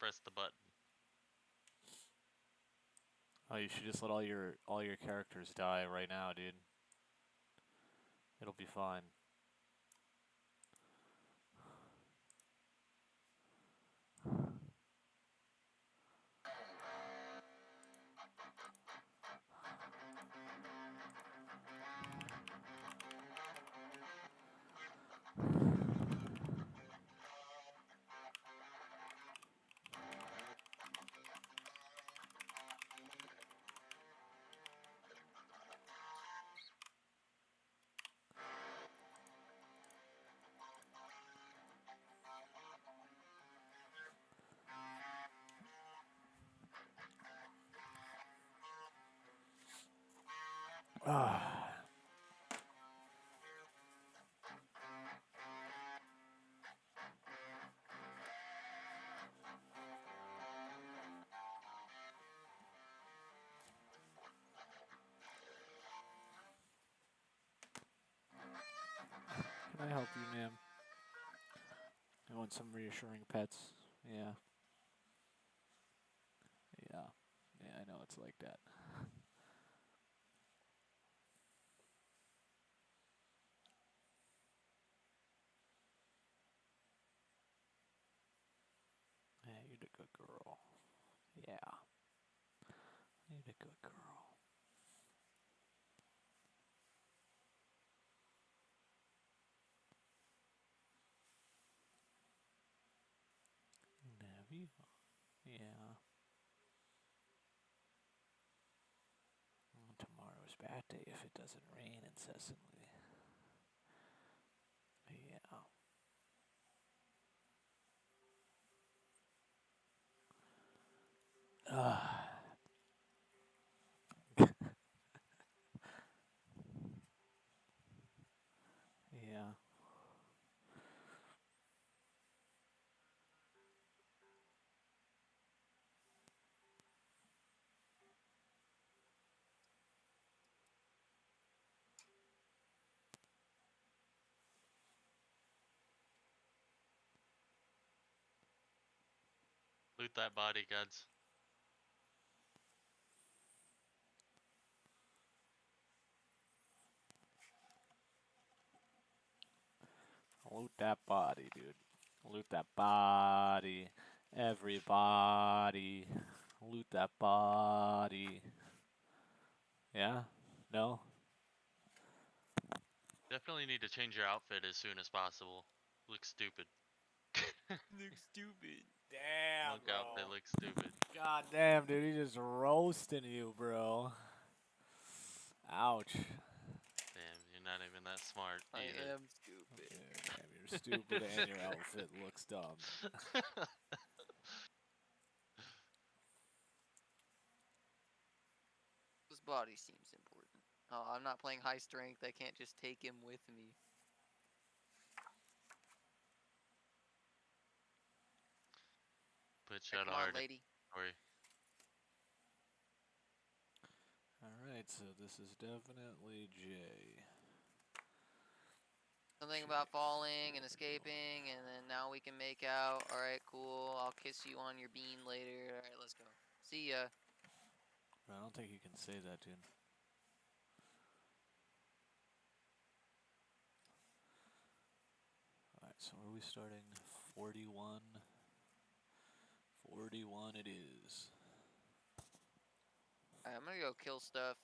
press the button. Oh, you should just let all your characters die right now, dude. It'll be fine. Ah. Can I help you, ma'am? I want some reassuring pets. Yeah. Yeah. Yeah, I know it's like that. Yeah, you're the good girl. Yeah. You're the good girl. Have you? Yeah. Well, tomorrow's bad day if it doesn't rain incessantly. Yeah. Yeah. Loot that body, gods. Loot that body, dude. Loot that body. Everybody. Loot that body. Yeah? No? Definitely need to change your outfit as soon as possible. Looks stupid. Looks stupid. Damn, Monk bro. outfit looks stupid. God damn, dude. He's just roasting you, bro. Ouch. Damn, you're not even that smart I either. am stupid. Yeah, damn, you're stupid and your outfit looks dumb. His body seems important. Oh, I'm not playing high strength. I can't just take him with me. Put Right, shot come on, hard. lady. Sorry. Alright, so this is definitely Jay. Something about falling and escaping, and then now we can make out. Alright, cool. I'll kiss you on your bean later. Alright, let's go. See ya. I don't think you can say that, dude. Alright, so where are we starting? 41. 41 it is. Alright, I'm gonna go kill stuff.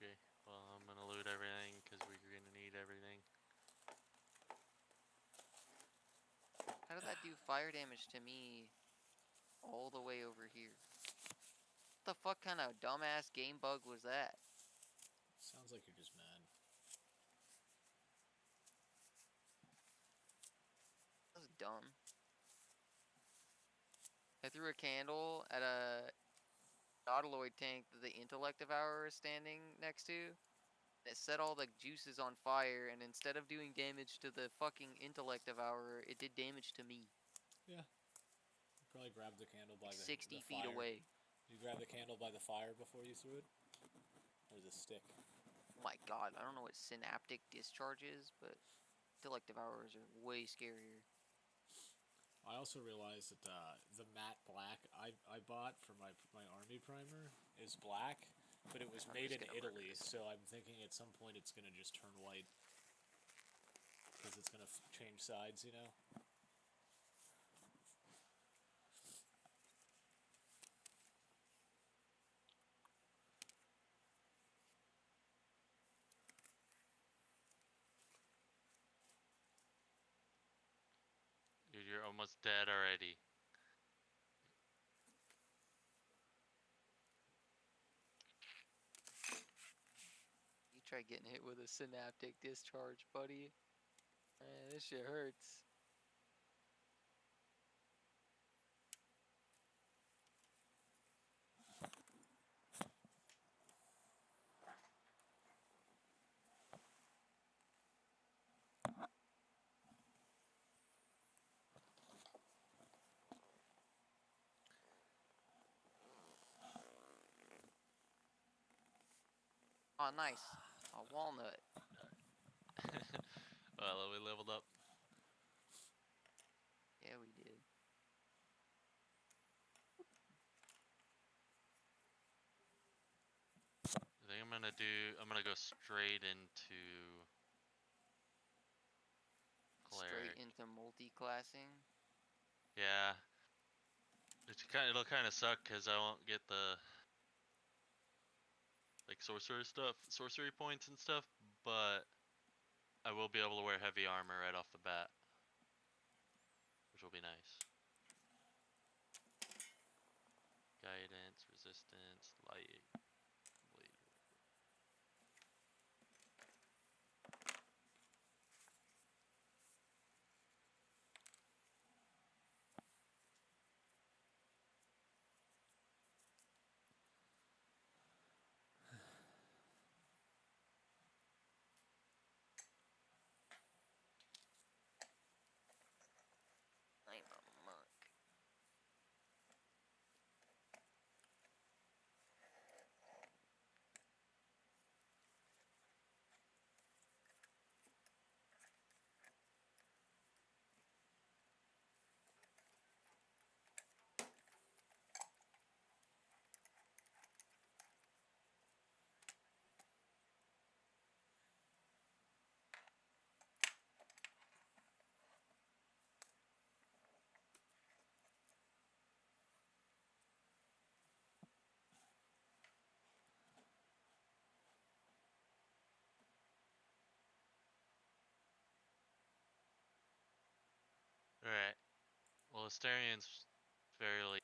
Okay. Well, I'm gonna loot everything because we're gonna need everything. How did that do fire damage to me all the way over here? What the fuck kind of dumbass game bug was that? Sounds like you're just mad. That was dumb. I threw a candle at a nautiloid tank that the intellect devourer is standing next to. It set all the juices on fire, and instead of doing damage to the fucking intellect devourer, it did damage to me. Yeah. You probably grabbed the candle by Like the 60 fire. feet away. You grabbed the candle by the fire before you threw it? Or the stick? my god, I don't know what synaptic discharge is, but intellect devourers are way scarier. I also realized that the matte black I bought for my army primer is black, but it was made in Italy, so I'm thinking at some point it's gonna just turn white because it's gonna change sides, you know. Dude, you're almost dead already. You try getting hit with a synaptic discharge, buddy. Man, this shit hurts. Oh, nice. A walnut. Well, we leveled up. Yeah, we did. I think I'm gonna go straight into Straight cleric. into multi-classing. Yeah. It'll kind of suck because I won't get the like sorcery points and stuff, but I will be able to wear heavy armor right off the bat, which will be nice. Guidance, resistance, light, bleed. I'm a monk. Alright. Well, Asterian's fairly.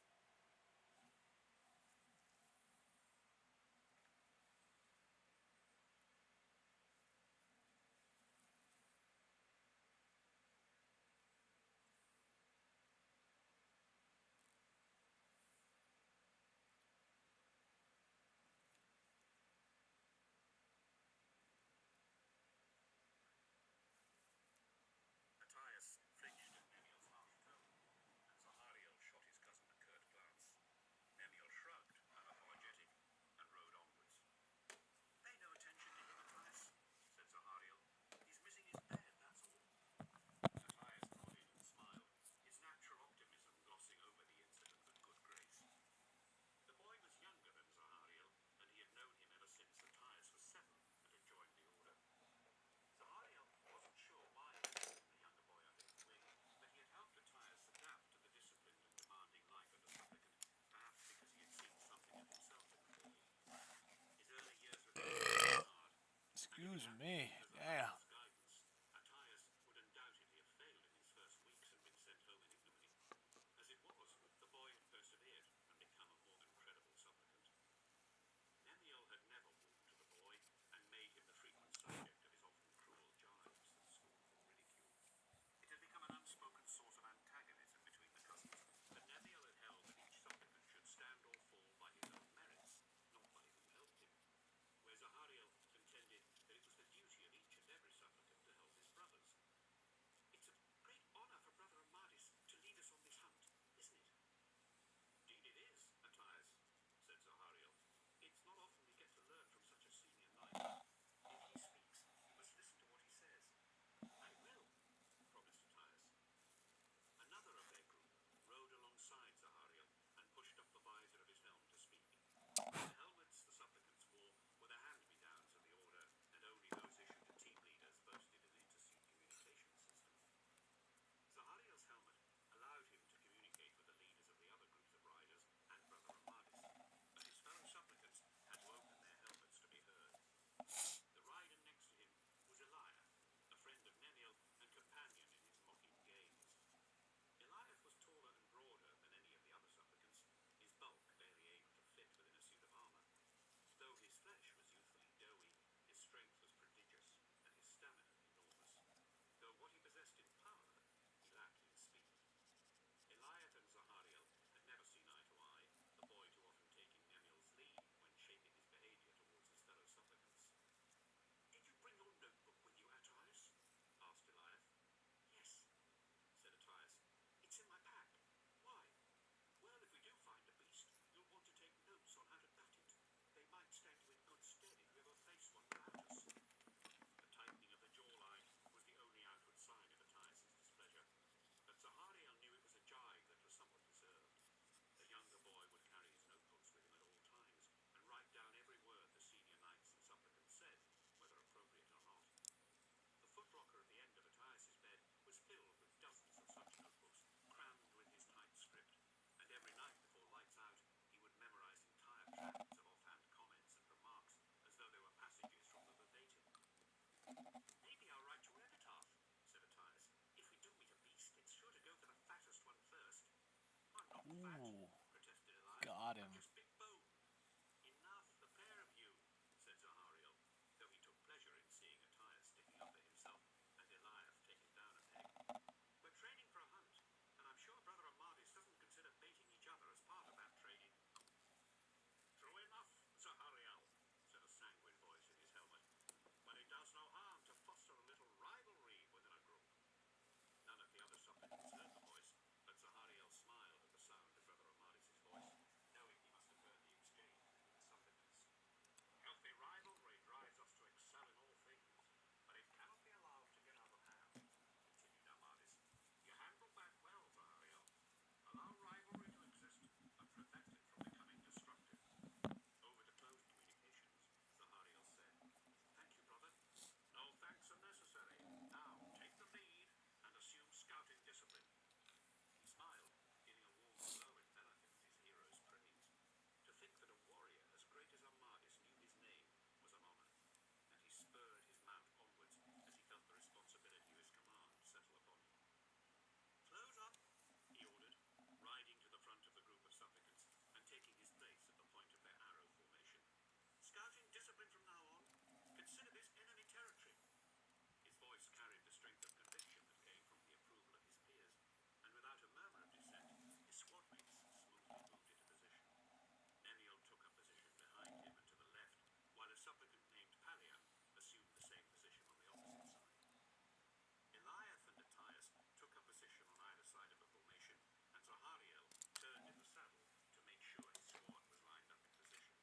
Ooh, got him. Enough, the pair of you, said Zahariel, though he took pleasure in seeing a tire sticking up for himself and Eliath taking down a peg. We're training for a hunt, and I'm sure Brother Amadis doesn't consider baiting each other as part of that training. True enough, Zahariel, said a sanguine voice in his helmet, but it does no harm to foster a little rivalry within a group. None of the other supplicants heard the voice, but Zahariel smiled at the sound of Brother Amadis' voice, knowing he must have heard the exchange between the supplicants. Healthy rivalry drives us to excel in all things, but it cannot be allowed to get out of hand, continued Amadis. You handled that well, Zahariel. Allow rivalry to exist, but prevent it from becoming destructive. Over the closed communications, Zahariel said, Thank you, brother. No thanks are necessary. Now, take the lead and assume scouting discipline. He smiled, feeling a warm glow envelop him at his hero's praise. To think that a warrior as great as Amadis knew his name was an honor, and he spurred his mount onwards as he felt the responsibility of his command settle upon him. Close up, he ordered, riding to the front of the group of supplicants and taking his place at the point of their arrow formation. Scouting discipline from now on. Consider this enemy territory. His voice carried the strength of conviction that came from the approval of his peers, and without a murmur of dissent, his squadmates smoothly moved into position. Nemiel took up position behind him and to the left, while a supplicant named Paliam assumed the same position on the opposite side. Eliath and Attias took up position on either side of the formation, and Zahariel turned in the saddle to make sure his squad was lined up in position.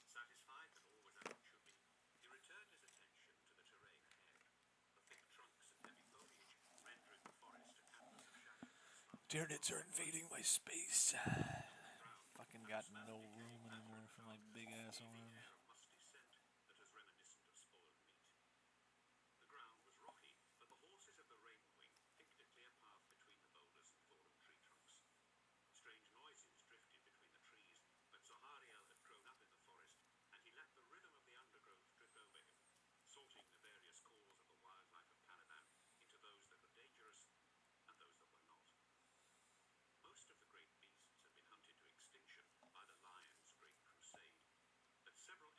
Satisfied that all was as it should be, he returned his attention to the terrain ahead, the thick trunks and heavy foliage rendering the forest a canvas of shadow for the slanting Tyranids are invading my space. ground, Fucking and got the smell no of decaying room matter anymore and for my carcass big ass gave the arm. air a musty scent that was reminiscent of spoiled meat. The ground was rocky, but the horses of the Raven Wing picked a clear path between the boulders and fallen tree trunks. Strange noises drifted between the trees, but Zahariel had grown up in the forest, and he let the rhythm of the undergrowth drift over him, sorting the various calls of the wildlife of Caliban into those that were dangerous and those that were not. Most of the great beasts had been hunted to extinction by the lion's great crusade, but several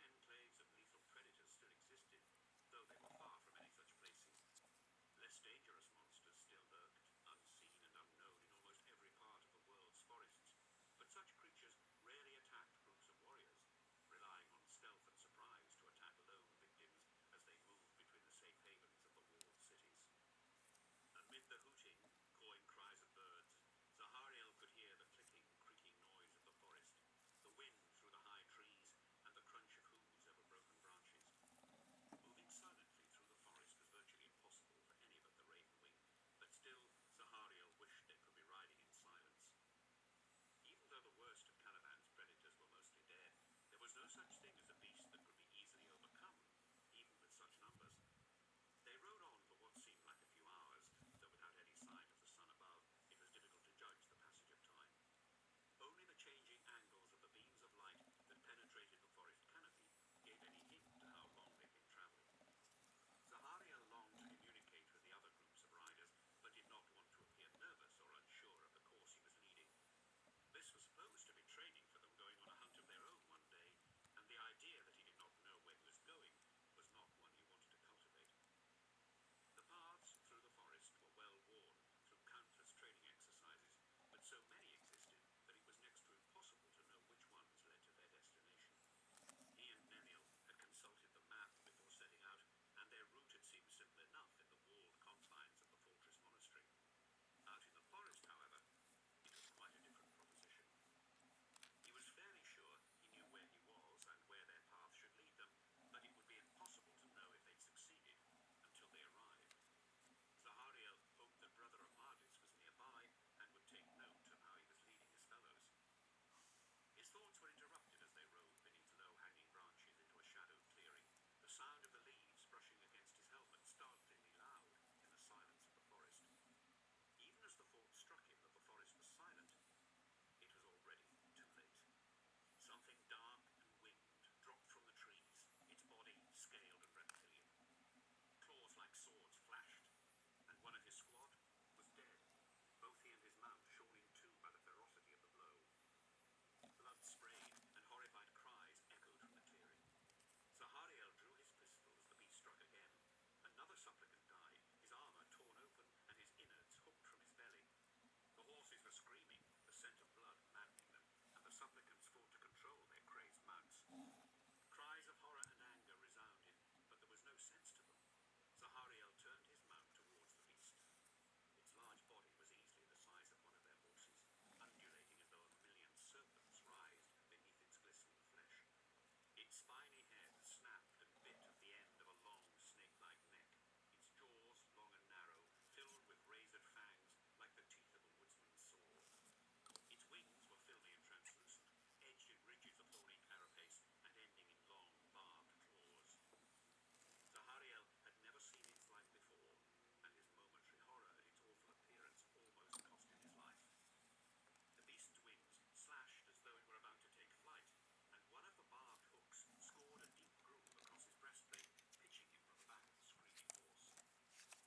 supplicants fought to control their crazed mounts. Cries of horror and anger resounded, but there was no sense to them. Zahariel turned his mount towards the beast. Its large body was easily the size of one of their horses, undulating as though a million serpents writhed beneath its glistening flesh. Its spiny head snapped and bit at the end of a long, snake-like neck, its jaws, long and narrow, filled with razored fangs like the teeth of a woodsman's sword. Its wings were filmy and translucent, edged in ridges of horny carapace and ending in long, barbed claws. Zahariel had never seen its like before, and his momentary horror at its awful appearance almost cost him his life. The beast's wings slashed as though it were about to take flight, and one of the barbed hooks scored a deep groove across his breastplate, pitching him from the back of the screaming horse.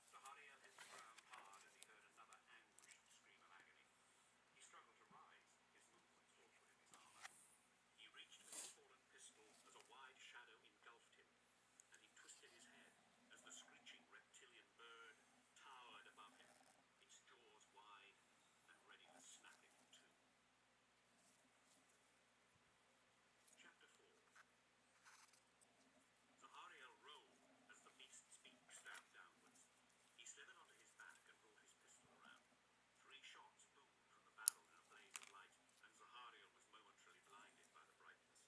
Zahariel hit the ground hard as he heard another anguished scream of agony. He struggled to rise, his movements awkward in his armor. He reached for his fallen pistol as a wide shadow engulfed him, and he twisted his head as the screeching reptilian bird towered above him, its jaws wide and ready to snap him in two. Chapter 4. Zahariel rolled as the beast's beak stabbed downwards. He slithered onto his back and brought his pistol around. 3 shots boomed from the barrel in a blaze of light, and Zahariel was momentarily blinded by the brightness.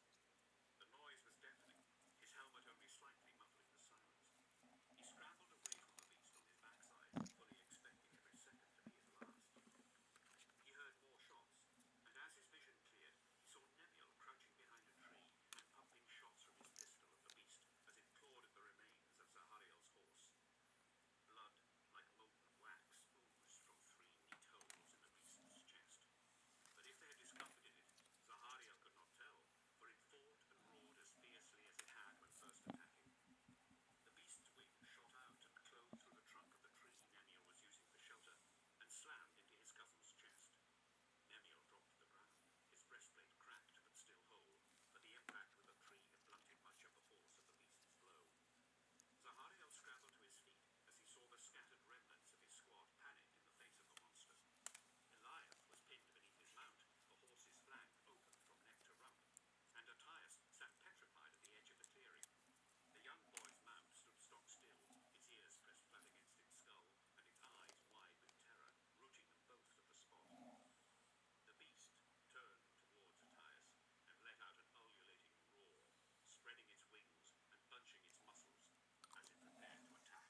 The noise was deafening, his helmet only slightly muffling the sounds. He scrambled away from the beast on his backside, fully expecting every second to be his last. He heard more shots, and as his vision cleared, he saw Nemuel crouching behind a tree and pumping shots from his pistol at the beast as it clawed at the remains of Zahariel's horse. Blood, like molten wax, oozed from 3 neat holes in the beast's chest. But if they had discomfited it, Zahariel could not tell, for it fought and roared as fiercely as it had when first attacking. The beast's wings shot out and clove through the trunk of the tree Nemuel was using for shelter, and slammed into his cousin's chest. Nemuel dropped to the ground, his breastplate cracked but still whole, but the impact with the tree had blunted much of the force of the beast's blow. Zahariel scrambled to his feet as he saw the scattered remnants of his squad panic in the face of the monster. Eliath was pinned beneath his mount, the horse's flank open from neck to rump, and Otias sat petrified at the edge of the clearing. The young boy's mount stood stock still, its ears pressed flat against its skull, and its eyes wide with terror, rooting them both to the spot. The beast turned towards Otias and let out an ululating roar, spreading its wings and bunching its muscles as it prepared to attack.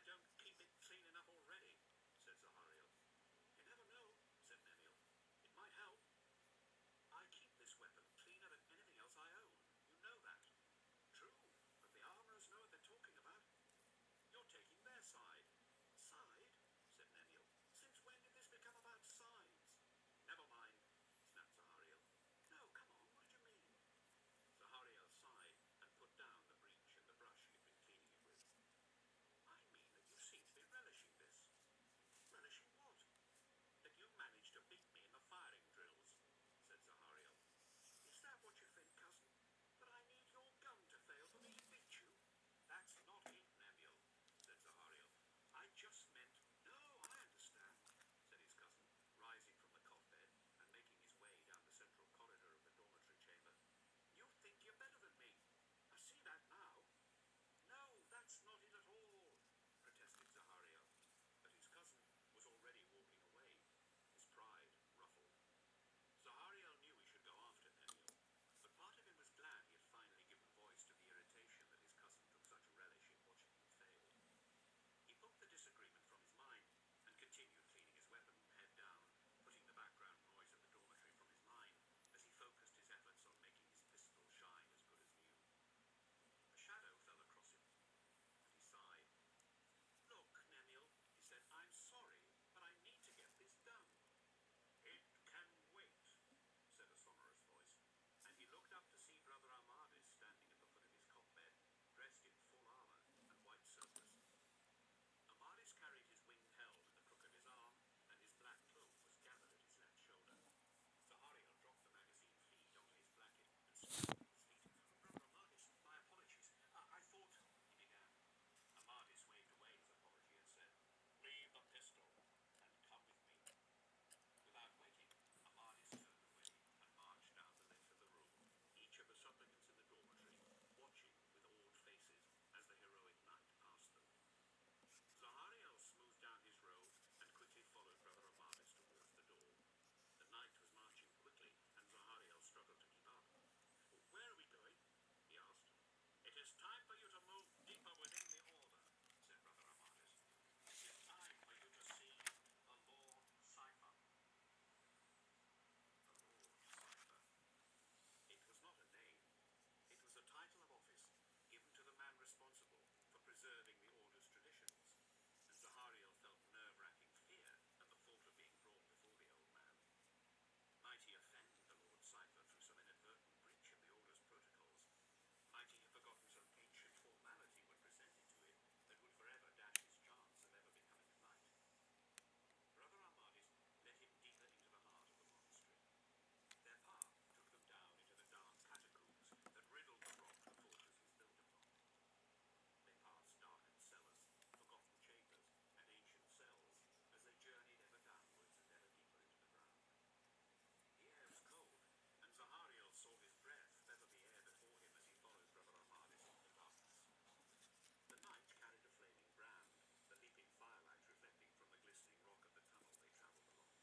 I don't keep it clean enough already, said Zahariel. You never know, said Nemiel. It might help. I keep this weapon cleaner than anything else I own. You know that. True, but the armourers know what they're talking about. You're taking their side. Side? Said Nemiel. Since when did this become about sides? Never mind, snapped Zahariel. No, come on, what did you mean? Zahariel sighed and put down the breech and the brush he had been cleaning it with. I mean that you seem to be relishing this. Relishing what? That you managed to beat me in the firing drills, said Zahariel. Is that what you think, cousin? That I need your gun to fail for me to beat you? That's not it, Nemiel, said Zahariel. I just meant... No, I understand, said his cousin, rising from the cot bed and making his way down the central corridor of the dormitory chamber. You think you're better than me. I see that now. No, that's not it at all, protested Zahariel. But his cousin was already walking away, his pride ruffled. Zahariel knew he should go after Nemiel, but part of him was glad he had finally given voice to the irritation that his cousin took such relish in watching him fail. He put the disagreement from his mind and continued cleaning his weapon, head down, putting the background noise of the dormitory from his mind as he focused his efforts on making his pistol shine as good as new. A shadow fell across him, and he sighed. Look, Nemiel, he said, I'm sorry, but I need to get this done. It can wait, said a sonorous voice, and he looked up to see Brother Amadis standing at the foot of his cot bed, dressed in full armour and white surplice. Amadis carried his winged helm in the crook of his arm, and his black cloak was gathered at his left shoulder. Zahariel dropped the magazine feed onto his blanket and sprang to his feet. Brother Amadis, my apologies. I thought... he began. Amadis waved away his apology and said, Leave the pistol and come with me. Without waiting, Amadis turned away and marched down the length of the room, each of the supplicants in the dormitory watching with awed faces as the heroic knight passed them. Zahariel smoothed down his robe and quickly followed Brother Amadis towards the door. The knight was marching quickly, and Zahariel struggled to keep up. Where are we going? He asked. It is time for you to move deeper within the order, said Brother Amadis. It is time for you to see the Lord Cypher. The Lord Cypher. It was not a name. It was a title of office given to the man responsible for preserving the Order's traditions, and Zahariel felt nerve-wracking fear at the thought of being brought before the old man. Might he offend the Lord Cypher through some inadvertent breach of the Order's protocols? Might he have forgotten some ancient formality when presented to him that would forever dash his chance of ever becoming a knight? Brother Amadis led him deeper into the heart of the monastery. Their path took them down into the dark catacombs that riddled the rock the fortress was built upon. They passed darkened cellars, forgotten chambers, and ancient cells as they journeyed ever downwards and ever deeper into the ground. The air was cold, and Zahariel saw his breath feather the air before him as he followed Brother Amadis into the darkness. The knight carried a flaming brand, the leaping firelight reflecting from the glistening rock of the tunnel they travelled along.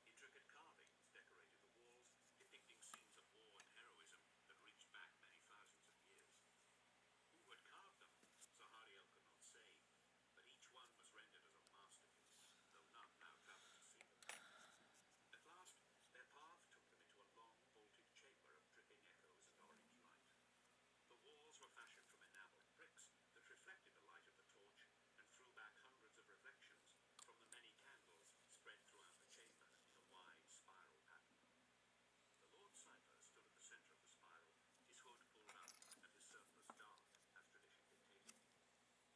Intricate carvings decorated the walls, depicting scenes of war and heroism that reached back many thousands of years. Who had carved them, Zahariel could not say, but each one was rendered as a masterpiece, though none now travelled to see them. At last, their path took them into a long, vaulted chamber of dripping echoes and orange light. The walls were fashioned from enamelled bricks that reflected the light of the torch and threw back hundreds of reflections from the many candles spread throughout the chamber in a wide spiral pattern. The Lord Cypher stood at the centre of the spiral, his hood pulled up and his surplice dark, as tradition dictated.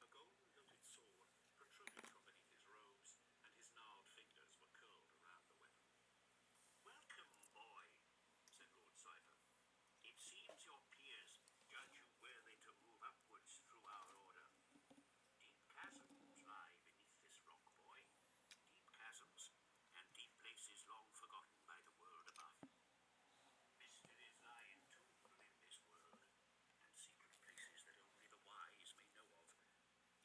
A golden-hilted sword protruded from beneath his robes, and his gnarled fingers were curled around the weapon. Welcome, boy, said Lord Cypher. It seems your peers judge you worthy to move upwards through our order. Deep chasms lie beneath this rock, boy. Deep chasms, and deep places long forgotten by the world above. Mysteries lie entombed within this world, and secret places that only the wise may know of.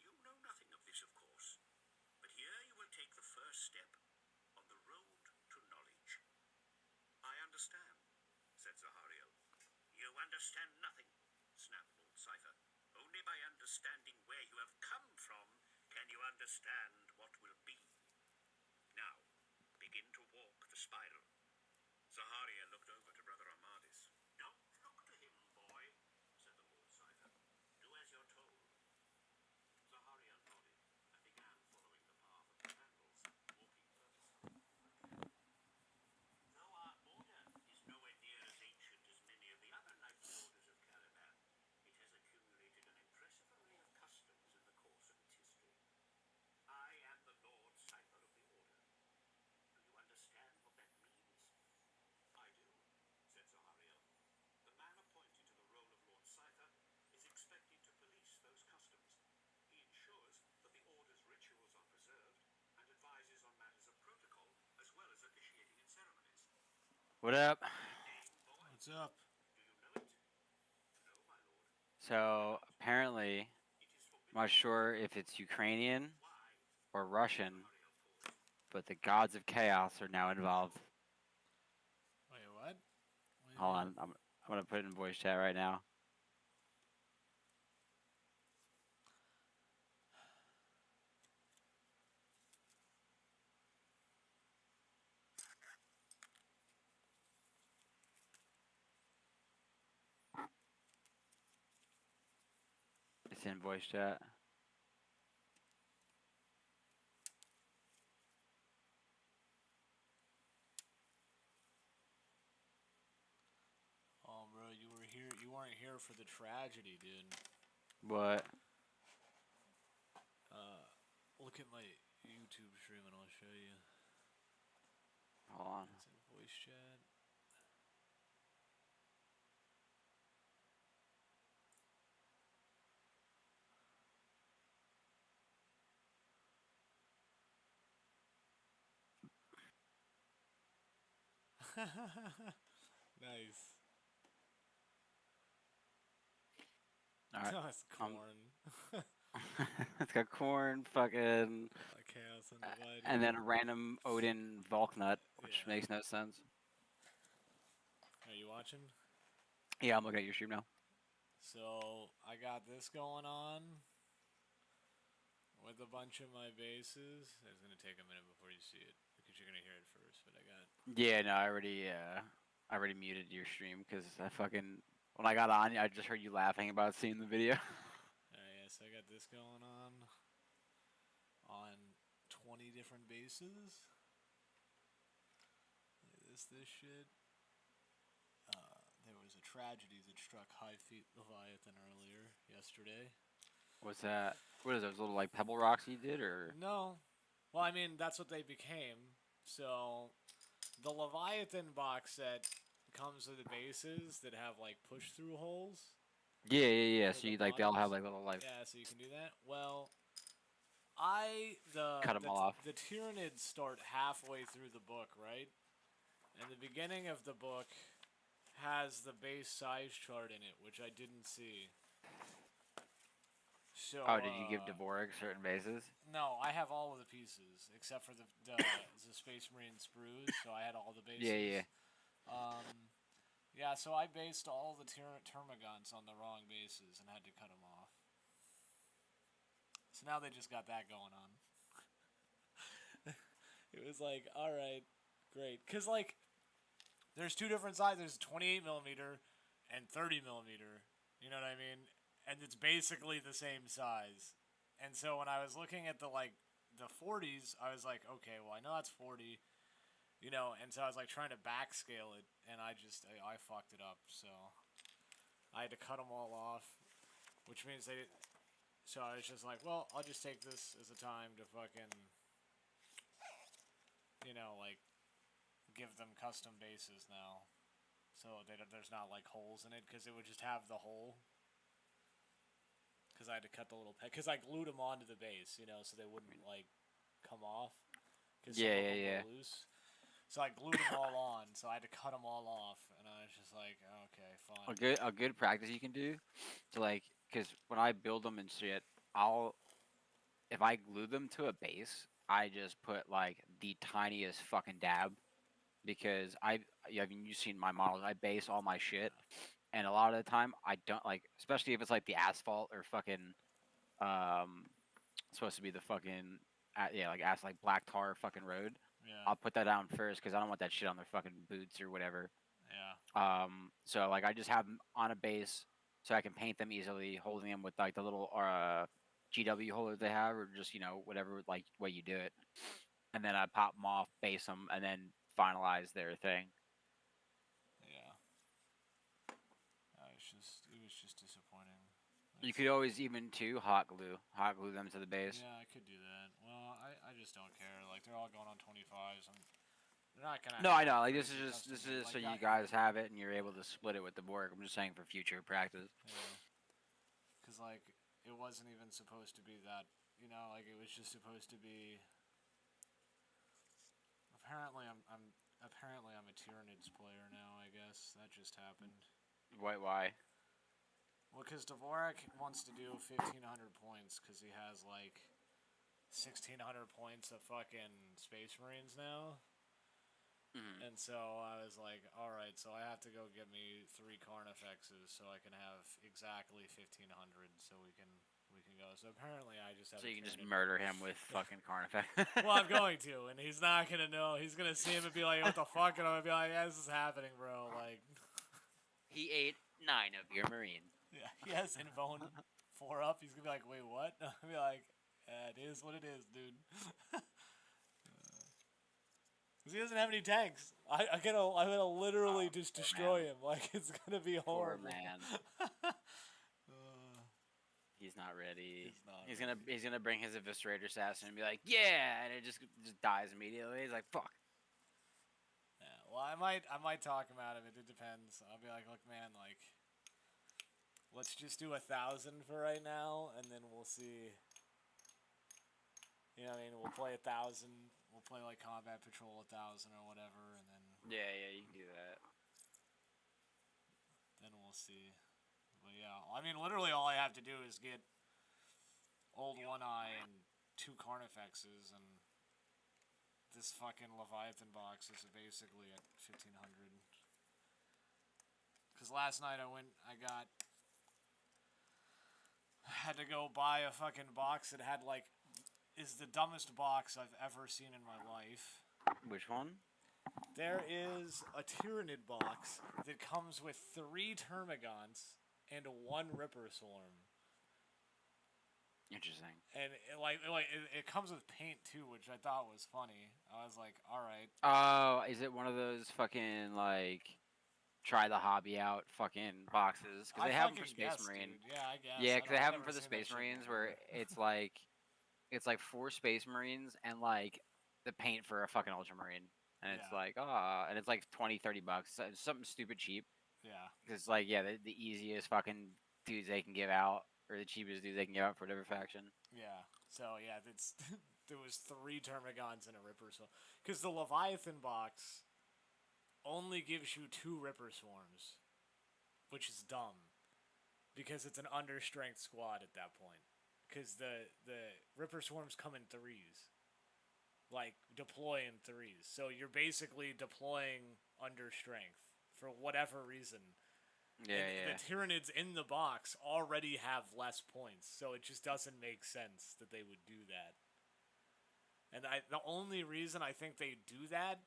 You know nothing of this, of course, but here you will take the first step on the road to knowledge. I understand, said Zahariel. You understand nothing, snapped Lord Cypher. Only by understanding where you have come from Can you understand what will be? Now, begin to walk the spiral. Zaharia looked over to Brother Amadis. Don't look to him, boy, said the Lord Scyther. Do as you're told. Zaharia nodded and began following the path of the candles, walking purposefully. Though our order is nowhere near as ancient as many of the other knightly orders of Caliban, it has accumulated an impressive array of customs in the course of its history. I am the Lord Scyther of the Order. Do you understand what that means? I do, said Zahariel. The man appointed to the role of Lord Scyther is expected to police those customs. He ensures that the Order's rituals are preserved and advises on matters of protocol as well as officiating in ceremonies. What up? Name, boy? What's up? Do you know it? No, my lord. So apparently, It is I'm forbidden. not sure if it's Ukrainian Why? or Russian, Zahariel paused. but the gods of chaos are now involved. Wait, what? What do you Hold mean? on, I'm gonna put it in voice chat right now. It's in voice chat. Oh, bro, you were here. You weren't here for the tragedy, dude. What? Look at my YouTube stream and I'll show you. Hold on. It's in voice chat. Nice. All right. That's corn. It's got corn, fucking, Chaos Undivided. and then a random Odin Volknut, which Yeah. makes no sense. Are you watching? Yeah, I'm looking at your stream now. So I got this going on with a bunch of my bases. It's gonna take a minute before you see it because you're gonna hear it first. But I got Yeah, no, I already muted your stream because when I got on, I just heard you laughing about seeing the video. yeah, so I got this going on 20 different bases. Look at this shit. There was a tragedy that struck Hive Leviathan earlier yesterday. What's that? What is those little like pebble rocks you did, or? No. Well, I mean, that's what they became. So, the Leviathan box set comes with the bases that have, like, push-through holes. Yeah. For So the you, like they all have buttons. like little like. Yeah, so you can do that. Well, Cut 'em all off. The Tyranids start halfway through the book, right? And the beginning of the book has the base size chart in it, which I didn't see. So, Oh, did you give Dvorak certain bases? No, I have all of the pieces except for the Space Marine sprues. So I had all the bases. Yeah. Yeah, so I based all the Termagants on the wrong bases and had to cut them off. So now they just got that going on. It was like, all right, great, because like, there's two different sizes. There's 28 millimeter and 30 millimeter. You know what I mean? And it's basically the same size. And so when I was looking at the 40s, I was like, okay, well I know that's 40. You know, and so I was like trying to backscale it, and I fucked it up. So I had to cut them all off, which means so I was just like, well, I'll just take this as a time to fucking, like, give them custom bases now. So there's not, like, holes in it, because it would just have the hole. Because I had to cut the little because I glued them onto the base, so they wouldn't, like, come off. Because some of them were loose. So I glued them all on, so I had to cut them all off, and I was just like, okay, fine. A good practice you can do, to like, because when I build them and shit, if I glue them to a base, I just put like the tiniest fucking dab, because I mean, you've seen my models. I base all my shit, and a lot of the time I don't, like, especially if it's like the asphalt or fucking supposed to be the fucking like black tar fucking road. Yeah. I'll put that down first because I don't want that shit on their fucking boots or whatever. Yeah. So like I just have them on a base so I can paint them easily, holding them with like the little GW holder they have, or just whatever like way you do it, and then I pop them off, base them, and then finalize their thing. Yeah. It was just disappointing. You could always even hot glue them to the base. Yeah, I could do that. Well, I just don't care. Like they're all going on 25s. They're not gonna. No, I know. Like this is crazy just custom made. Like, so you guys have it and you're able to split it with the board. I'm just saying for future practice. Yeah. Cause like it wasn't even supposed to be that. Like it was just supposed to be. Apparently, I'm a Tyranids player now. I guess that just happened. Why? Well, because Dvorak wants to do 1,500 points because he has like 1,600 points of fucking Space Marines now. Mm-hmm. And so I was like, all right, so I have to go get me 3 Carnifexes so I can have exactly 1,500 so we can go. So apparently I just have. So you can just murder him with fucking Carnifex. Well, I'm going to, and he's not gonna know. He's gonna see him and be like, what the fuck? And I'm gonna be like, yeah, this is happening, bro. Like. He ate 9 of your Marine. Yeah, he has Invone 4 up. He's gonna be like, wait, what? I'll be like, yeah, it is what it is, dude. Cause he doesn't have any tanks. I'm gonna literally just destroy him. Like it's gonna be horrible. Poor man. He's not ready. He's gonna bring his Eviscerator Assassin and be like, yeah, and it just dies immediately. He's like, fuck. Yeah, well, I might talk him out of it. It depends. I'll be like, look, man, like, let's just do 1,000 for right now, and then we'll see. You know what I mean? We'll play 1,000. We'll play like Combat Patrol 1,000 or whatever, and then. Yeah, you can do that. Then we'll see. But yeah, I mean, literally all I have to do is get Old One Eye and 2 Carnifexes, and this fucking Leviathan box is basically at 1,500. Because last night I had to go buy a fucking box that had like, is the dumbest box I've ever seen in my life. Which one? There is a Tyranid box that comes with 3 Termagants and 1 Ripper Swarm. Interesting. And it comes with paint too, which I thought was funny. I was like, all right. Oh, is it one of those fucking like try the hobby out fucking boxes? Because they have them for Space Marine. Dude. Yeah, I guess. Yeah, because they have them for the Space Marines where it's like 4 Space Marines and like the paint for a fucking Ultramarine. And it's like, and it's like $20-$30. It's something stupid cheap. Yeah. Because it's like, the easiest fucking dudes they can give out, or the cheapest dudes they can give out for whatever faction. Yeah. So yeah, there was 3 Termagants and a Ripper Swarm. Because the Leviathan box only gives you 2 Ripper Swarms, which is dumb. Because it's an understrength squad at that point. Because the Ripper Swarms come in 3s. Like, deploy in 3s. So you're basically deploying under strength for whatever reason. Yeah. The Tyranids in the box already have less points, so it just doesn't make sense that they would do that. And the only reason I think they do that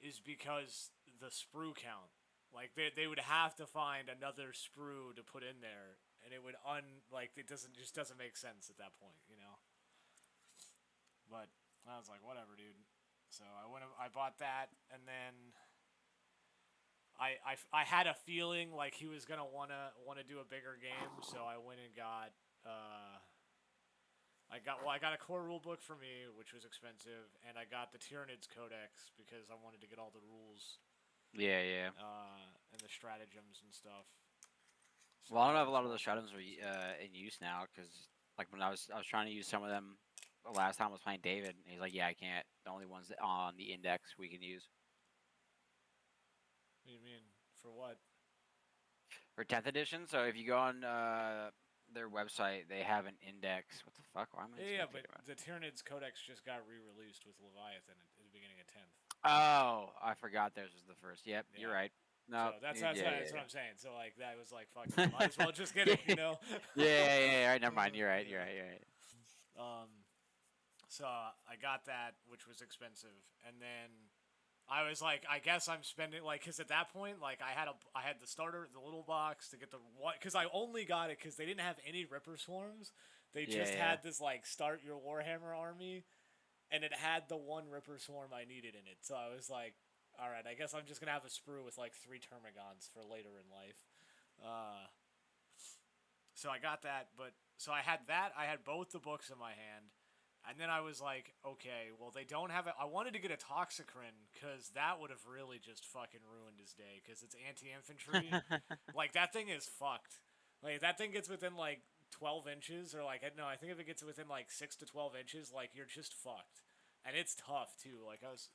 is because the sprue count. Like, they would have to find another sprue to put in there, and it would it just doesn't make sense at that point, you know? But I was like, whatever, dude. So I bought that, and then I had a feeling like he was gonna wanna do a bigger game, so I went and got I got a core rule book for me, which was expensive, and I got the Tyranids Codex because I wanted to get all the rules. Yeah. And the stratagems and stuff. So Well, I don't know if a lot of those stratagems are in use now, because like when I was trying to use some of them the last time I was playing David, and he's like, yeah, I can't. The only ones that on the index we can use. What do you mean? For what? For 10th edition, so if you go on their website, they have an index. What the fuck? Why am I? Yeah, but the Tyranids Codex just got re-released with Leviathan at the beginning of 10th. Oh, I forgot theirs was the first. Yep, Yeah. You're right. No, So that's what I'm saying. So like that was like fucking. Might as well just get it, you know. Yeah. All right, never mind. You're right. So I got that, which was expensive, and then I was like, I guess I'm spending like, cause at that point, like I had the starter, the little box to get the one, cause I only got it cause they didn't have any Ripper Swarms. They just had this like start your Warhammer army, and it had the one Ripper Swarm I needed in it. So I was like, all right, I guess I'm just gonna have a sprue with like 3 Termagants for later in life. So I got that, but so I had that. I had both the books in my hand. And then I was like, okay, well, they don't have it. I wanted to get a Toxicrin, because that would have really just fucking ruined his day, because it's anti-infantry. Like, that thing is fucked. Like, that thing gets within, like, 12 inches, or, like, no, I think if it gets within, like, 6 to 12 inches, like, you're just fucked. And it's tough, too. Like, I was...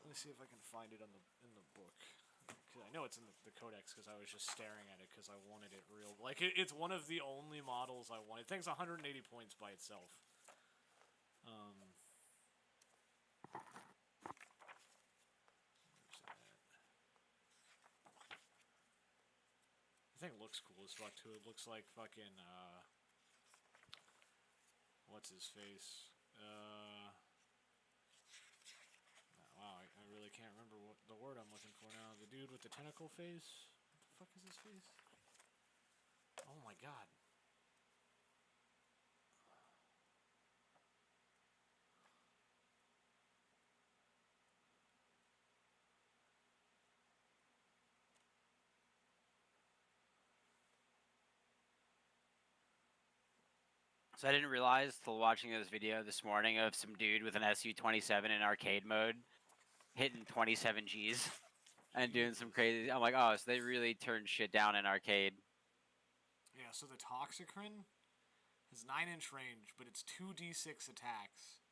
Let me see if I can find it in the book. Cause I know it's in the codex, because I was just staring at it, because I wanted it real. Like, it's one of the only models I wanted. It takes 180 points by itself. Where's that? The thing looks cool as fuck too. It looks like fucking what's his face? Wow, I really can't remember what the word I'm looking for now. The dude with the tentacle face. What the fuck is his face? Oh my god. So I didn't realize till watching this video this morning of some dude with an SU-27 in arcade mode hitting 27 Gs and doing some crazy. I'm like, oh, so they really turned shit down in arcade. Yeah, so the Toxicrin has 9-inch range, but it's 2d6 attacks,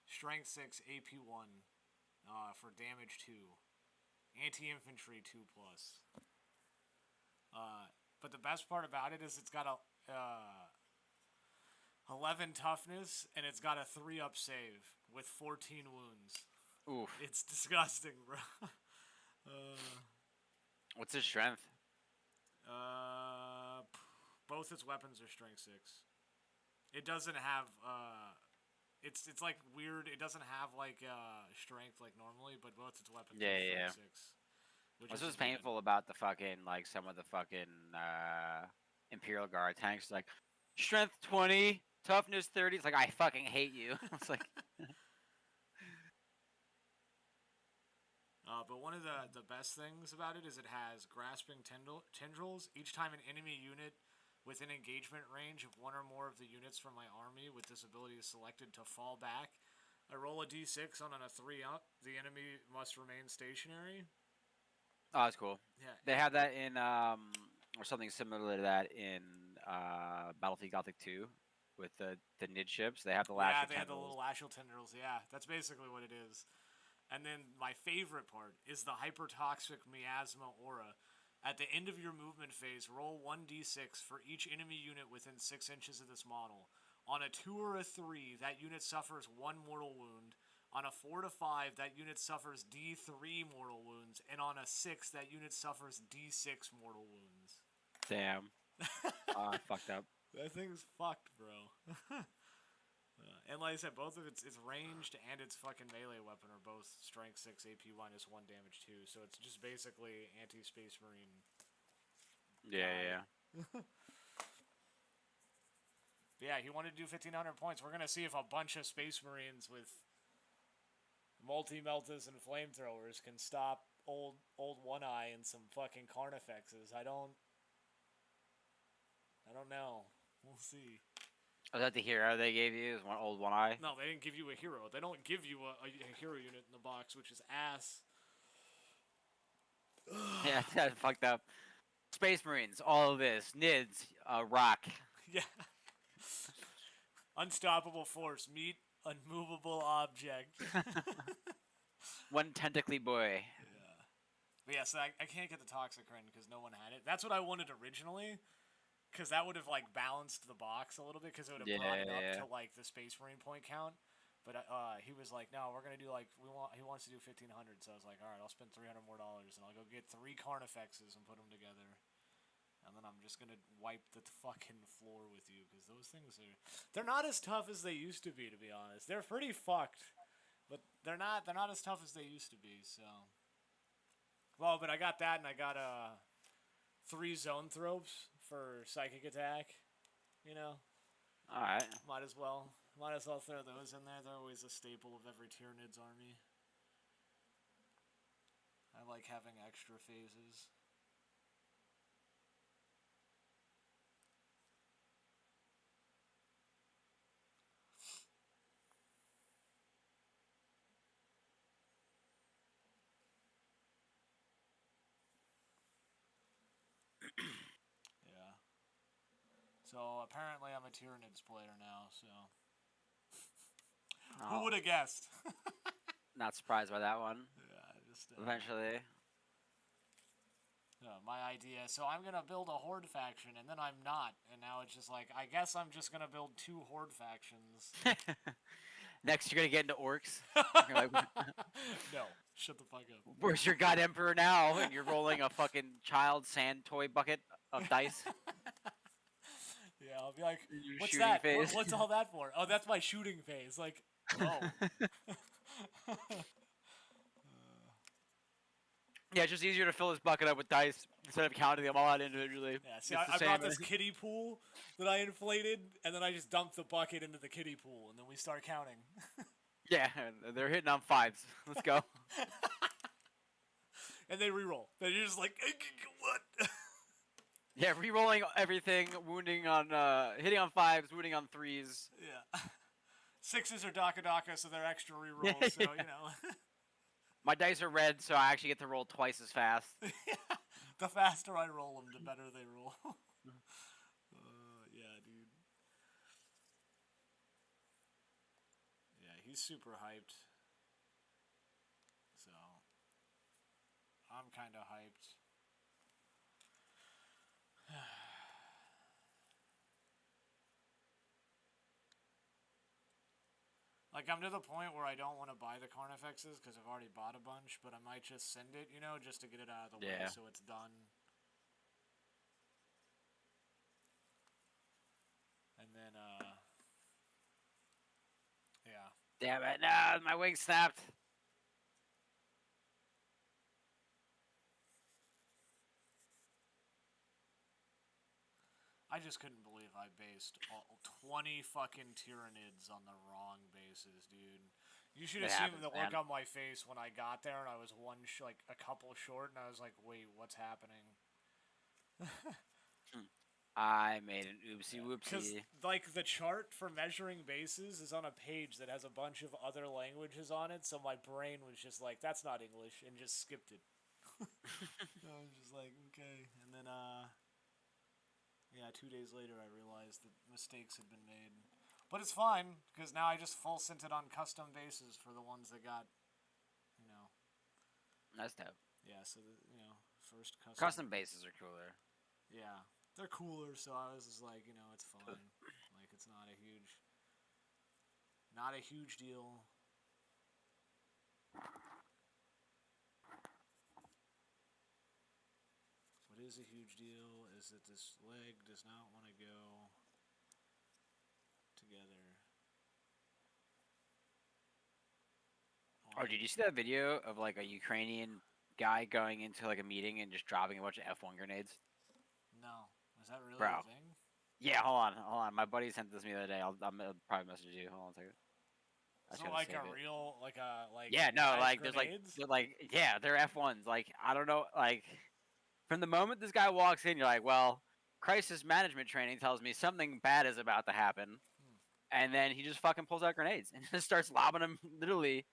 strength 6, AP 1, for damage 2, anti-infantry 2+. But the best part about it is it's got a 11 toughness, and it's got a 3-up save with 14 wounds. Oof. It's disgusting, bro. What's his strength? Both its weapons are strength 6. It doesn't have, it's like weird. It doesn't have like strength like normally, but both its weapons are strength 6. What's what's painful about the fucking, like, some of the fucking Imperial Guard tanks? Like, strength 20, toughness 30. It's like, I fucking hate you. It's like... But one of the best things about it is it has grasping tendrils. Each time an enemy unit within engagement range of one or more of the units from my army with this ability is selected to fall back, I roll a d6 on a 3-up. The enemy must remain stationary. Oh, that's cool. Yeah. They have that in, or something similar to that in Battlefield Gothic 2 with the Nid ships. They have the lash tendrils. Yeah, they have the little lateral tendrils. Yeah, that's basically what it is. And then my favorite part is the hypertoxic miasma aura. At the end of your movement phase, roll 1d6 for each enemy unit within 6 inches of this model. On a 2 or a 3, that unit suffers 1 mortal wound. On a 4 to 5, that unit suffers d3 mortal wounds. And on a 6, that unit suffers d6 mortal wounds. Damn. Fucked up. That thing's fucked, bro. And like I said, both of its ranged and its fucking melee weapon are both strength 6, AP minus 1, damage 2. So it's just basically anti-Space Marine. Yeah. Yeah, he wanted to do 1,500 points. We're going to see if a bunch of Space Marines with multi-meltas and flamethrowers can stop old One Eye and some fucking Carnifexes. I don't know. We'll see. Was that the hero they gave you? Is One Eye? No, they didn't give you a hero. They don't give you a hero unit in the box, which is ass. Yeah, that's fucked up. Space Marines, all of this. Nids, rock. Yeah. Unstoppable force. Meet unmovable object. One tentacly boy. Yeah. But yeah, so I can't get the Toxicrin because no one had it. That's what I wanted originally. Because that would have, like, balanced the box a little bit, because it would have brought it up to, like, the Space Marine point count. But he was like, no, we're going to do, like, he wants to do 1,500. So I was like, all right, I'll spend $300 more, and I'll go get 3 Carnifexes and put them together. And then I'm I'm just gonna wipe the fucking floor with you because those things they're not as tough as they used to be honest. They're pretty fucked, but they're not as tough as they used to be. So, well, but I got that and I got 3 zone thropes for psychic attack. You know, All right. might as well throw those in there. They're always a staple of every Tyranids army. I like having extra phases. Yeah. So apparently I'm a Tyranids player now, so who Oh, would have guessed? not surprised by that one. Yeah, just Eventually. my idea. So I'm gonna build a horde faction, and then I'm not, and now it's just like I guess I'm just gonna build 2 horde factions. Next, you're gonna get into orcs. You're like, No, shut the fuck up. where's your god emperor now? And you're rolling a fucking child sand toy bucket of dice. Yeah, I'll be like, Your what's shooting that? phase. What's all that for? Oh, that's my shooting phase. Like, oh. Yeah, it's just easier to fill this bucket up with dice instead of counting them all out individually. Yeah, see, It's the I brought same. this kiddie pool that I inflated, and then I just dumped the bucket into the kiddie pool, and then we start counting. Yeah, they're hitting on 5s. Let's go. And they reroll. They're just like, what? Yeah, re-rolling everything, wounding on, hitting on 5s, wounding on 3s. Yeah. 6s are Daka, so they're extra rerolls, so, you know. My dice are red, so I actually get to roll twice as fast. The faster I roll them, the better they roll. Yeah, dude. Yeah, he's super hyped. So, I'm kind of hyped. Like, I'm to the point where I don't want to buy the Carnifexes because I've already bought a bunch, but I might just send it, you know, just to get it out of the way Yeah. so it's done. And then, yeah. Damn it, no, my wing snapped. I just couldn't believe I based 20 fucking Tyranids on the wrong bases, dude. You should have It seen happens, the look man. on my face when I got there and I was like a couple short and I was like, wait, what's happening? I made an oopsie Because, whoopsie. like, the chart for measuring bases is on a page that has a bunch of other languages on it, so my brain was just like, that's not English, and just skipped it. I was just like, okay. And then, yeah, 2 days later I realized that mistakes had been made. But it's fine, because now I just full sent it on custom bases for the ones that got, you know. That's dope. Yeah, so, first custom. Custom bases are cooler. Yeah, they're cooler, so I was just like, it's fine. Like, it's not a huge deal. What is a huge deal is that this leg does not want to go together. Oh, did you see that video of like a Ukrainian guy going into like a meeting and just dropping a bunch of F1 grenades? No. Is that really Bro. a thing? Yeah, hold on. My buddy sent this to me the other day. I'll probably message you. Hold on a second. I So should like save a it. real, Yeah, no, live like there's like grenades? they're F1s. Like I don't know, like from the moment this guy walks in, you're like, well, crisis management training tells me something bad is about to happen, and then he just fucking pulls out grenades and just starts lobbing them literally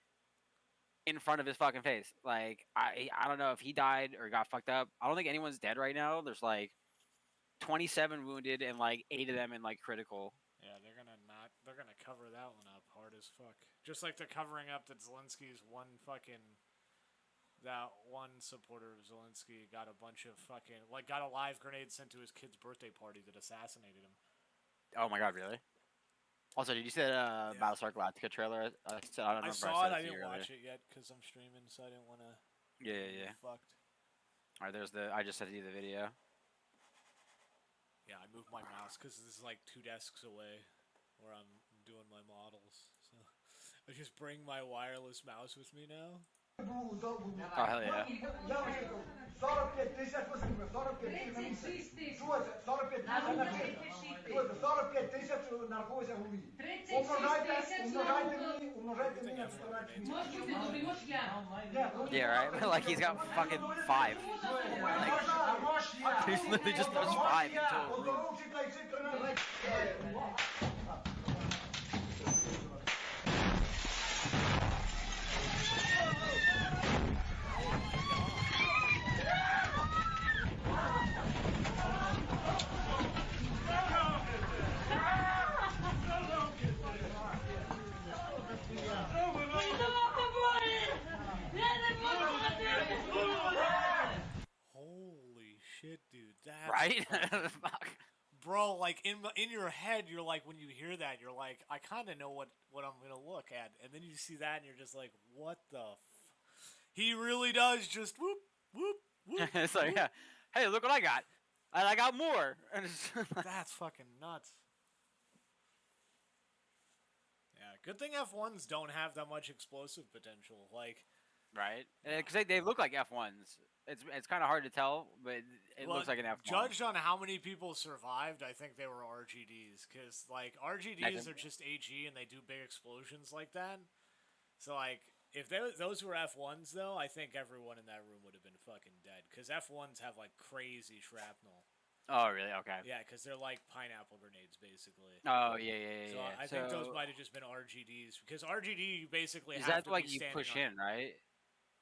in front of his fucking face. Like I don't know if he died or got fucked up. I don't think anyone's dead right now. There's like 27 wounded and like 8 of them in like critical. Yeah, they're gonna cover that one up hard as fuck. Just like they're covering up that Zelensky's that one supporter of Zelensky got a bunch of got a live grenade sent to his kid's birthday party that assassinated him. Oh my god, really? Also, did you see that Battlestar Galactica trailer? I don't know I if saw it. said I to you didn't earlier. watch it yet because I'm streaming, so I didn't want to. Yeah. Fucked. All right, there's the. I just sent you the video. my mouse because this is like 2 desks away where I'm doing my models. So I just bring my wireless mouse with me now. Oh hell yeah. 45 тисяч, 45 тисяч на місяць. Чуєте? 45 тисяч на місяць. Чуєте? 45 тисяч нарахується в голові. Умножайте мені на 14 місяців. Yeah, right? Like he's got fucking 5. Like, he's literally just puts 5 into a room. Holy shit, dude. That's Right? fucking- Fuck. Bro, like in your head, you're like, when you hear that, you're like, I kind of know what I'm gonna look at, and then you see that, and you're just like, what the? He really does just whoop whoop whoop. It's like, whoop. yeah. Hey, look what I got. And I got more. And it's That's fucking nuts. Yeah, good thing F1s don't have that much explosive potential. Like, right? Because they look like F1s. It's kind of hard to tell, but it well, looks like an F1. judged on how many people survived, I think they were RGDs. Because, like, RGDs are just AG and they do big explosions like that. So, like, if those were F1s, though, I think everyone in that room would have been fucking dead. Because F1s have, like, crazy shrapnel. Oh, really? Okay. Yeah, because they're like pineapple grenades, basically. Oh, yeah. So I think those might have just been RGDs. Because RGD, you basically Is have that to like be you standing push on... in, right?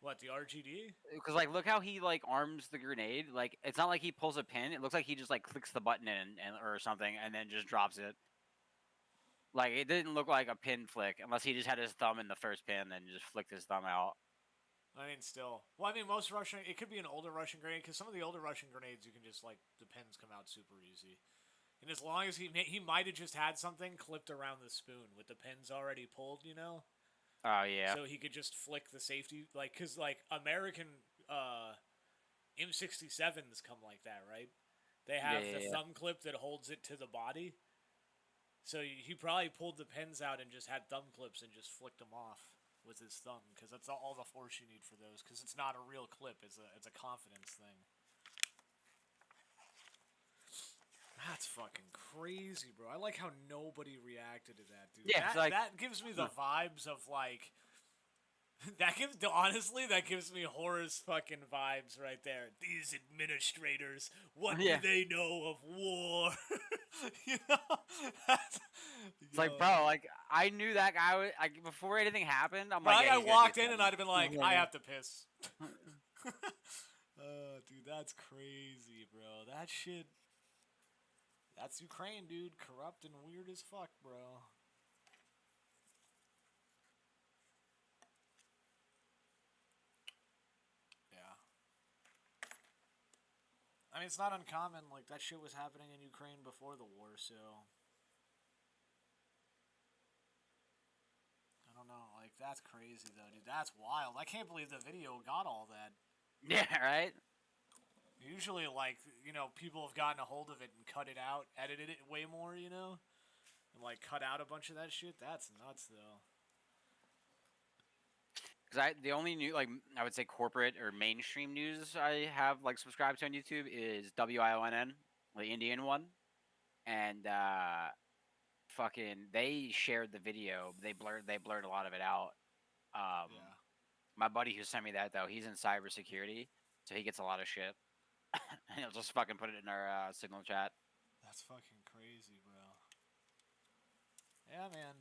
What, the RGD? Because like, look how he like arms the grenade. Like, it's not like he pulls a pin. It looks like he just like clicks the button in and or something, and then just drops it. Like, it didn't look like a pin flick, unless he just had his thumb in the first pin and just flicked his thumb out. I mean, still. Well, I mean, most Russian... It could be an older Russian grenade, because some of the older Russian grenades, you can just, like, the pins come out super easy. And as long as he might have just had something clipped around the spoon with the pins already pulled, you know? Oh, yeah. So he could just flick the safety... Like, because, like, American M67s come like that, right? They have the thumb clip that holds it to the body. So he probably pulled the pins out and just had thumb clips and just flicked them off with his thumb, because that's all the force you need for those, because it's not a real clip, it's a confidence thing. That's fucking crazy, bro. I like how nobody reacted to that, dude. Yeah, that gives me the vibes of, like... Honestly, that gives me Horace fucking vibes right there. These administrators, what do they know of war? You know? It's like, bro, like, I knew that guy was, like, before anything happened, I'm like, I walked in and I'd have been like, I have to piss. Dude, that's crazy, bro. That shit, that's Ukraine, dude. Corrupt and weird as fuck, bro. I mean, it's not uncommon. Like, that shit was happening in Ukraine before the war, so... I don't know. Like, that's crazy, though, dude. That's wild. I can't believe the video got all that. Yeah, right? Usually, like, you know, people have gotten a hold of it and cut it out, edited it way more, you know? And, like, cut out a bunch of that shit. That's nuts, though. Because the only new, like, I would say corporate or mainstream news I have, like, subscribed to on YouTube is WIONN, the Indian one. And, fucking, they shared the video. They blurred a lot of it out. My buddy who sent me that, though, he's in cybersecurity, so he gets a lot of shit. And he'll just fucking put it in our signal chat. That's fucking crazy, bro. Yeah, man.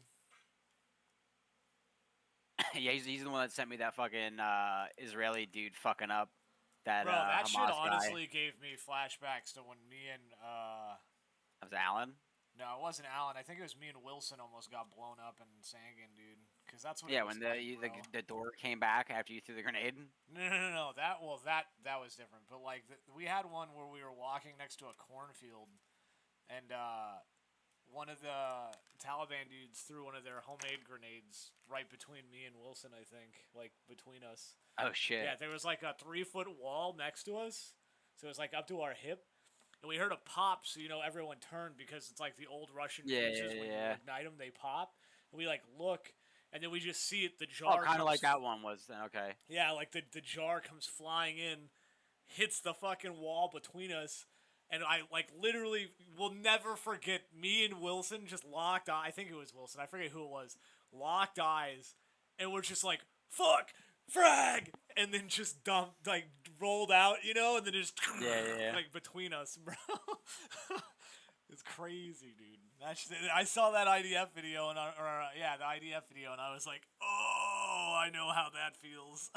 Yeah, he's the one that sent me that fucking Israeli dude fucking up that bro, that Hamas shit guy. honestly gave me flashbacks to when me and That was Alan? no, it wasn't Alan. I think it was me and Wilson almost got blown up in Sangan, dude. Because that's what. Yeah, it was when like, the door came back after you threw the grenade. No. That was different. But like we had one where we were walking next to a cornfield, and one of the Taliban dudes threw one of their homemade grenades right between me and Wilson, I think, like between us. Oh shit. Yeah, there was like a 3-foot wall next to us, so it was like up to our hip, and we heard a pop, so everyone turned because it's like the old Russian Yeah, fuses. When you ignite them, they pop. And we look, and then we just see it. The jar. Oh, kind of comes like that one was then. Okay. Yeah, like the jar comes flying in, hits the fucking wall between us, and I literally will never forget me and Wilson just locked eyes. I think it was Wilson. I forget who it was. Locked eyes, and we're just like, fuck, frag, and then just dumped, rolled out, and then just Yeah. between us, bro. It's crazy, dude. I saw that IDF video the IDF video, and I was like, oh, I know how that feels.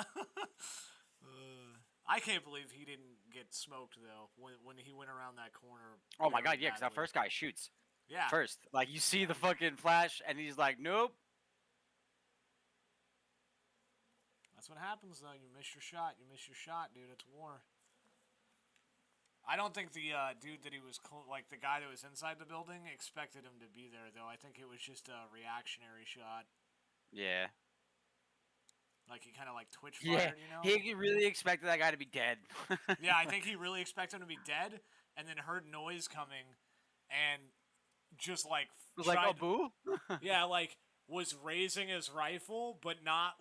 I can't believe he didn't get smoked though when he went around that corner. Oh my god, yeah, because that badly. first guy shoots. Yeah. First, you see the fucking flash, and he's like, nope. That's what happens though. You miss your shot. You miss your shot, dude. It's war. I don't think the dude that he was the guy that was inside the building expected him to be there though. I think it was just a reactionary shot. Yeah. Like he kind of twitch fired, He really expected that guy to be dead. Yeah, I think he really expected him to be dead, and then heard noise coming, and just was like, oh boo. Yeah, was raising his rifle, but not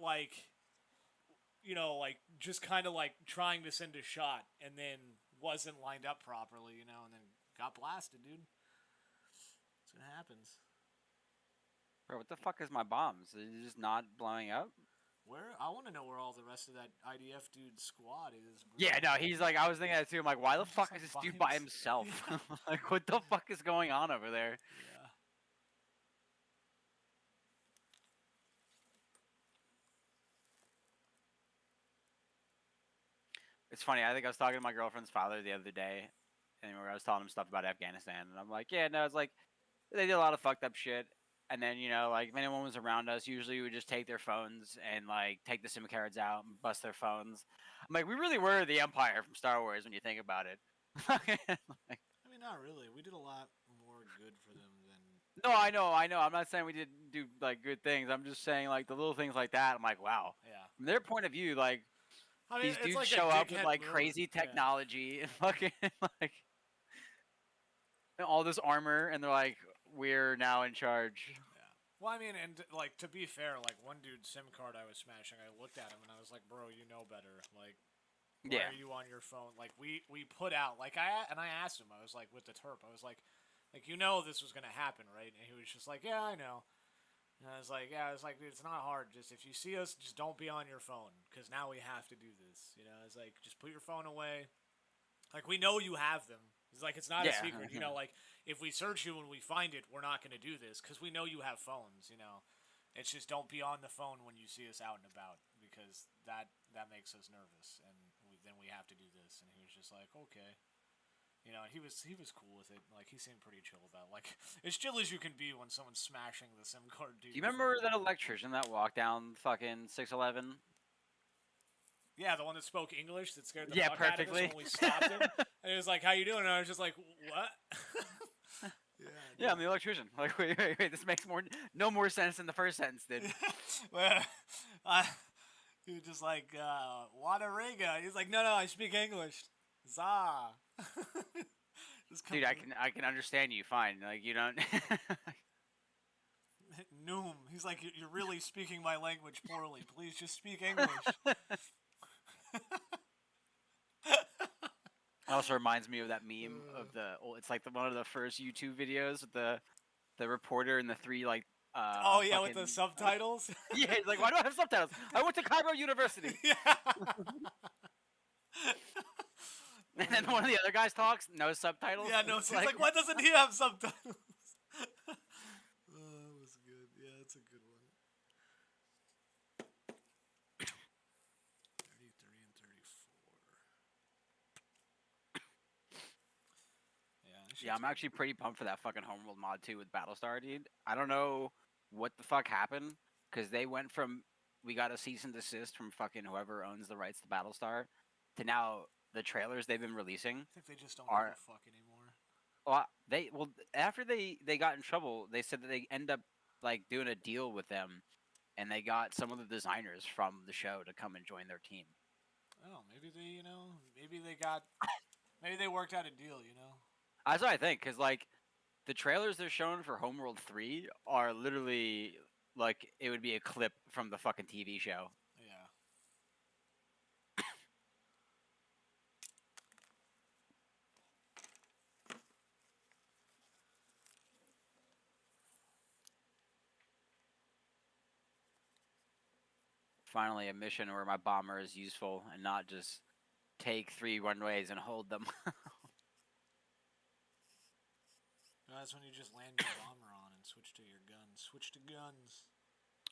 just kind of trying to send a shot, and then wasn't lined up properly, and then got blasted, dude. That's what happens. Bro, what the fuck is my bombs? Are they just not blowing up? I want to know where all the rest of that IDF dude's squad is, bro. Yeah, no, he's I was thinking that too. I'm like, why the fuck is this dude by himself? Yeah. What the fuck is going on over there? Yeah. It's funny. I think I was talking to my girlfriend's father the other day, and I was telling him stuff about Afghanistan, and I'm like, yeah, no, it's they did a lot of fucked up shit. And then, if anyone was around us, usually we would just take their phones and, take the SIM cards out and bust their phones. I'm like, we really were the Empire from Star Wars when you think about it. I mean, not really. We did a lot more good for them than... No, I know. I'm not saying we didn't do, good things. I'm just saying, the little things like that, I'm like, wow. Yeah. From their point of view, I mean, these it's dudes a show up with, dickhead move. crazy technology and fucking, and all this armor, and they're like, we're now in charge. Yeah. Well, I mean, and to be fair, one dude's SIM card I was smashing, I looked at him and I was like, bro, you know better. Why are you on your phone? We put out, I asked him, I was like, with the terp, I was like, this was gonna happen, right? And he was just like, yeah, I know. And I was like, dude, it's not hard. Just if you see us, just don't be on your phone, because now we have to do this. I was like, just put your phone away. We know you have them. It's not a secret. If we search you and we find it, we're not going to do this because we know you have phones, It's just don't be on the phone when you see us out and about because that makes us nervous, and then we have to do this. And he was just like, okay. He was cool with it. He seemed pretty chill about it. As chill as you can be when someone's smashing the SIM card, dude. Do you remember that electrician that walked down fucking 611? Yeah, the one that spoke English that scared the fuck perfectly. out of us when we stopped him. And he was like, how you doing? And I was just like, what? Yeah, I'm the electrician. Wait, this makes no more sense than the first sentence did. Well, he was just like, Waterega. He's like, no, I speak English. Za. Dude, I can understand you fine. You don't... Noom. He's like, you're really speaking my language poorly. Please just speak English. It also reminds me of that meme of it's one of the first YouTube videos with the reporter and the three with the subtitles. Yeah, he's like, why do I have subtitles? I went to Cairo University. Yeah. And then one of the other guys talks, no subtitles. Yeah, no. He's like, why doesn't he have subtitles? That was good. Yeah, that's a good one. 33 and 34. Yeah, I'm actually pretty pumped for that fucking Homeworld mod 2 with Battlestar, dude. I don't know what the fuck happened, because they went from, we got a cease and desist from fucking whoever owns the rights to Battlestar, to now the trailers they've been releasing. I think they just don't give a fuck anymore. After they got in trouble, they said that they end up doing a deal with them, and they got some of the designers from the show to come and join their team. Oh, maybe they, maybe they worked out a deal, That's what I think, because like the trailers they're showing for Homeworld 3 are literally like it would be a clip from the fucking TV show. Yeah. Finally, a mission where my bomber is useful and not just take 3 runways and hold them. No, that's when you just land your bomber on and switch to your guns. Switch to guns.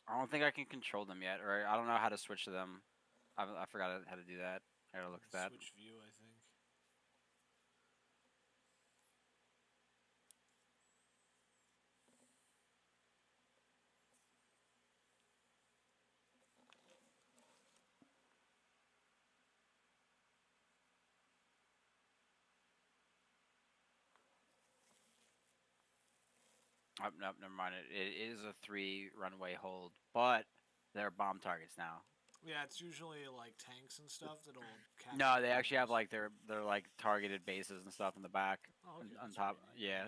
I don't think I can control them yet, or I don't know how to switch to them. I forgot how to do that. I gotta look at that. Switch view, I think. Oh, no, never mind. It is a 3 runway hold, but they're bomb targets now. Yeah, it's usually like tanks and stuff that'll capture. No, they actually have bombers. like their like targeted bases and stuff in the back Oh, okay, on that's top. pretty neat, Yeah.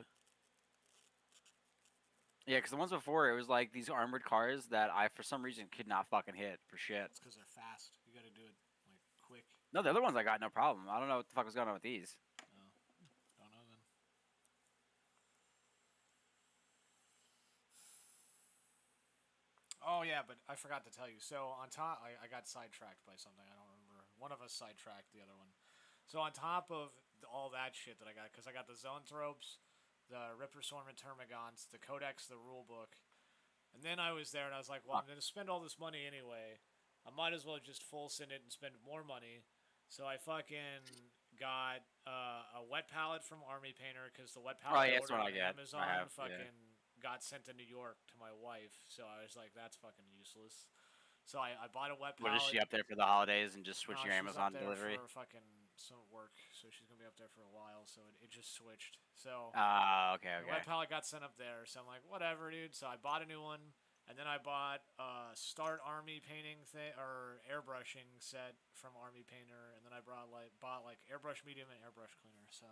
Yeah, because the ones before it was like these armored cars that I for some reason could not fucking hit for shit. It's because they're fast. You gotta do it like quick. No, the other ones I got no problem. I don't know what the fuck was going on with these. Oh, don't know then. Oh yeah, but I forgot to tell you. So on top, I got sidetracked by something. I don't remember. One of us sidetracked the other one. So on top of all that shit that I got, because I got the Zoanthropes, the Ripper Swarm and Termagants, the Codex, the rulebook, and then I was there and I was like, well, I'm gonna spend all this money anyway. I might as well just full send it and spend more money. So I fucking got a wet palette from Army Painter because the wet palette I yeah, that's ordered what I on get. Amazon I have, fucking got sent to New York to my wife. So I was like, that's fucking useless. So I bought a wet What palette. is she up there for the holidays and just switch No, your she's Amazon up there delivery? for fucking some work, so she's gonna be up there for a while. So it just switched. So Okay, the okay. wet palette got sent up there. So I'm like, whatever, dude. So I bought a new one, and then I bought a Start Army painting thing or airbrushing set from Army Painter, and then I bought like airbrush medium and airbrush cleaner. So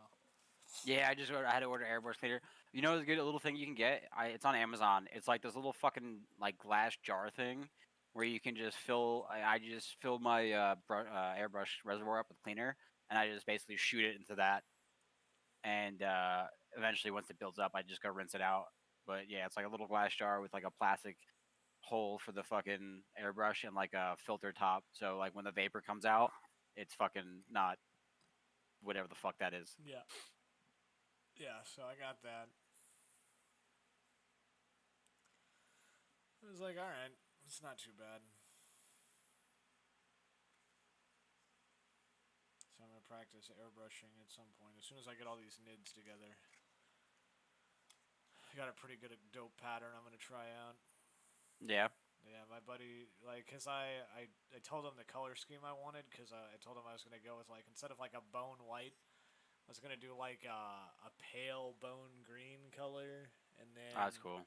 Yeah, I had to order airbrush cleaner. You know, the good little thing you can get. It's on Amazon. It's like this little fucking like glass jar thing, where you can just fill. I just fill my airbrush reservoir up with cleaner, and I just basically shoot it into that. And eventually, once it builds up, I just go rinse it out. But yeah, it's like a little glass jar with like a plastic hole for the fucking airbrush and like a filter top. So like when the vapor comes out, it's fucking not whatever the fuck that is. yeah, yeah. So I got that. It was like, all right, it's not too bad. So I'm gonna practice airbrushing at some point as soon as I get all these nids together. I got a pretty good dope pattern I'm gonna try out. Yeah. Yeah, my buddy, like, cause I told him the color scheme I wanted, cause I told him I was gonna go with like instead of like a bone white, I was gonna do like a pale bone green color, and then Oh, that's cool.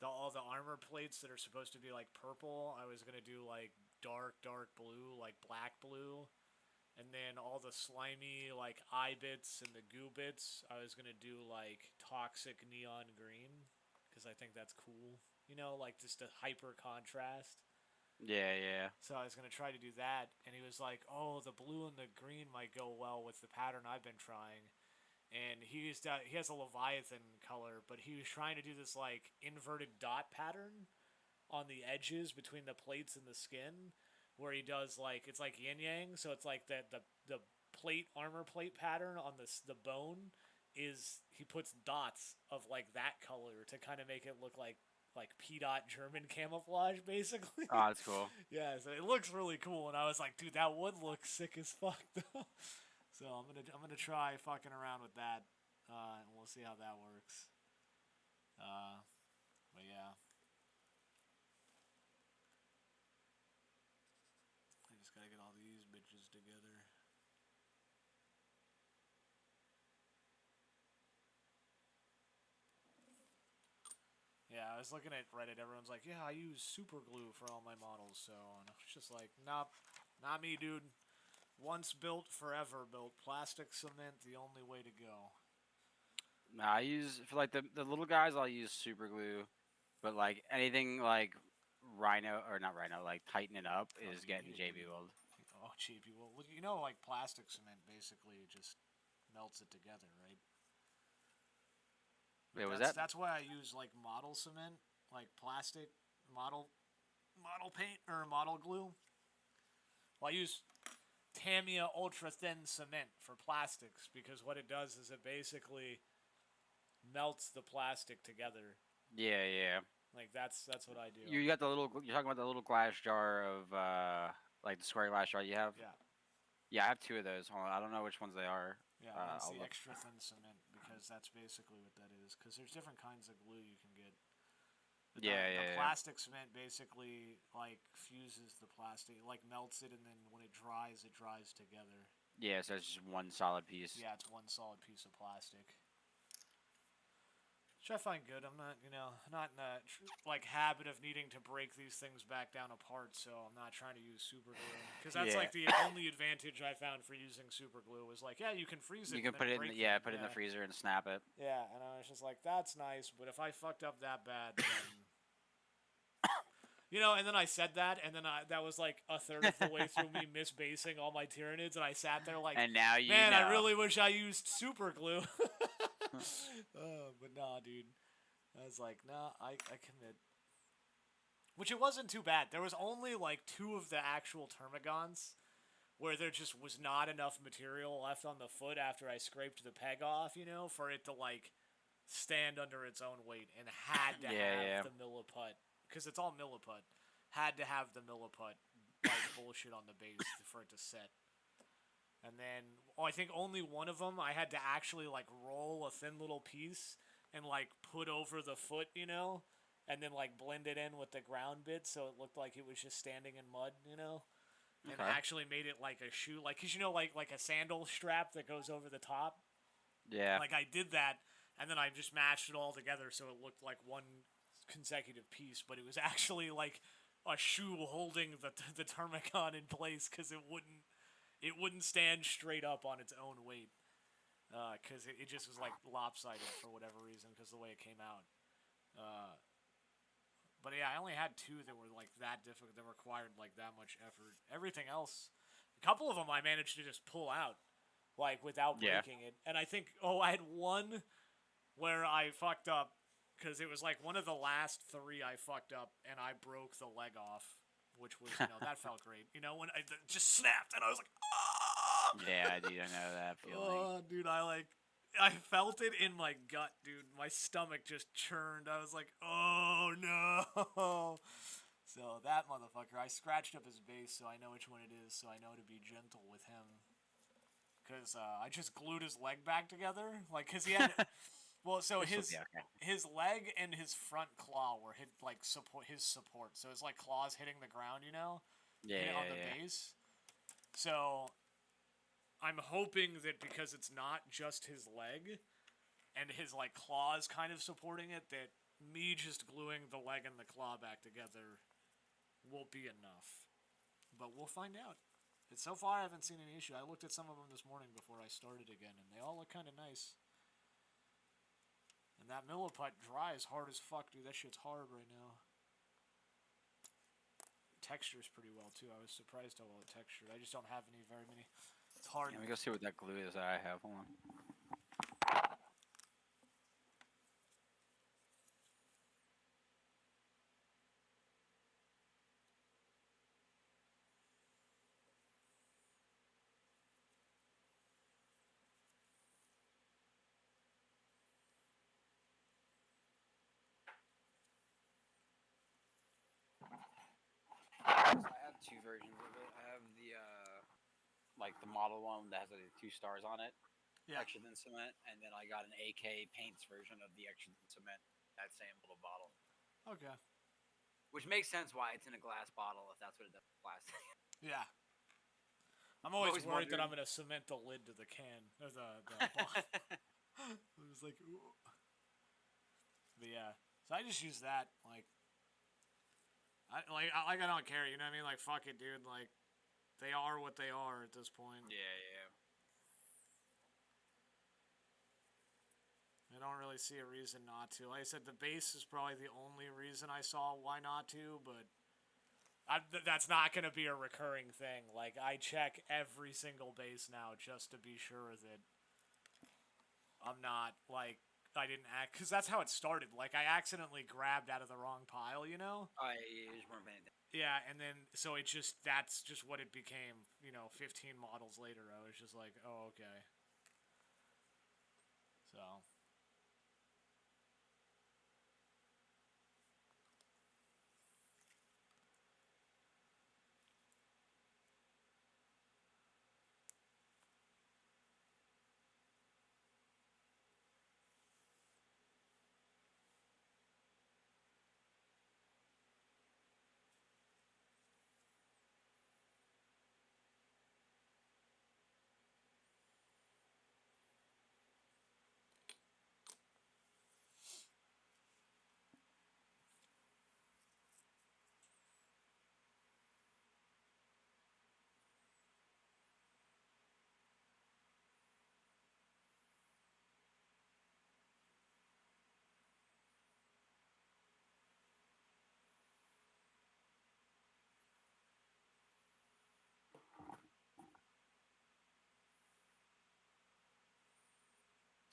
all the armor plates that are supposed to be like purple, I was gonna do like dark blue, like black blue, and then all the slimy like eye bits and the goo bits, I was gonna do like toxic neon green, cause I think that's cool. You know, like just a hyper contrast. Yeah, yeah. So I was gonna try to do that, and he was like, "Oh, the blue and the green might go well with the pattern I've been trying." And he has a Leviathan color, but he was trying to do this like inverted dot pattern on the edges between the plates and the skin, where he does like it's like yin yang. So it's like the plate armor plate pattern on the bone is he puts dots of like that color to kind of make it look like P dot German camouflage basically. Oh, that's cool. Yeah, so it looks really cool, and I was like, dude, that would look sick as fuck though. So I'm gonna try fucking around with that, and we'll see how that works. But yeah, I just gotta get all these bitches together. Yeah, I was looking at Reddit. Everyone's like, "Yeah, I use super glue for all my models." So, and I was just like, "Nope, not me, dude. Once built, forever built. Plastic cement, the only way to go." I use for like the little guys. I'll use super glue, but like anything like Rhino or not Rhino, like tighten it up Oh, is you getting need it, JB dude. weld. Oh, JB weld. Well, you know, like plastic cement basically just melts it together, right? Wait, was that's that? that's why I use like model cement, like plastic model paint or model glue. Well, I use Tamiya ultra thin cement for plastics because what it does is it basically melts the plastic together. Yeah, yeah. Like that's what I do. You got the little. You're talking about the little glass jar of like the square glass jar you have. Yeah. Yeah, I have two of those. Hold on, I don't know which ones they are. Yeah, that's I'll the look. extra thin cement because that's basically what that is. Because there's different kinds of glue you can get. But Yeah, the yeah. plastic cement basically like fuses the plastic, like melts it, and then when it dries together. Yeah, so it's just one solid piece. Yeah, it's one solid piece of plastic. Which I find good. I'm not, not in the like habit of needing to break these things back down apart, so I'm not trying to use super glue because that's Yeah. like the only advantage I found for using super glue was like, yeah, you can freeze it. You can and put then it in break put it in the freezer and snap it. Yeah, and I was just like, that's nice, but if I fucked up that bad, then and then I said that, and then that was like a third of the way through me misbasing all my Tyranids, and I sat there like, And now you man, know. I really wish I used super glue. But nah, dude. I was like, nah, I commit. Which it wasn't too bad. There was only like 2 of the actual Termagants where there just was not enough material left on the foot after I scraped the peg off, for it to like stand under its own weight and had to have the milliput. Because it's all milliput. Had to have the milliput like bullshit on the base for it to set. And then, I think only one of them I had to actually like roll a thin little piece and like put over the foot, and then like blend it in with the ground bit so it looked like it was just standing in mud, and actually made it like a shoe, like, cause like a sandal strap that goes over the top. Yeah. Like I did that, and then I just matched it all together so it looked like one consecutive piece, but it was actually like a shoe holding the Termagant in place because it wouldn't stand straight up on its own weight. Because it just was like lopsided for whatever reason because the way it came out. But yeah, I only had 2 that were like that difficult, that required like that much effort. Everything else, a couple of them I managed to just pull out, like without breaking it. And I think, I had one where I fucked up because it was like one of the last 3 I fucked up and I broke the leg off, which was, that felt great. When I just snapped and I was like, ah! Yeah, dude, I know that feeling. Oh, dude, I felt it in my gut, dude. My stomach just churned. I was like, oh no. So that motherfucker, I scratched up his base so I know which one it is, so I know to be gentle with him. Because I just glued his leg back together. Like, because he had... Well, so his leg and his front claw were hit like his support. So it's like claws hitting the ground, Yeah, on the base. So I'm hoping that because it's not just his leg and his like claws kind of supporting it, that me just gluing the leg and the claw back together will be enough. But we'll find out. And so far, I haven't seen any issue. I looked at some of them this morning before I started again, and they all look kind of nice. And that milliput dries hard as fuck, dude. That shit's hard right now. Textures pretty well, too. I was surprised how well it textured. I just don't have very many. It's hard. Let me go see what that glue is that I have. Hold on. I have 2 versions of it. I have the like the model one that has the 2 stars on it. Yeah. Extra thin cement, and then I got an AK Paints version of the extra thin cement. That same little bottle. Okay. Which makes sense why it's in a glass bottle if that's what it does with plastic. Yeah. I'm always worried that wondering. I'm going to cement the lid to the can. Or the bottle. I was like, ooh. But yeah. So I just use that. Like, I don't care. You know what I mean? Like, fuck it, dude. Like, they are what they are at this point. Yeah. I don't really see a reason not to. Like I said, the base is probably the only reason I saw why not to, but that's not going to be a recurring thing. Like, I check every single base now just to be sure that I'm not, like, I didn't act, because that's how it started. Like, I accidentally grabbed out of the wrong pile, you know? I just weren't paying attention. Yeah, and then, so it just, that's just what it became, 15 models later. I was just like, oh, okay. So.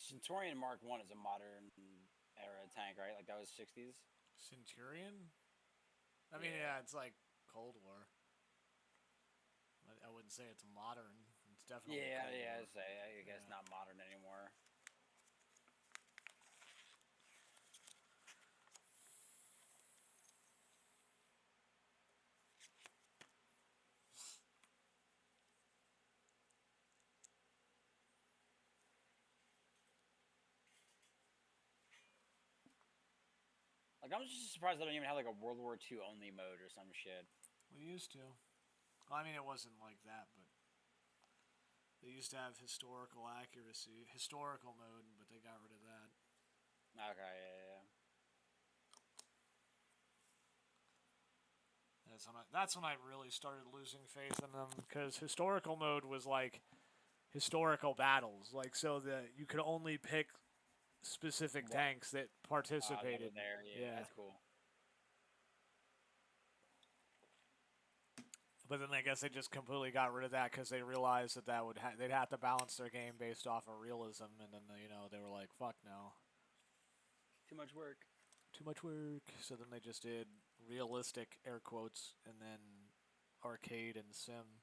Centurion Mark 1 is a modern era tank, right? Like that was 60s. Centurion? I mean, yeah, it's like Cold War. I wouldn't say it's modern. It's definitely Cold War. I guess not modern anymore. Like, I'm just surprised they don't even have, like, a World War II only mode or some shit. We used to. Well, I mean, it wasn't like that, but they used to have historical accuracy, historical mode, but they got rid of that. Okay, yeah. That's when I really started losing faith in them, because historical mode was like historical battles, like, so that you could only pick specific tanks that participated. There, yeah, that's cool. But then I guess they just completely got rid of that because they realized that they'd have to balance their game based off of realism, and then they were like, "Fuck no, too much work." Too much work. So then they just did realistic air quotes, and then arcade and sim.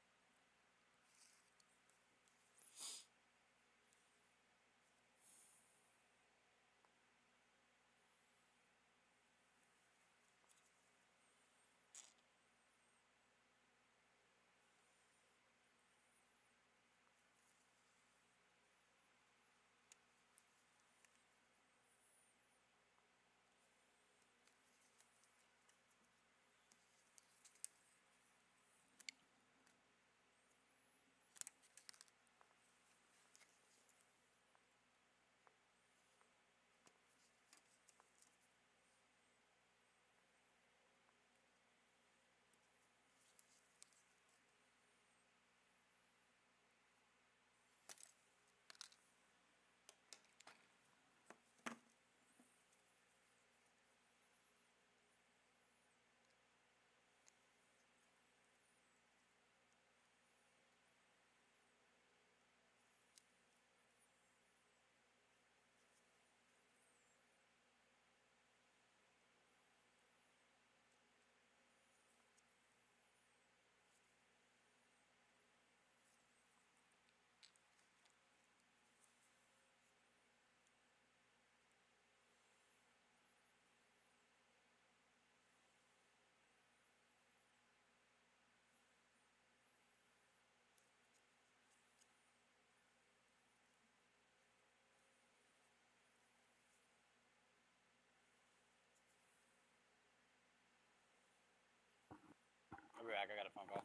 I'll be back. I got a phone call.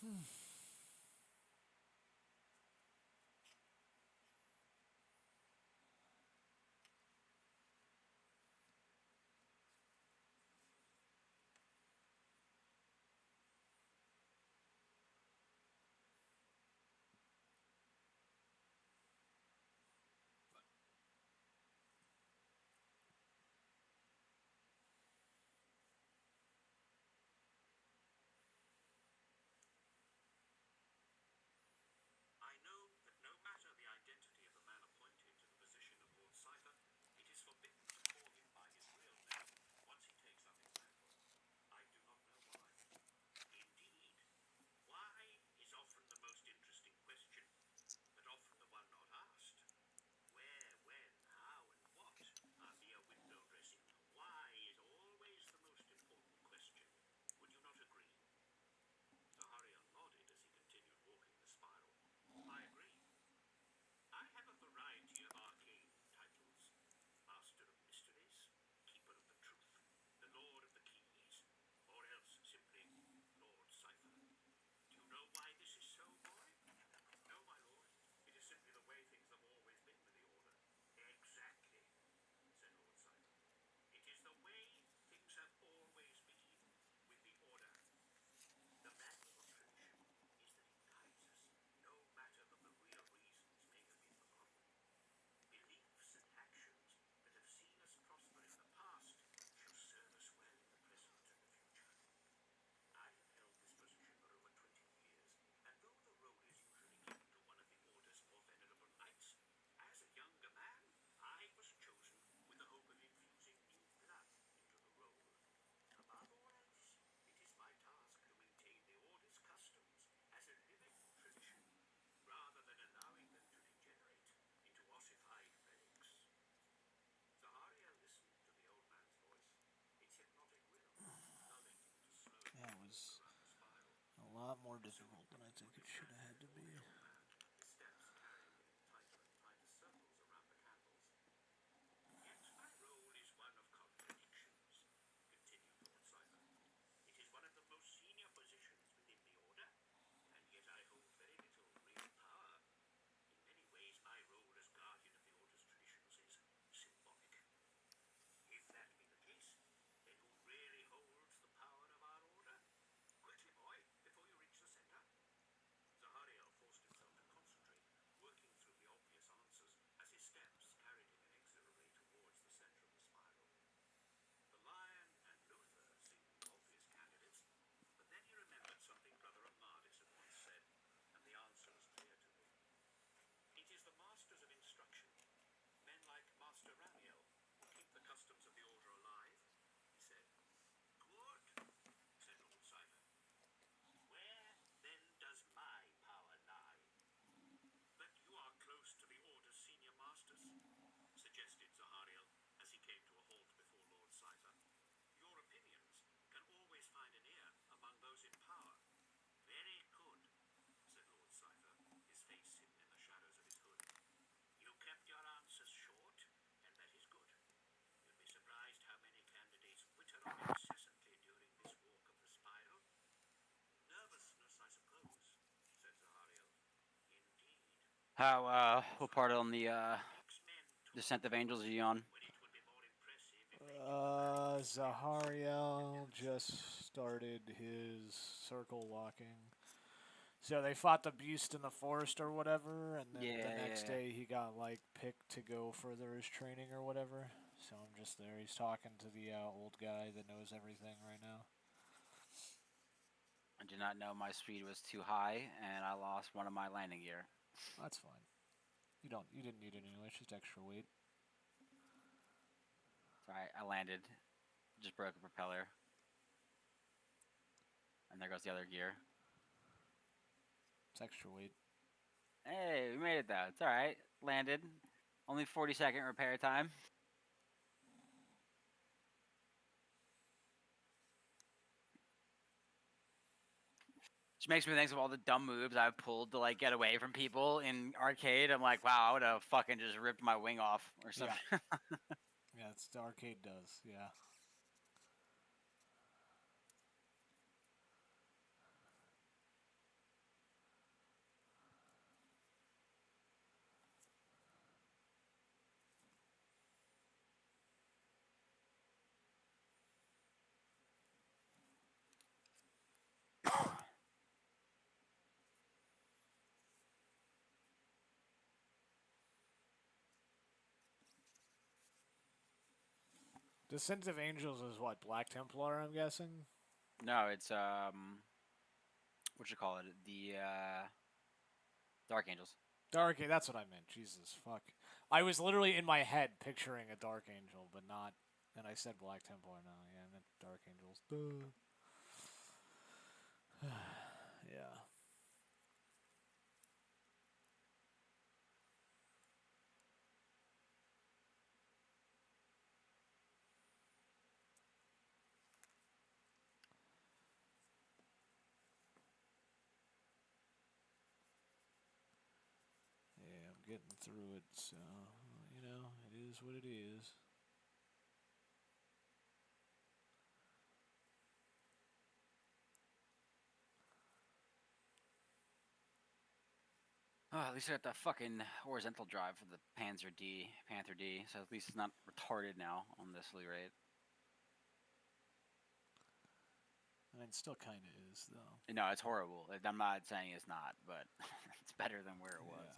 I know that no matter the identity of the man appointed to the position of Lord Cypher, it is forbidden to call him by his real name once he takes up his mantle. I do not know why. Indeed, why is often the most interesting question, but often the one not asked. Where, when, how, and what are mere window dressing. Why is always the most important question. Would you not agree? Zahariel nodded as he continued walking the spiral. I agree. I have a variety of arcane titles. Master of Mysteries, Keeper of the Truth, the Lord of the Keys, or else simply Lord Cypher. Do you know why this is so, boy? No, my lord. It is simply the way things have always been with the Order. Exactly, said Lord Cypher. It is the way things have always been with the Order. The value of tradition is that it guides us, no matter that the real reasons may have been forgotten. Beliefs and actions that have seen us prosper in the past shall serve us well in the present and the future. I have held this position for over 20 years, and though the role is usually given to one of the Order's more venerable knights, as a younger man, I was chosen with the hope of infusing new blood into the role. Above all else, it is my task to maintain the Order's customs as a living tradition, rather than allowing them to degenerate into ossified relics. Zahariel listened to the old man's voice, its hypnotic rhythm, lulling him to slowly That walk was around the spiral. a lot more difficult than I think it should have had to be. His steps carrying him in tighter and tighter circles around the candles. Yet my role is one of contradictions, continued Lord Cypher. It is one of the most senior positions within the Order, and yet I hold very little real power. In many ways, my role as guardian of the Order's traditions is symbolic. If that be the case, then who really holds the power of our Order? Quickly, boy, before you reach the center. Zahariel forced himself to concentrate, working through the obvious answers as his steps carried him inexorably towards the center of the spiral. The Lion and Luther seemed obvious candidates, but then he remembered something Brother Amadis had once said, and the answer was clear to him. It is the masters of instruction, men like Master Ramiel, who keep the customs of the Order alive, he said. Good, said Lord Cypher. Where, then, does my power lie? That you are close to the Order's senior masters, suggested Zahariel as he came to a halt before Lord Cypher. Your opinions can always find an ear among those in power. Very good, said Lord Cypher, his face hidden in the shadows of his hood. You kept your answers short, and that is good. You'd be surprised how many candidates witter on incessantly during this walk of the spiral. Nervousness, I suppose, said Zahariel. Indeed. How, what part on the X-Men took Descent of Angels are you on? when it would be more impressive if they knew Zahariel just started his circle walking. So they fought the beast in the forest or whatever, and then the next day he got like picked to go further his training or whatever. So I'm just there. He's talking to the old guy that knows everything right now. I did not know my speed was too high, and I lost one of my landing gear. That's fine. You didn't need it anyway. It's just extra weight. Sorry, I landed, just broke a propeller, and there goes the other gear. It's extra weight. Hey, we made it though. It's all right. Landed. Only 40-second repair time. Which makes me think of all the dumb moves I've pulled to like get away from people in arcade. I'm like, wow, I would have fucking just ripped my wing off or something. Yeah, it's the arcade does. Yeah. Descent of Angels is what? Black Templar, I'm guessing? No, it's what you call it? The Dark Angels. Dark, that's what I meant. Jesus, fuck. I was literally in my head picturing a Dark Angel, but not. And I said Black Templar. No, yeah, I meant Dark Angels. Duh. Yeah. Yeah, I'm getting through it, so, you know, it is what it is. Oh, at least I got the fucking horizontal drive for the Panther D, so at least it's not retarded now on this Lee rate. I mean, it still kind of is, though. No, it's horrible. I'm not saying it's not, but it's better than where it was. Yeah.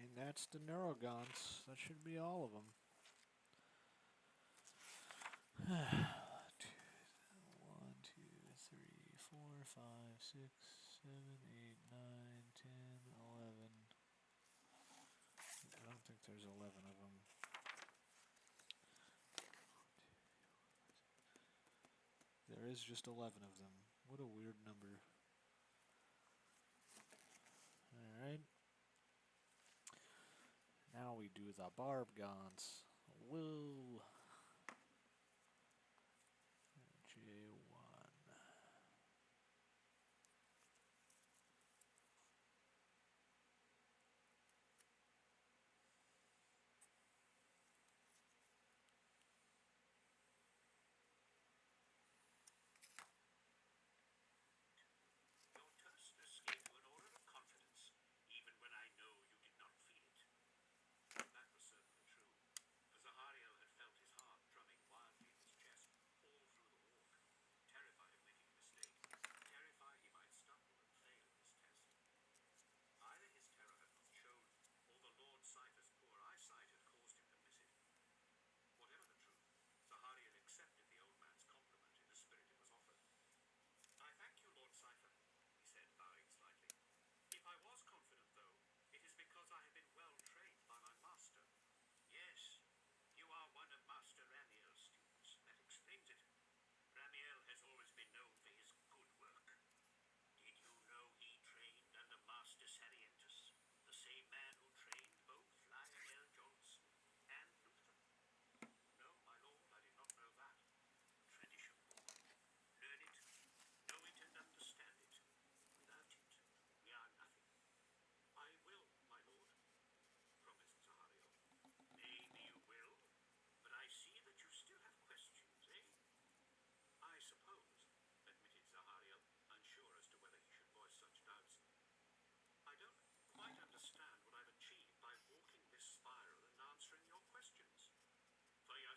And that's the Neurogons. That should be all of them. 1, 2, 3, 4, 5, 6, 7, 8, 9, 10, 11. I don't think there's 11 of them. There is just 11 of them. What a weird number. Alright. Now we do the Barbgons. Woo! J1. Your terseness gave you an aura of confidence, even when I know you did not feel it. That was certainly true, for Zahariel had felt his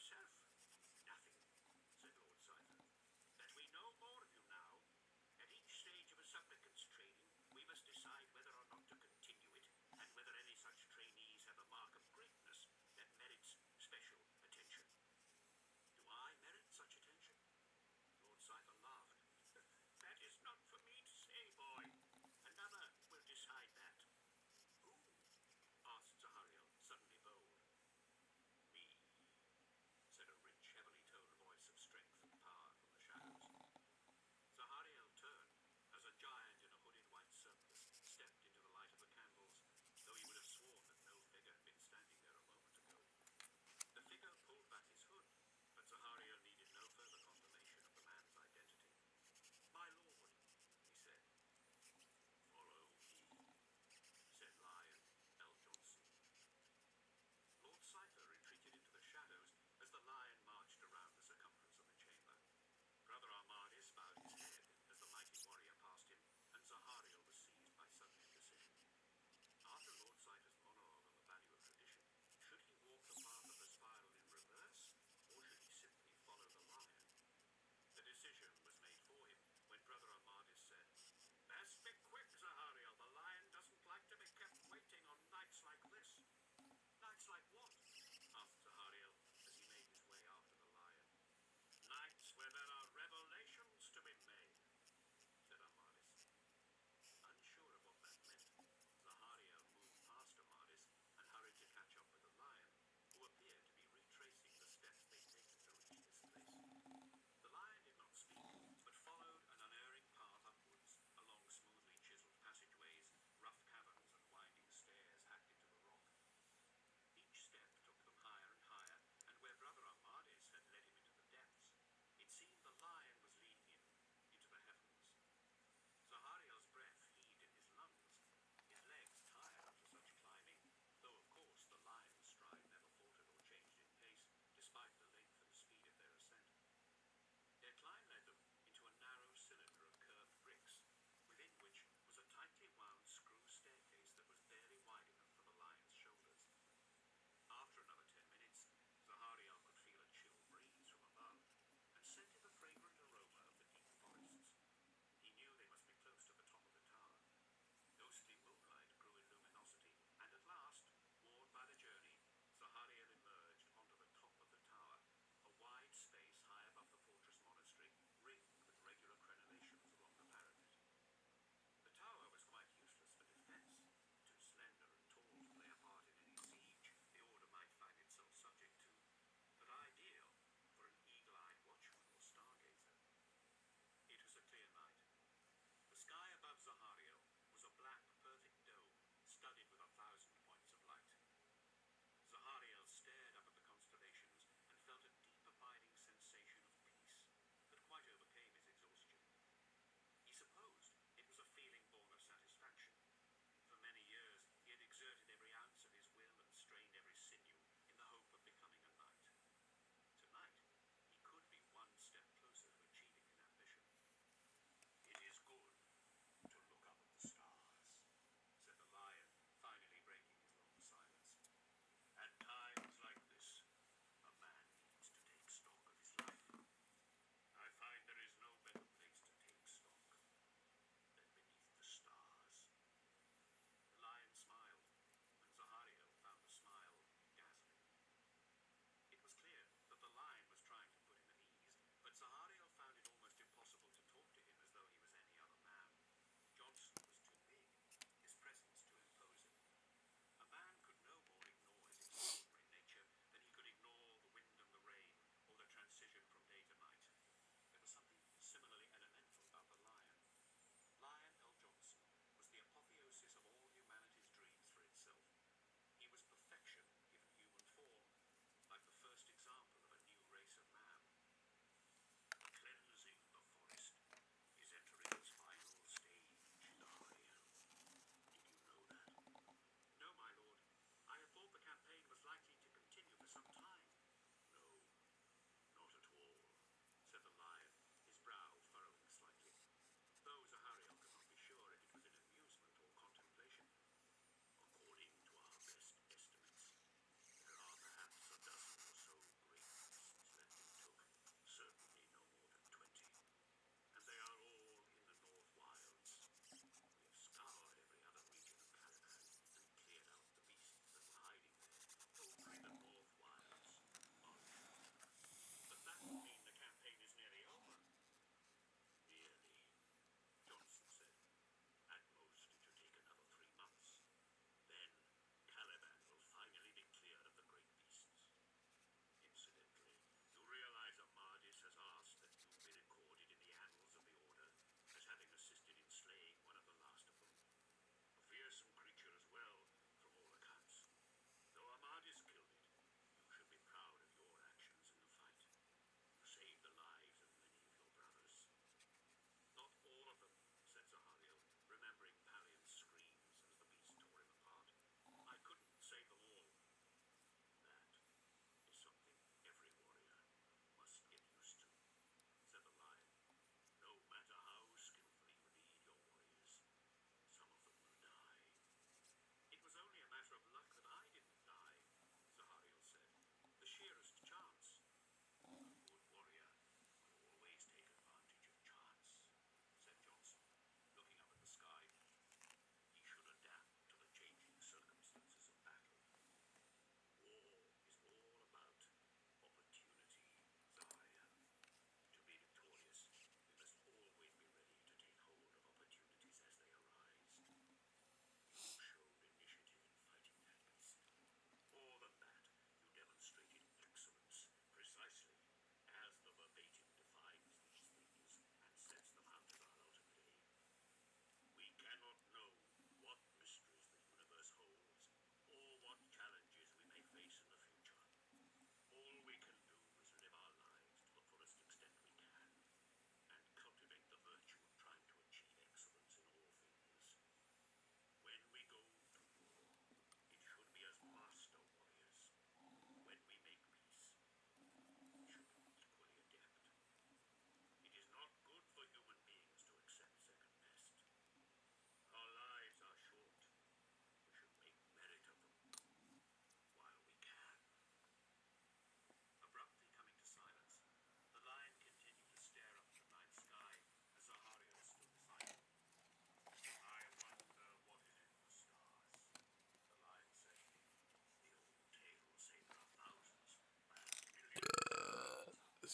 yourself? Nothing, said Lord Scyther. That we know more of you now. At each stage of a supplicant's training, we must decide whether or not to continue it, and whether any such trainees have a mark of greatness that merits special attention. Do I merit such attention? Lord Scyther laughed. That is not for me to say, boy. Another will decide that. Who? Asked Zahariel, suddenly bold. Me, said a rich, heavily toned voice of strength and power from the shadows. Zahariel turned as a giant in a hooded white surplice stepped into the light of the candles, though he would have sworn that no figure had been standing there a moment ago. The figure pulled back his hood, but Zahariel needed no further confirmation of the man's identity. My lord, he said. Follow me, said Lion L. Johnson. Lord Scyther retreated into the shadows as the lion marched around the circumference of the chamber. Brother Armadis bowed his head as the mighty warrior passed him, and Zahariel was seized by sudden indecision. After Lord Scyther's monologue on the value of tradition, should he walk the path of the spiral in reverse, or should he simply follow the lion? The decision was made for him when Brother Armadis said, Best be quick, Zahariel. The lion doesn't like to be kept waiting on nights like this. Nights like what? Asked Zahariel as he made his way after the lion. Nights where there are revelations to be made, said Armadis. Unsure of what that meant, Zahariel moved past Armadis and hurried to catch up with the lion, who appeared to be retracing the steps they'd taken to reach this place. The lion did not speak, but followed an unerring path upwards, along smoothly chiseled passageways, rough caverns, and winding stairs hacked into the rock. Each step took them higher and higher, and where Brother Armadis had led him into the depths, it seemed the lion was leading him into the heavens. Zahariel's breath heaved in his lungs. His legs tired after such climbing, though of course the lion's stride never faltered or changed in pace, despite the length and speed of their ascent. Their climb led them into a narrow cylinder of curved bricks, within which was a tightly wound screw staircase that was barely wide enough for the lion's shoulders. After another 10 minutes, Zahariel could feel a chill breeze from above, and scented the fragrant aroma of the deep forests. He knew they must be close to the top of the tower. Ghostly moonlight grew in luminosity, and at last, worn by the journey, Zahariel emerged onto the top of the tower, a wide space high above the fortress monastery, ringed with regular crenellations along the parapet. The tower was quite useless for defense, too slender and tall to play a part in any siege the Order might find itself subject to, but ideal for an eagle-eyed watchman or stargazer. It was a clear night. The sky above Zahariel was a black, perfect dome, studded with 1,000 points of light. Zahariel stared up at the constellations and felt a deep, abiding sensation of peace that quite overcame his exhaustion. He supposed it was a feeling born of satisfaction. For many years, he had exerted every ounce of his will and strained every sinew in the hope of becoming a knight. Tonight, he could be one step closer to achieving his ambition. It is good to look up at the stars, said the lion, finally breaking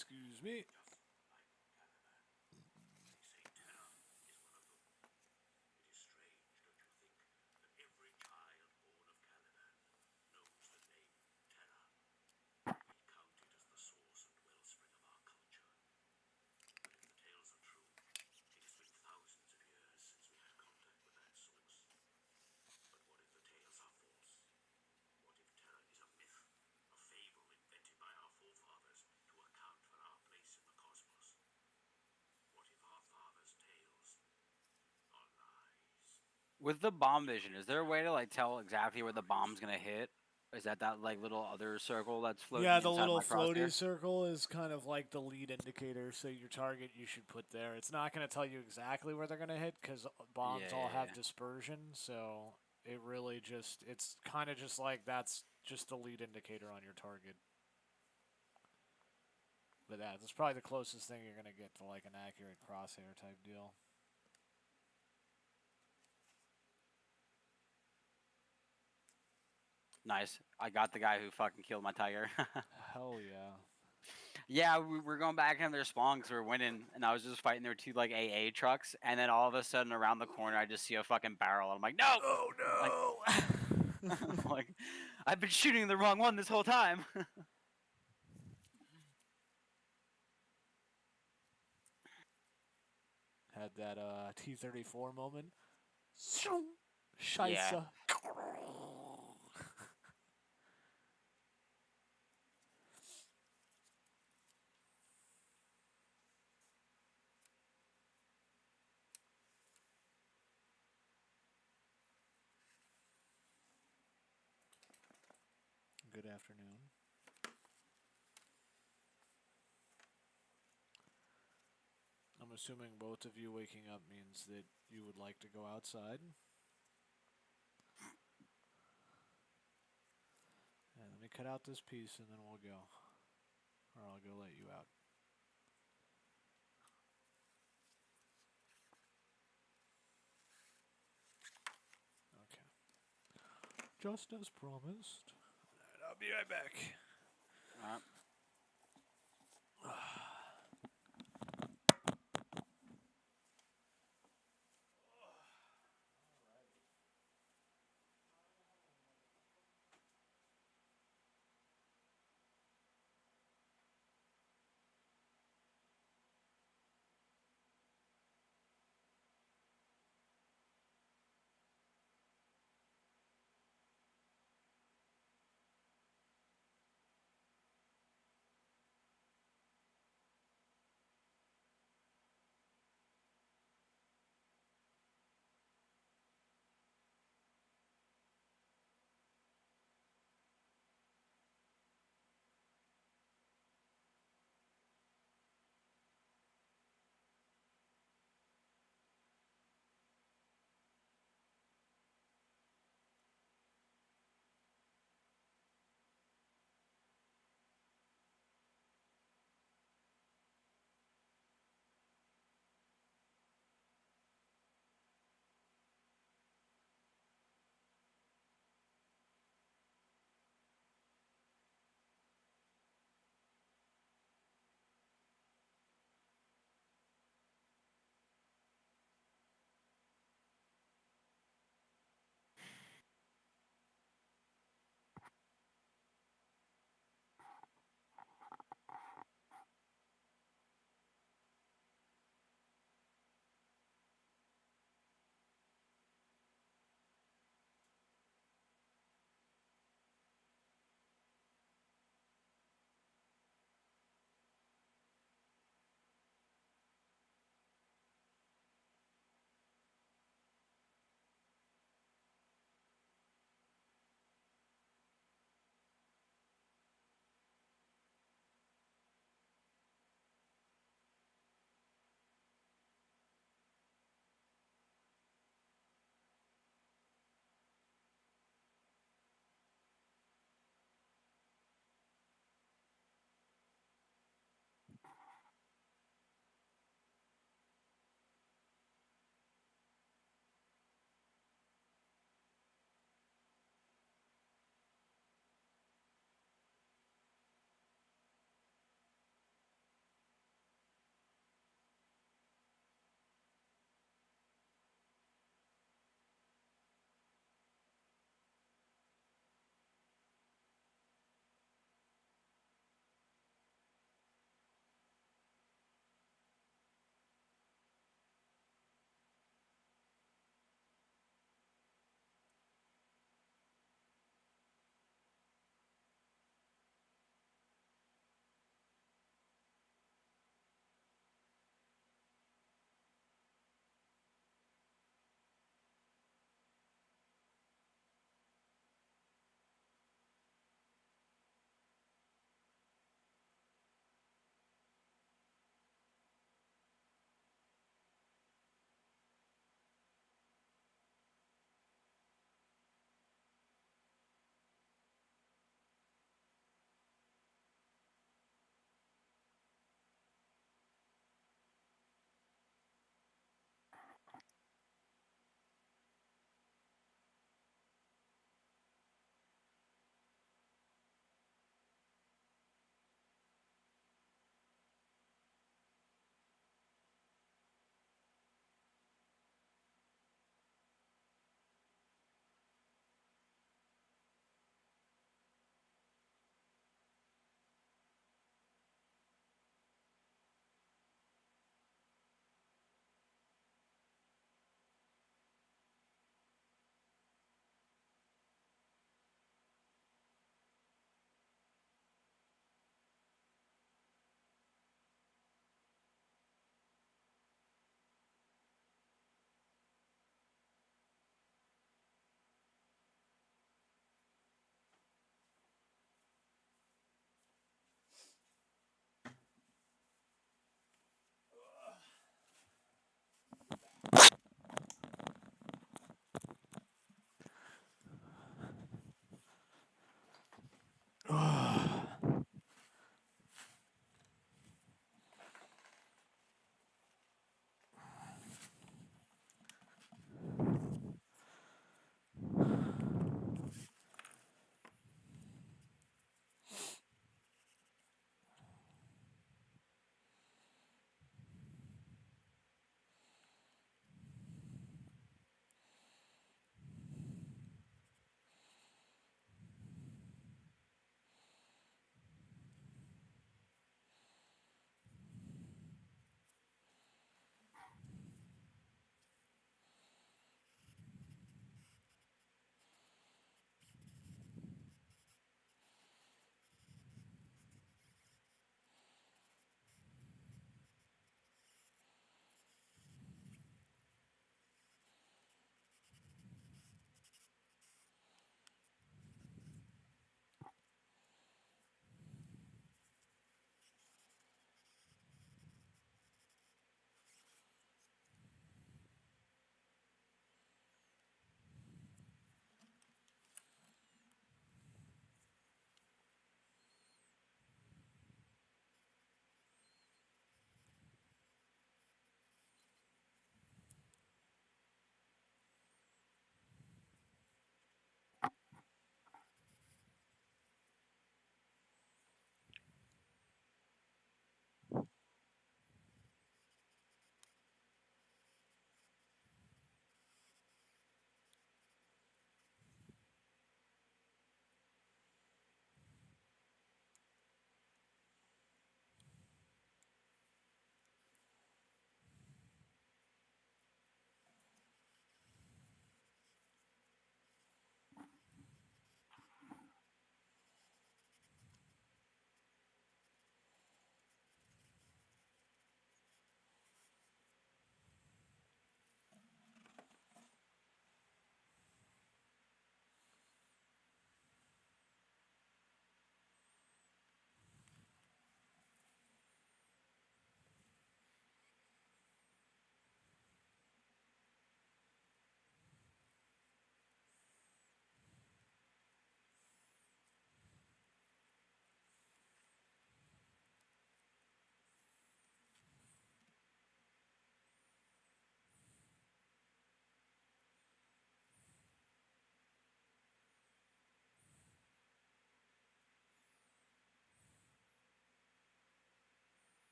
Excuse me. They say terror is one of them. It is strange, don't you think, that every child born of Caliban knows the name terror. We count it as the source and wellspring of our culture. But if the tales are true, it has been thousands of years since we had contact with that source. But what if the tales are false? What if terror is a myth, a fable invented by our forefathers to account for our place in the cosmos? What if our fathers' tales are lies? With the bomb vision, is there a way to like tell exactly where the bomb's gonna hit? Is that like little other circle that's floating Yeah, the inside little my crosshair? floaty circle is kind of like the lead indicator. So your target you should put there. It's not going to tell you exactly where they're going to hit because bombs all have Yeah. dispersion. So it really just it's kind of just like that's just the lead indicator on your target. But that's probably the closest thing you're going to get to like an accurate crosshair type deal. Nice. I got the guy who fucking killed my tiger. Hell yeah. Yeah, we're going back in their spawn because we're winning, and I was just fighting their two like AA trucks, and then all of a sudden around the corner I just see a fucking barrel, and I'm like, no! Oh no! I'm like, I've been shooting the wrong one this whole time. Had that T-34 moment. Yeah. Scheisse. Good afternoon. I'm assuming both of you waking up means that you would like to go outside. And let me cut out this piece and then we'll go. Or I'll go let you out. Okay. Just as promised. And I'll be right back. Alright.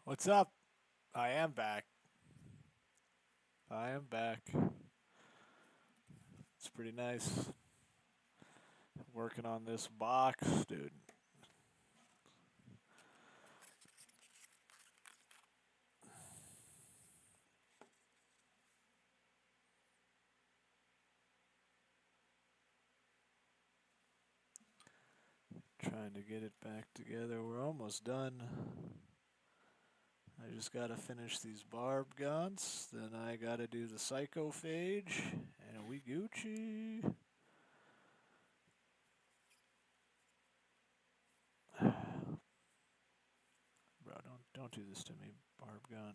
What's up? I am back. I am back. It's pretty nice. Working on this box, dude. Trying to get it back together. We're almost done. I just gotta finish these barb guns. Then I gotta do the psychophage. And we Gucci. Bro, don't do this to me, barb gun.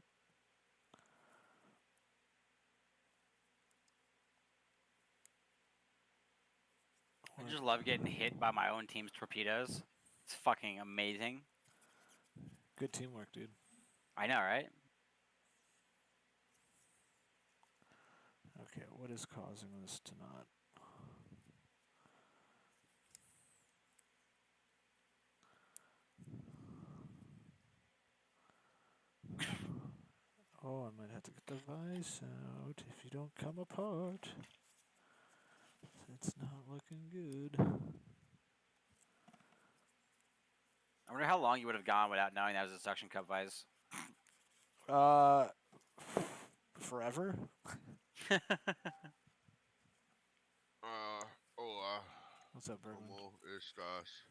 I just love getting hit by my own team's torpedoes. It's fucking amazing. Good teamwork, dude. I know, right? Okay, what is causing this to not? Oh, I might have to get the vise out if you don't come apart. It's not looking good. I wonder how long you would have gone without knowing that was a suction cup vise. Forever? Hola, What's up, Bergman? ¿cómo estás?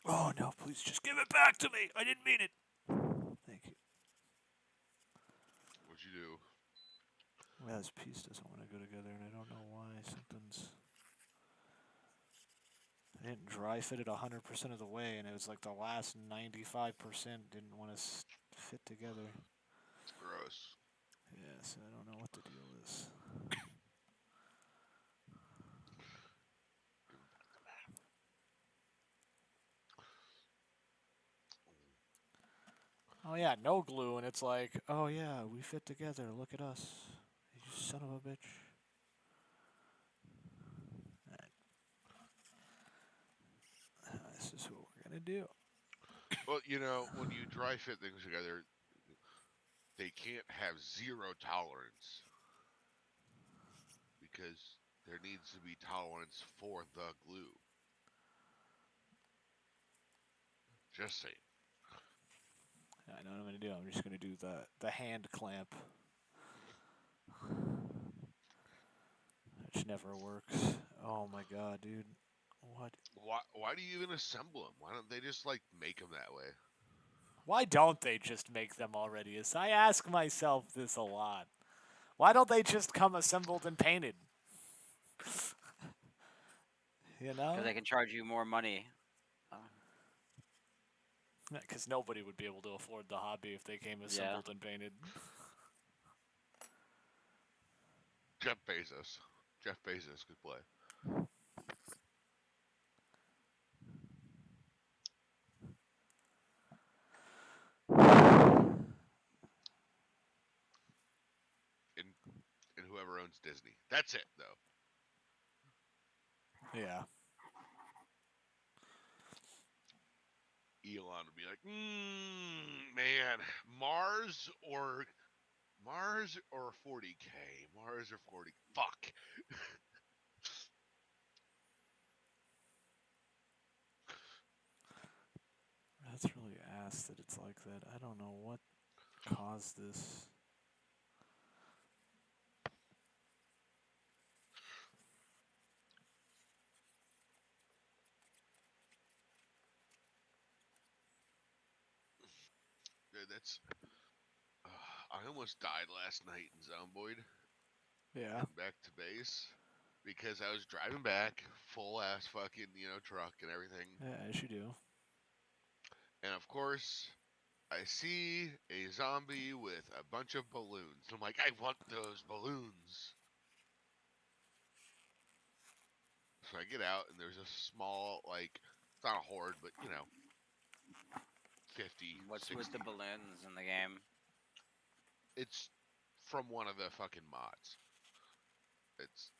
Oh no, please just give it back to me! I didn't mean it! Thank you. What'd you do? Well, this piece doesn't want to go together, and I don't know why. Something's... I didn't dry fit it 100% of the way, and it was like the last 95% didn't want to fit together. Gross. Yeah, so I don't know what the deal is. Oh yeah, no glue, and it's like, oh yeah, we fit together. Look at us, you son of a bitch. This is what we're gonna do. Well, you know, when you dry fit things together, they can't have zero tolerance because there needs to be tolerance for the glue. Just saying. I know what I'm gonna do. I'm just gonna do the hand clamp, which never works. Oh my god, dude. What? Why do you even assemble them? Why don't they just like make them that way? Why don't they just make them already? As I ask myself this a lot. Why don't they just come assembled and painted? You know? Because they can charge you more money. Because nobody would be able to afford the hobby if they came assembled and painted. Jeff Bezos. Jeff Bezos could play. And whoever owns Disney. That's it, though. Yeah. Elon would be like, man, Mars or 40K, Mars or 40. Fuck. That's really ass that it's like that. I don't know what caused this. Dude, that's. I almost died last night in Zomboid. Yeah. Back to base because I was driving back, full ass fucking truck and everything. Yeah, as you do. And of course, I see a zombie with a bunch of balloons. I'm like, I want those balloons. So I get out and there's a small, like, it's not a horde, but 50. What's 60. with the balloons in the game? It's from one of the fucking mods. It's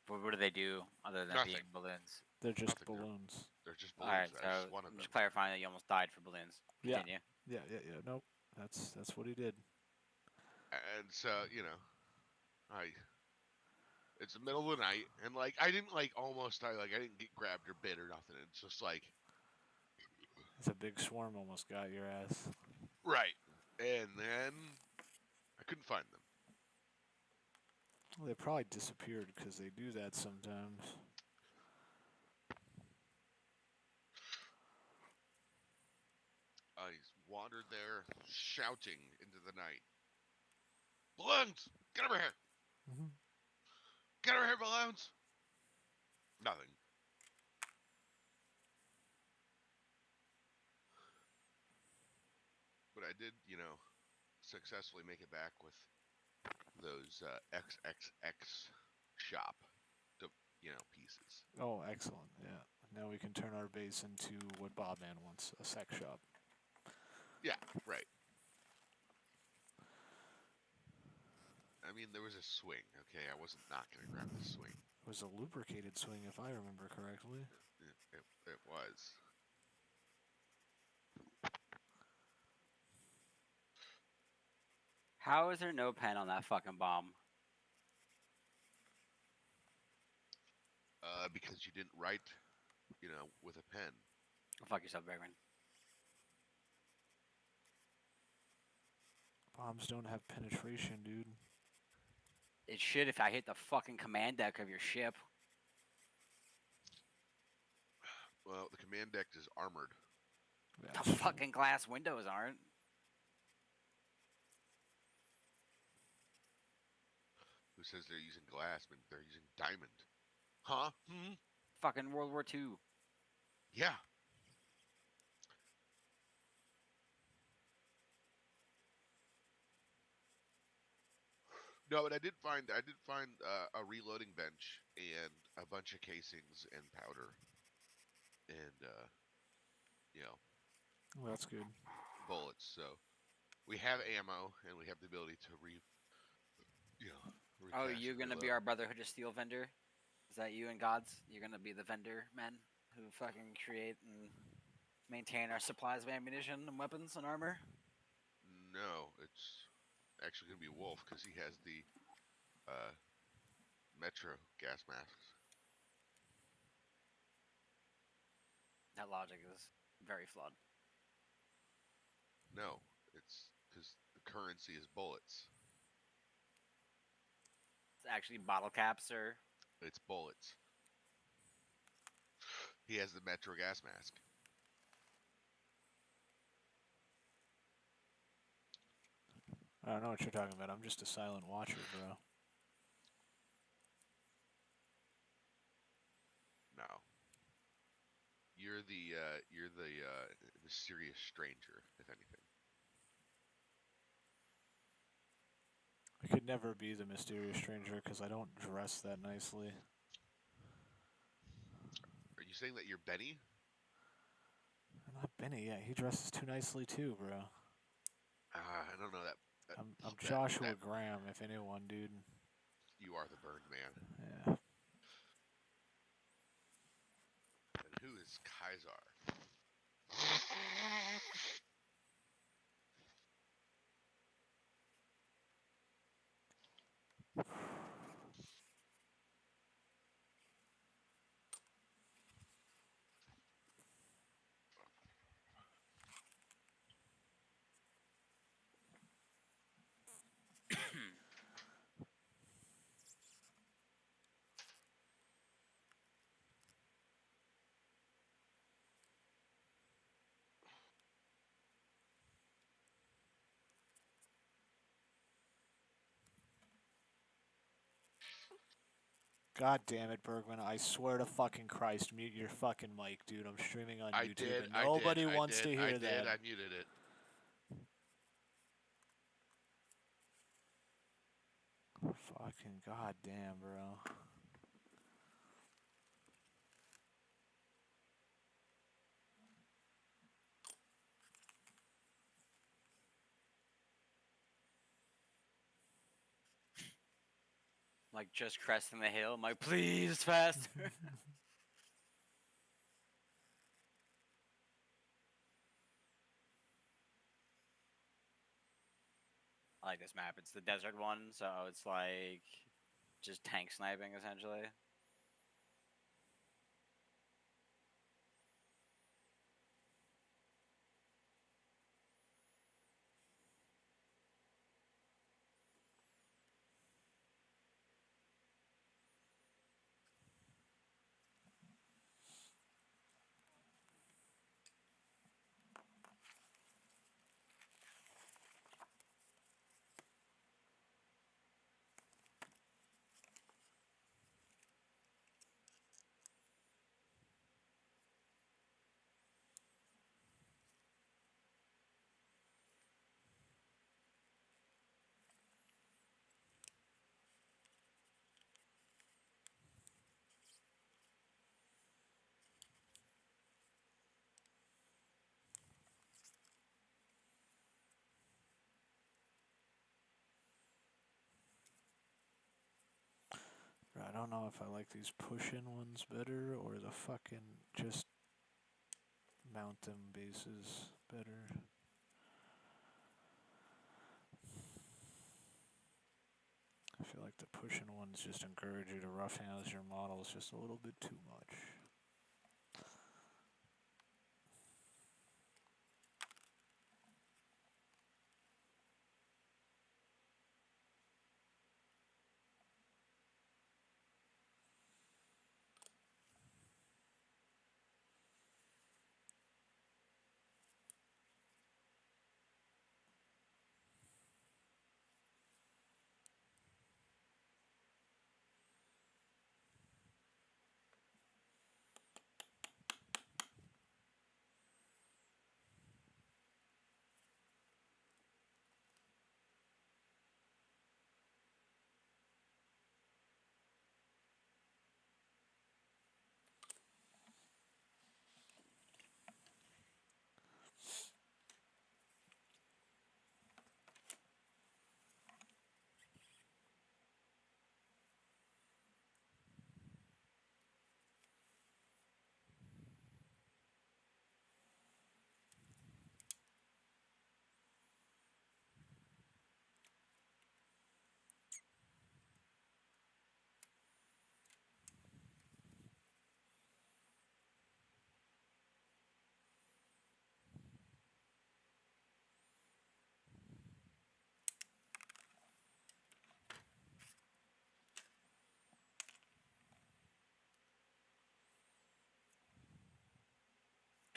What do they do other than Nothing. being balloons? They're just Nothing, balloons. They're just All balloons. right, I so just wanted I'm them. just clarifying that you almost died for balloons. Yeah. Continue. Yeah. Nope. That's what he did. And so, it's the middle of the night, and like I didn't like almost die. Like I didn't get grabbed or bit or nothing. It's just like It's a big swarm almost got your ass. right, and then I couldn't find them. Well, they probably disappeared because they do that sometimes. I wandered there, shouting into the night. Balloons! Get over here! Mhm. Get over here, balloons! Nothing. But I did, successfully make it back with those XXX shop, pieces. Oh, excellent. Yeah. Now we can turn our base into what Bob Man wants, a sex shop. Yeah, right. I mean, there was a swing, okay? I wasn't not going to grab the swing. It was a lubricated swing, if I remember correctly. It was. How is there no pen on that fucking bomb? Because you didn't write, with a pen. Go fuck yourself, Bergman. Bombs don't have penetration, dude. It should if I hit the fucking command deck of your ship. Well, the command deck is armored. Yeah, The fucking glass windows aren't. Who says they're using glass? Maybe they're using diamond. Huh? Hmm? Fucking World War II. Yeah. No, but I did find a reloading bench and a bunch of casings and powder, and well, that's good. bullets. So we have ammo and we have the ability to Oh, recast you're and gonna be reload. our Brotherhood of Steel vendor? Is that you and Gods? You're gonna be the vendor men who fucking create and maintain our supplies of ammunition and weapons and armor? No, it's actually gonna be Wolf because he has the Metro gas masks. That logic is very flawed. No, it's because the currency is bullets. It's actually bottle caps or It's bullets. He has the Metro gas mask. I don't know what you're talking about. I'm just a silent watcher, bro. No. You're the mysterious stranger, if anything. I could never be the mysterious stranger because I don't dress that nicely. Are you saying that you're Benny? I'm not Benny. Yeah, he dresses too nicely too, bro. I don't know that. I'm Joshua Graham, if anyone, dude. You are the burned man. Yeah. And who is Kaisar? God damn it, Bergman. I swear to fucking Christ, mute your fucking mic, dude. I'm streaming on YouTube and nobody wants to hear that. I muted it. Fucking goddamn, bro. like just cresting the hill. I'm like, please faster. I like this map. It's the desert one, so it's like just tank sniping essentially. I don't know if I like these push-in ones better or the fucking just mount them bases better. I feel like the push-in ones just encourage you to roughhouse your models just a little bit too much.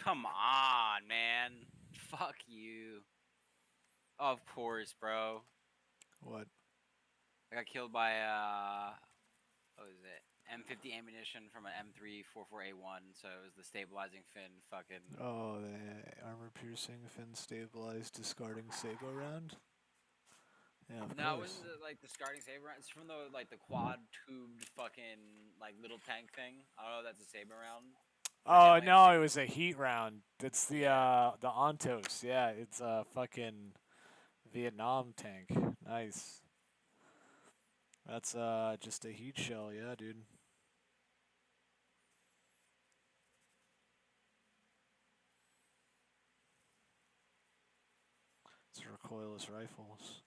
Come on, man. Fuck you. Of course, bro. What? I got killed by what was it? M50 ammunition from an M3 44A1, so it was the stabilizing fin fucking. Oh, the armor-piercing fin stabilized discarding Sabo round? Yeah, of No, it course. wasn't like the discarding saber round. It's from the like the quad tubed fucking like little tank thing. I don't know if that's a saber round. But Oh definitely no, has it was a heat round. It's the Yeah. the Ontos. Yeah, it's a fucking Vietnam tank. Nice. That's just a heat shell. Yeah, dude. It's recoilless rifles.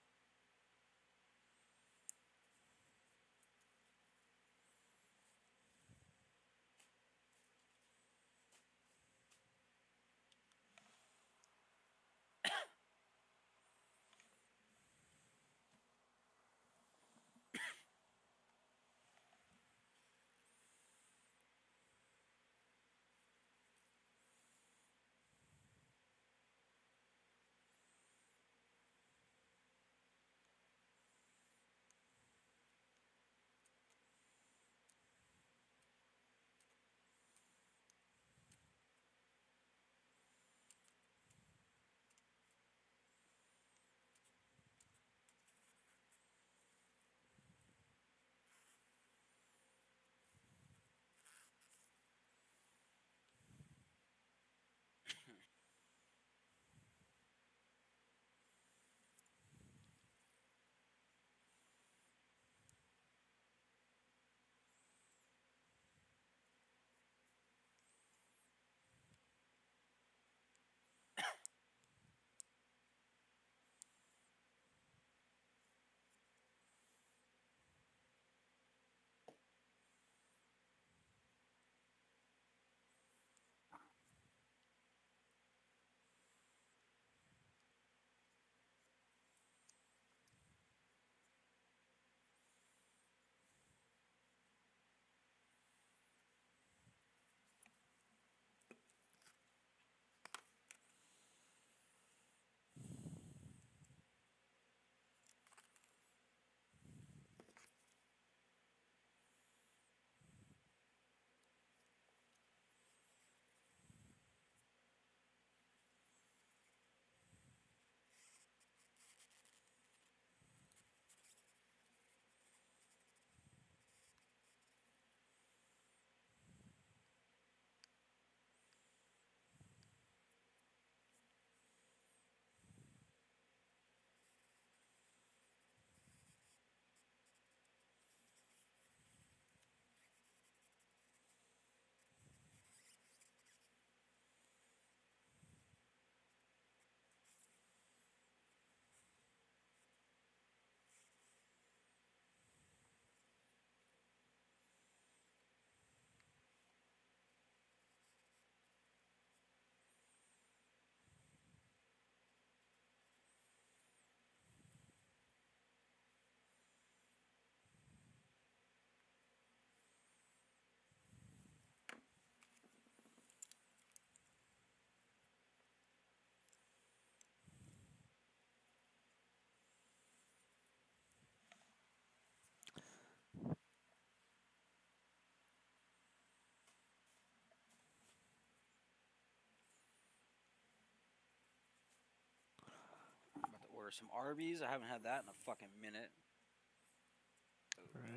some Arby's. I haven't had that in a fucking minute.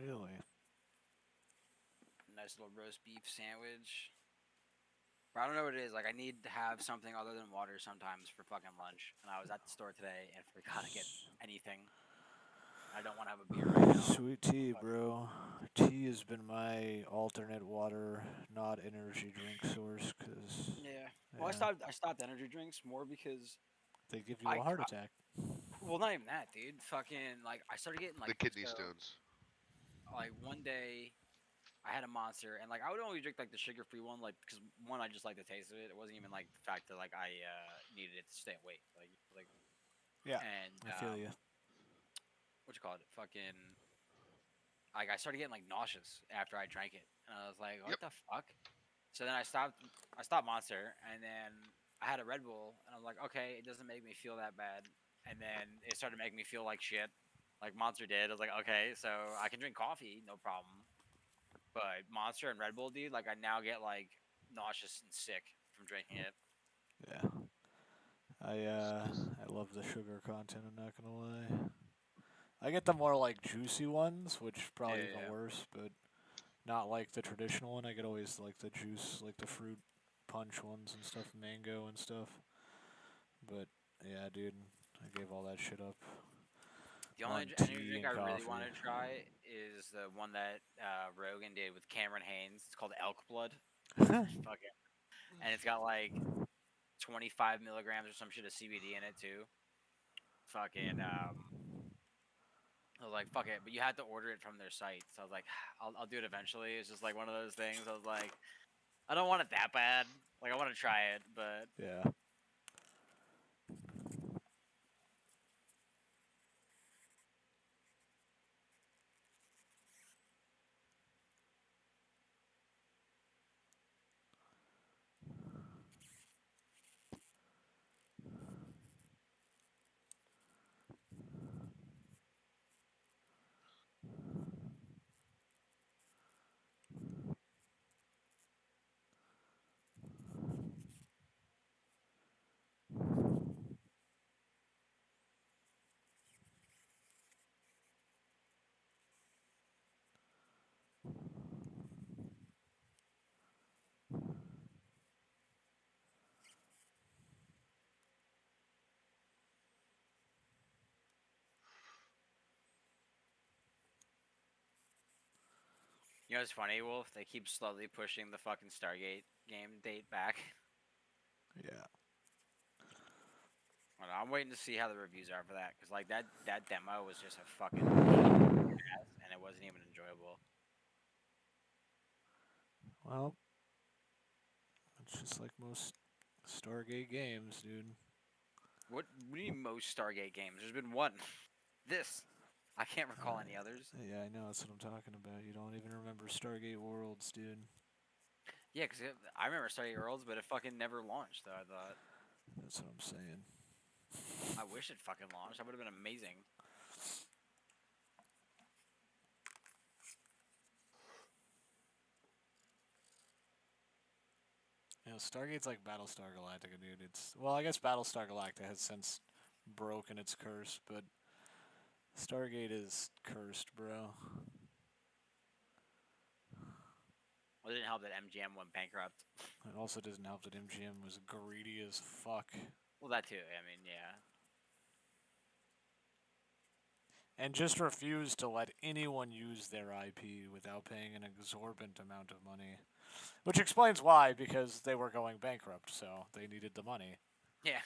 Really? Nice little roast beef sandwich. But I don't know what it is. Like, I need to have something other than water sometimes for fucking lunch. And I was at the store today and forgot to get anything. I don't want to have a beer right now. Sweet tea, bro. Tea has been my alternate water, not energy drink source, cause Yeah. Well, I stopped energy drinks more because they give you a heart attack. well, not even that, dude. Fucking like I started getting like The kidney so, stones. Like one day, I had a Monster, and like I would only drink like the sugar-free one, like because one I just like the taste of it. It wasn't even like the fact that like I needed it to stay awake, like Yeah, and I feel you. what you call it, fucking like I started getting like nauseous after I drank it, and I was like, what the fuck? So then I stopped Monster, and then I had a Red Bull, and I was like, okay, it doesn't make me feel that bad. And then it started making me feel like shit, like Monster did. I was like, okay, so I can drink coffee, no problem. But Monster and Red Bull, dude, like I now get like nauseous and sick from drinking it. Yeah. I love the sugar content, I'm not gonna lie. I get the more like juicy ones, which probably Yeah, even yeah. worse, but not like the traditional one. I get always like the juice, like the fruit punch ones and stuff, mango and stuff. But yeah, dude, I gave all that shit up. The only On energy tea drink and I really coffee. want to try is the one that Rogan did with Cameron Haynes. It's called Elk Blood. Fucking, and it's got like 25 milligrams or some shit of CBD in it too. Fucking, I was like, fuck it, but you had to order it from their site. So I was like, I'll do it eventually. It's just like one of those things. I was like, I don't want it that bad. Like I want to try it, but Yeah. you know what's funny, Wolf? They keep slowly pushing the fucking Stargate game date back. Yeah. I don't know, I'm waiting to see how the reviews are for that, because like that demo was just a fucking ass, and it wasn't even enjoyable. Well, it's just like most Stargate games, dude. What do you mean most Stargate games? There's been one. This. I can't recall any others. Yeah, I know. That's what I'm talking about. You don't even remember Stargate Worlds, dude. Yeah, because I remember Stargate Worlds, but it fucking never launched, though, I thought. That's what I'm saying. I wish it fucking launched. That would have been amazing. You know, Stargate's like Battlestar Galactica, dude. Well, I guess Battlestar Galactica has since broken its curse, but Stargate is cursed, bro. Well, it didn't help that MGM went bankrupt. It also doesn't help that MGM was greedy as fuck. Well, that too. I mean, yeah. And just refused to let anyone use their IP without paying an exorbitant amount of money. Which explains why, because they were going bankrupt, so they needed the money. Yeah.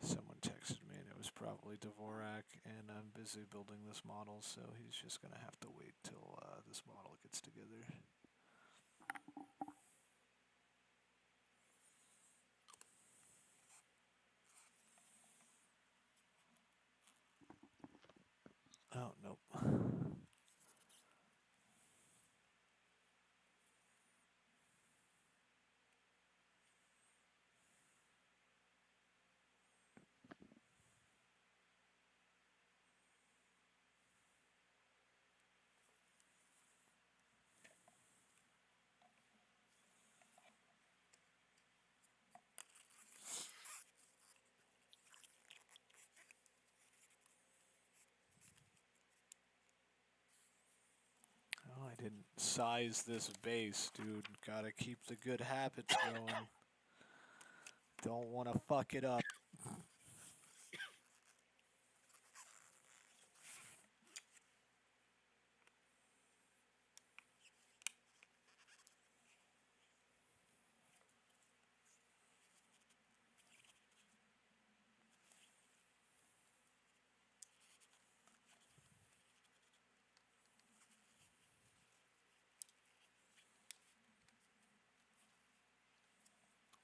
Someone texted me, and it was probably Dvorak, and I'm busy building this model, so he's just going to have to wait till this model gets together. Oh, nope. size this base, dude. Gotta keep the good habits going. Don't want to fuck it up.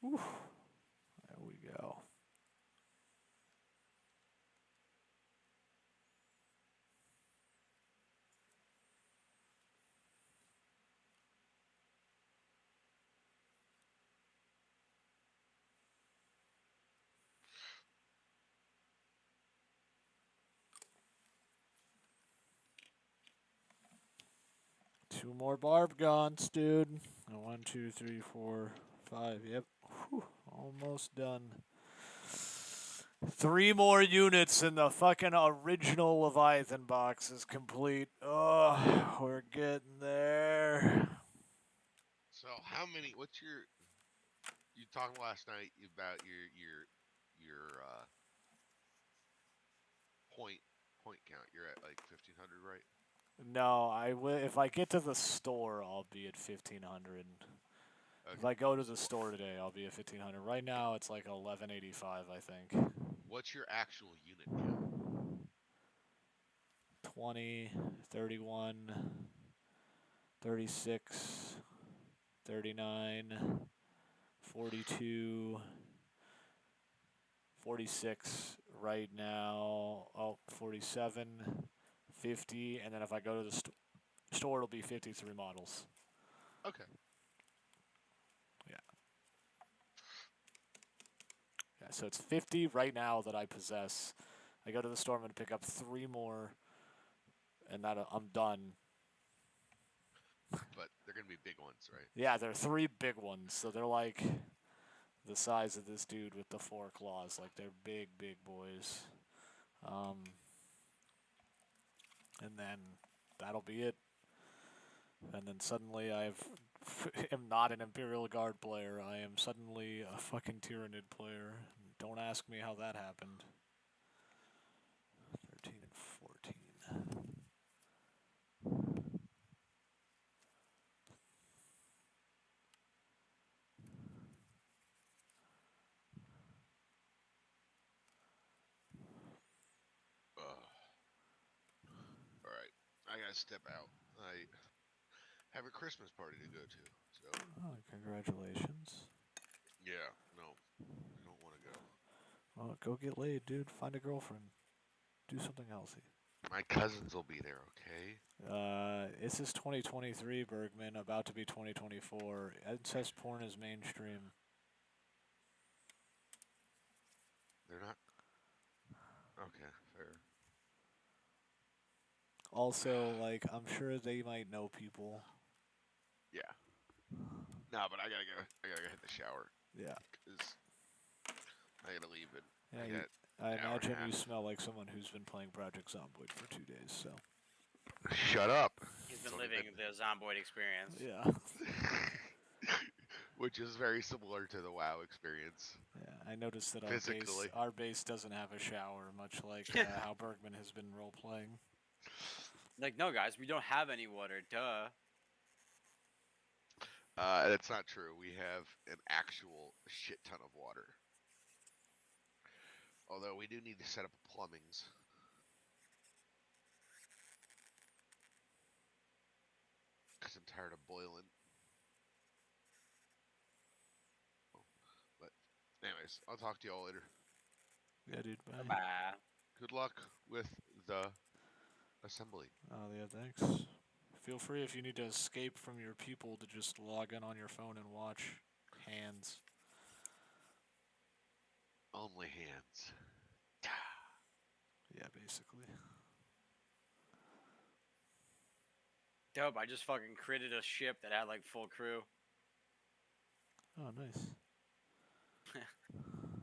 Oof. There we go. Two more barb guns, dude. 1, 2, 3, 4, 5. Yep. Whew. Almost done. 3 more units and the fucking original Leviathan box is complete. Oh, we're getting there. So how many? What's your? You talked last night about your point count. You're at like 1,500, right? No, if I get to the store, I'll be at 1,500. If Okay. I go to the store today, I'll be at 1,500. Right now, it's like 1185, I think. What's your actual unit count? 20, 31, 36, 39, 42, 46 right now. Oh, 47, 50, and then if I go to the store, it'll be 53 models. Okay. Yeah, so it's 50 right now that I possess. I go to the store, I'm going to pick up 3 more, and I'm done. But they're gonna be big ones, right? Yeah, they're 3 big ones, so they're like the size of this dude with the 4 claws. Like, they're big, big boys. And then that'll be it. And then suddenly I am not an Imperial Guard player. I am suddenly a fucking Tyranid player. Don't ask me how that happened. 13 and 14. All right. I gotta step out. I have a Christmas party to go to. So Oh, congratulations. yeah, no, I don't want to go. Well, go get laid, dude. Find a girlfriend. Do something healthy. My cousins will be there. Okay. This is 2023, Bergman, about to be 2024. Incest porn is mainstream. They're not. Okay, fair. Also, like, I'm sure they might know people. Yeah. No, but I gotta go. I gotta go hit the shower. Yeah. 'Cause I gotta leave it. Yeah, I imagine you smell like someone who's been playing Project Zomboid for 2 days, so. Shut up. He's been living the Zomboid experience. Yeah. Which is very similar to the WoW experience. Yeah, I noticed that Physically. our base doesn't have a shower, much like how Bergman has been role-playing. Like, no, guys, we don't have any water. Duh. That's not true. We have an actual shit ton of water. Although we do need to set up plumbings. Because I'm tired of boiling. But anyways, I'll talk to y'all later. Yeah, dude, bye. Bye. Good luck with the assembly. Oh, yeah, thanks. Feel free if you need to escape from your people to just log in on your phone and watch hands. Only hands. Yeah, basically. Dope, I just fucking critted a ship that had, like, full crew. Oh, nice.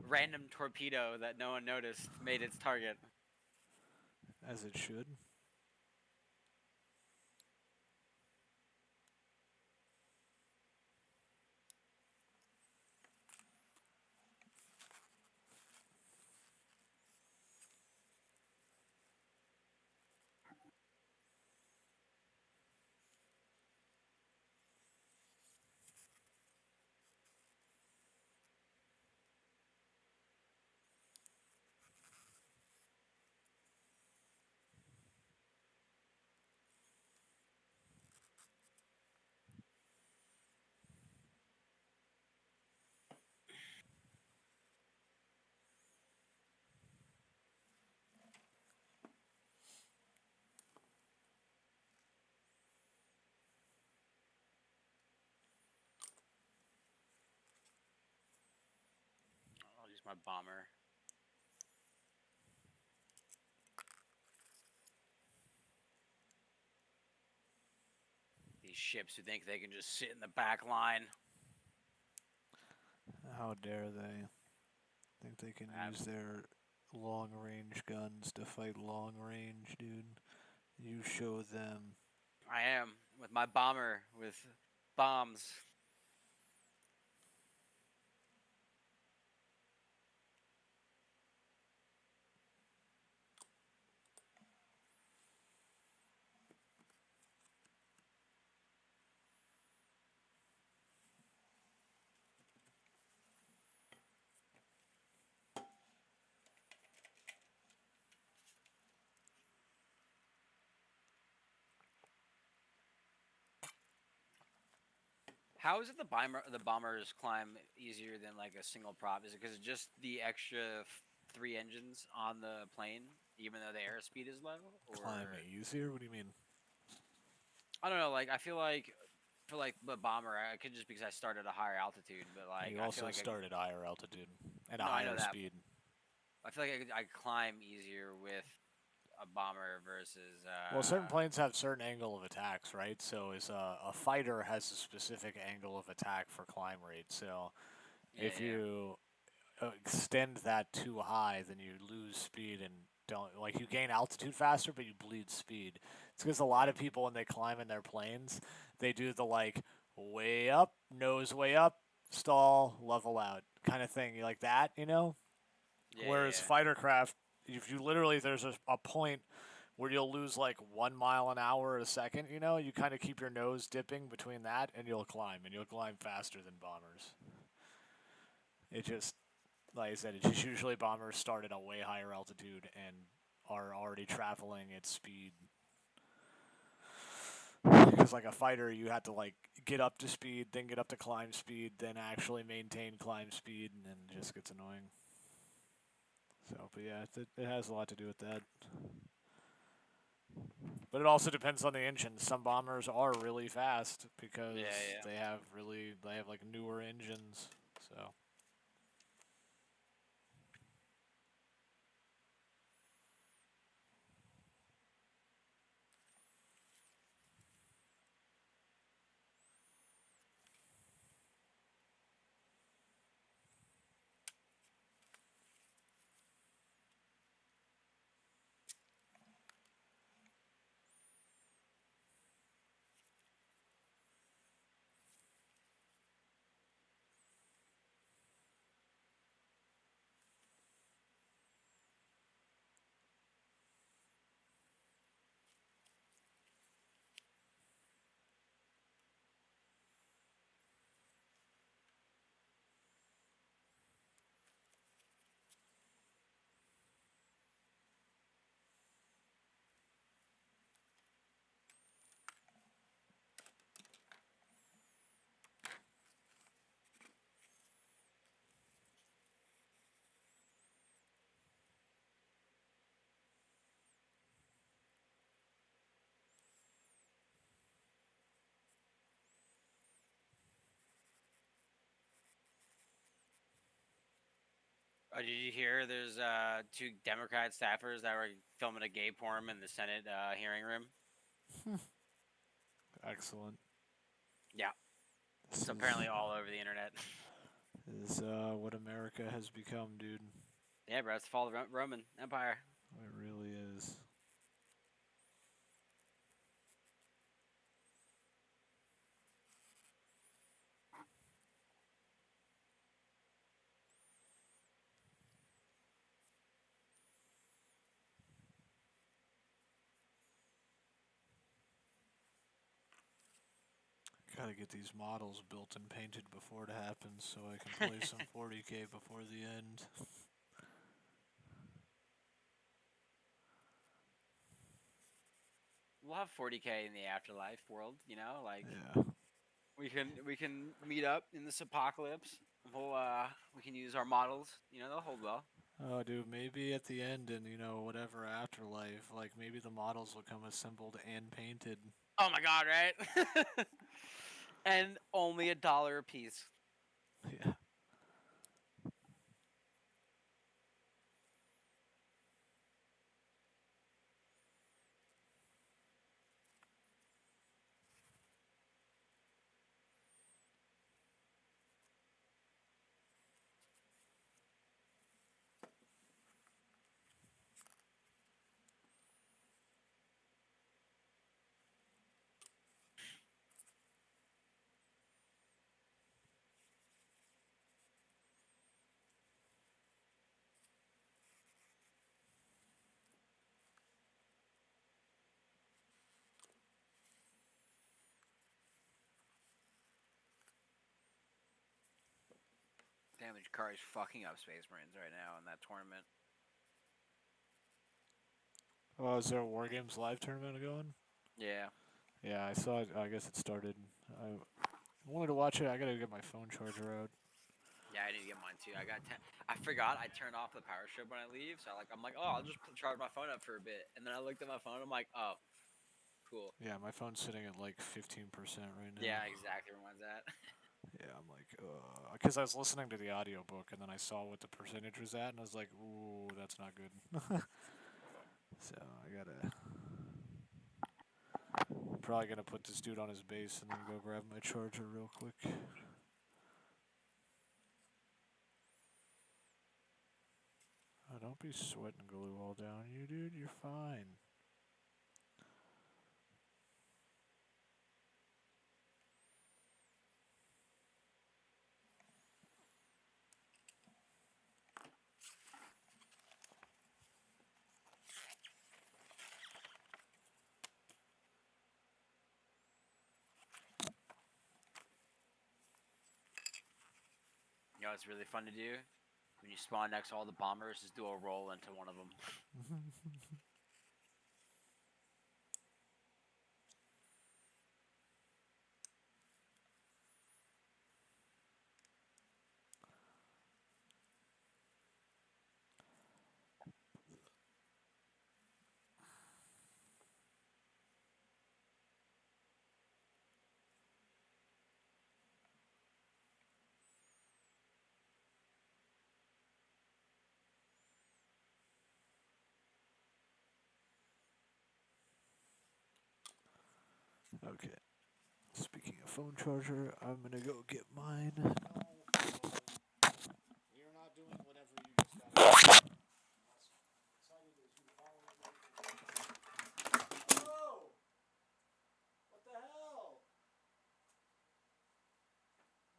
Random torpedo that no one noticed made its target. As it should. my bomber. These ships who think they can just sit in the back line. How dare they? Think they can Ab- use their long range guns to fight long range, dude. You show them. I am with my bomber with bombs. How is it the bombers climb easier than like a single prop? Is it because just the extra 3 engines on the plane, even though the airspeed is low? Or Climb easier? What do you mean? I don't know. Like I feel like for like the bomber, I could just because I started at a higher altitude, but like You I also feel like start at higher altitude and a No, I know higher that. speed. I feel like I climb easier with a bomber versus. Well, certain planes have certain angle of attacks, right? So is a fighter has a specific angle of attack for climb rate. So if you extend that too high, then you lose speed and don't like you gain altitude faster, but you bleed speed. It's because a lot of people when they climb in their planes, they do the like way up, nose way up, stall, level out kind of thing. You like that, you know? Whereas fighter craft, if you literally there's a point where you'll lose like 1 mile an hour a second, you know, you kind of keep your nose dipping between that and you'll climb faster than bombers. It just, like I said, it's just usually bombers start at a way higher altitude and are already traveling at speed. Because like a fighter, you have to like get up to speed, then get up to climb speed, then actually maintain climb speed, and then it just gets annoying. So, but yeah, it has a lot to do with that. But it also depends on the engine. Some bombers are really fast because they have like newer engines. So. Oh, did you hear? There's 2 Democrat staffers that were filming a gay porn in the Senate hearing room. Excellent. Yeah. It's apparently all over the internet. Is what America has become, dude. Yeah, bro. It's the fall of the Roman Empire. It really is. Gotta get these models built and painted before it happens so I can play some 40k before the end. We'll have 40k in the afterlife world, you know, like Yeah. we can meet up in this apocalypse. We'll we can use our models, you know, they'll hold well. Oh, dude, maybe at the end and, you know, whatever afterlife, like maybe the models will come assembled and painted. Oh my god, right? And only $1 a piece. Yeah. Sandwich Car is fucking up Space Marines right now in that tournament. Oh, is there a War Games live tournament going? Yeah. Yeah, I saw it. I guess it started. I wanted to watch it. I gotta get my phone charger out. Yeah, I need to get mine too. I forgot I turned off the power strip when I leave, so I'm like, oh, I'll just charge my phone up for a bit, and then I looked at my phone. I'm like, oh, cool. Yeah, my phone's sitting at like 15% right now. Yeah, exactly. Reminds that. Yeah, I'm like, because I was listening to the audiobook and then I saw what the percentage was at, and I was like, ooh, that's not good. So I gotta probably gonna put this dude on his base and then go grab my charger real quick. Oh, don't be sweating glue all down you, dude. You're fine. You know, it's really fun to do when you spawn next to all the bombers. Just do a roll into one of them. Okay. Speaking of phone charger, I'm gonna go get mine. You're not doing whatever you just got. Oh! What the hell?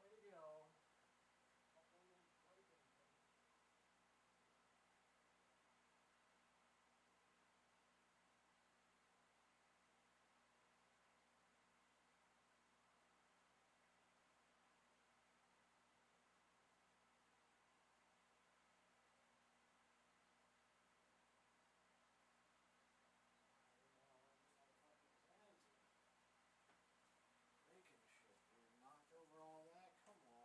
Way to go. Breaking shit, dude. Knocked over all that? Come on.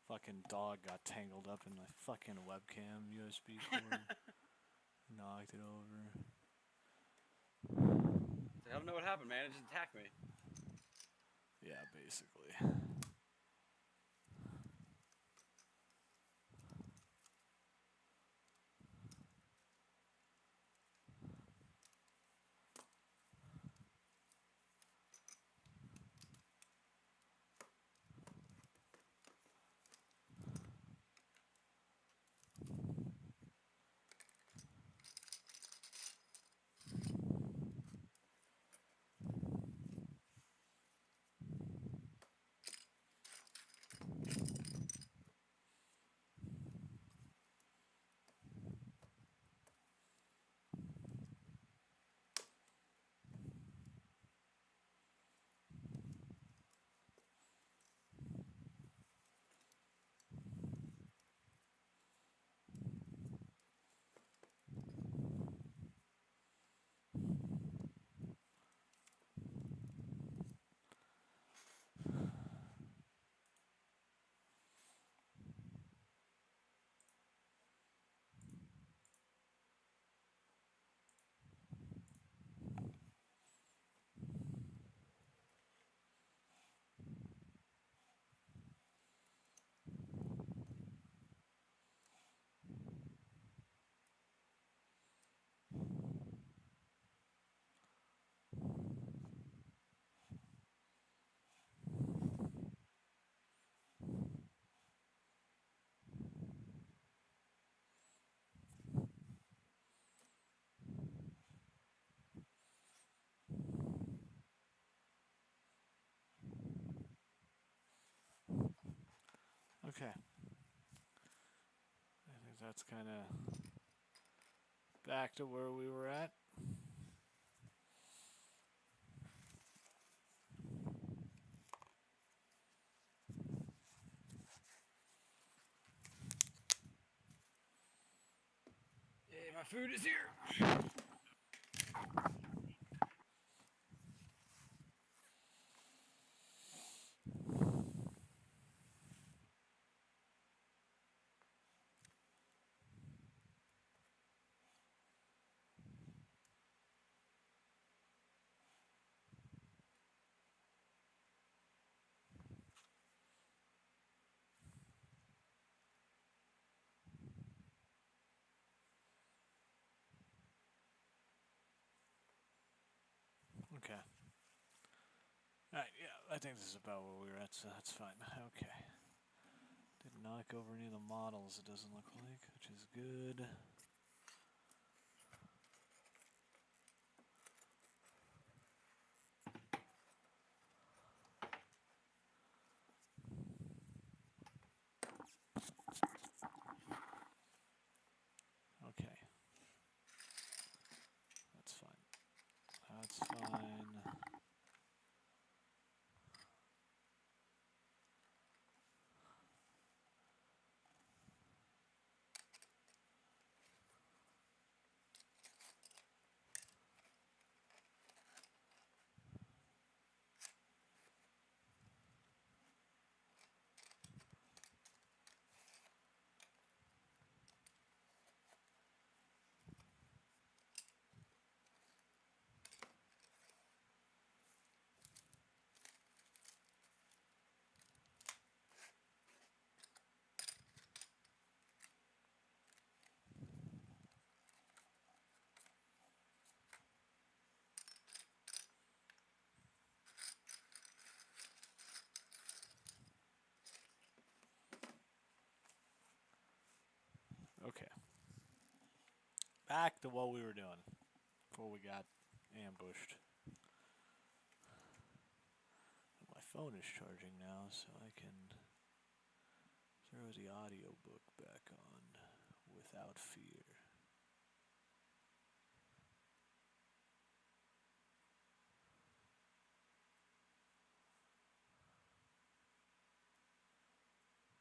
Fucking dog got tangled up in the fucking webcam USB cord. Knocked it over. I don't know what happened, man. It just attacked me. Yeah, basically. Okay. I think that's kind of back to where we were at. Hey, my food is here. Okay. Alright, yeah, I think this is about where we were at, so that's fine. Okay. Didn't knock over any of the models, it doesn't look like, which is good. Okay. That's fine. That's fine. Okay. Back to what we were doing before we got ambushed. My phone is charging now, so I can throw the audiobook back on without fear.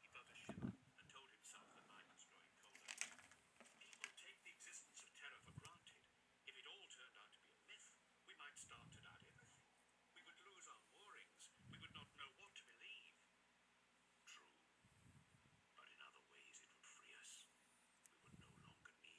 He felt a shiver and told himself the night was growing colder. People take the existence of terror for granted. If it all turned out to be a myth, we might start to doubt everything. We would lose our moorings. We would not know what to believe. True. But in other ways it would free us. We would no longer need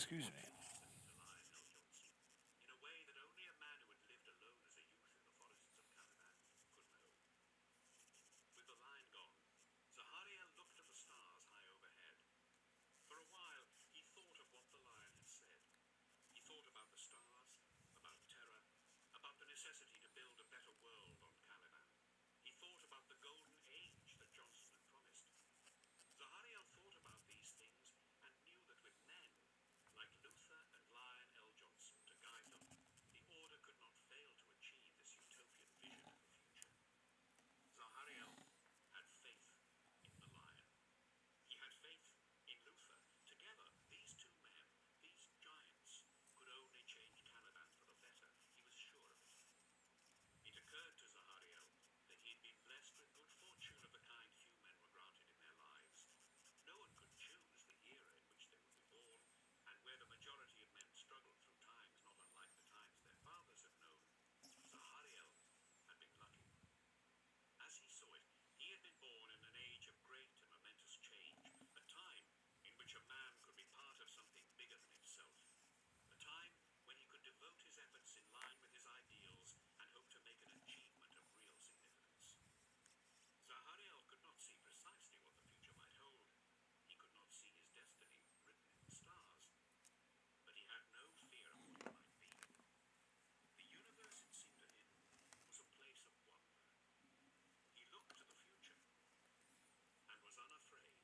Excuse me. the lion Eljonson, in a way that only a man who had lived alone as a youth in the forests of Caliban could know. With the lion gone, Zahariel looked at the stars high overhead. For a while, he thought of what the lion had said. He thought about the stars, about terror, about the necessity to build a better world on Caliban. He thought about the golden age that Johnson had promised. Zahariel thought about these things and knew that with men like Luther and Lion L. Johnson to guide them, the Order could not fail to achieve this utopian vision of the future. Zahariel had faith in the lion. He had faith in Luther. Together, these two men, these giants, could only change Caliban for the better. He was sure of it. It occurred to Zahariel that he had been blessed with good fortune of the kind few men were granted in their lives. No one could choose the era in which they would be born, and where the majority of men struggled through times not unlike the times their fathers had known, Zahariel had been lucky. As he saw it, he had been born in an age of great and momentous change, a time in which a man could be part of something bigger than himself, a time when he could devote his efforts in line with his ideals and hope to make an achievement of real significance. Zahariel could not see precisely what the future might hold. He could not see his destiny written in the stars, but he had no fear of what it might be. The universe, it seemed to him, was a place of wonder. He looked to the future and was unafraid.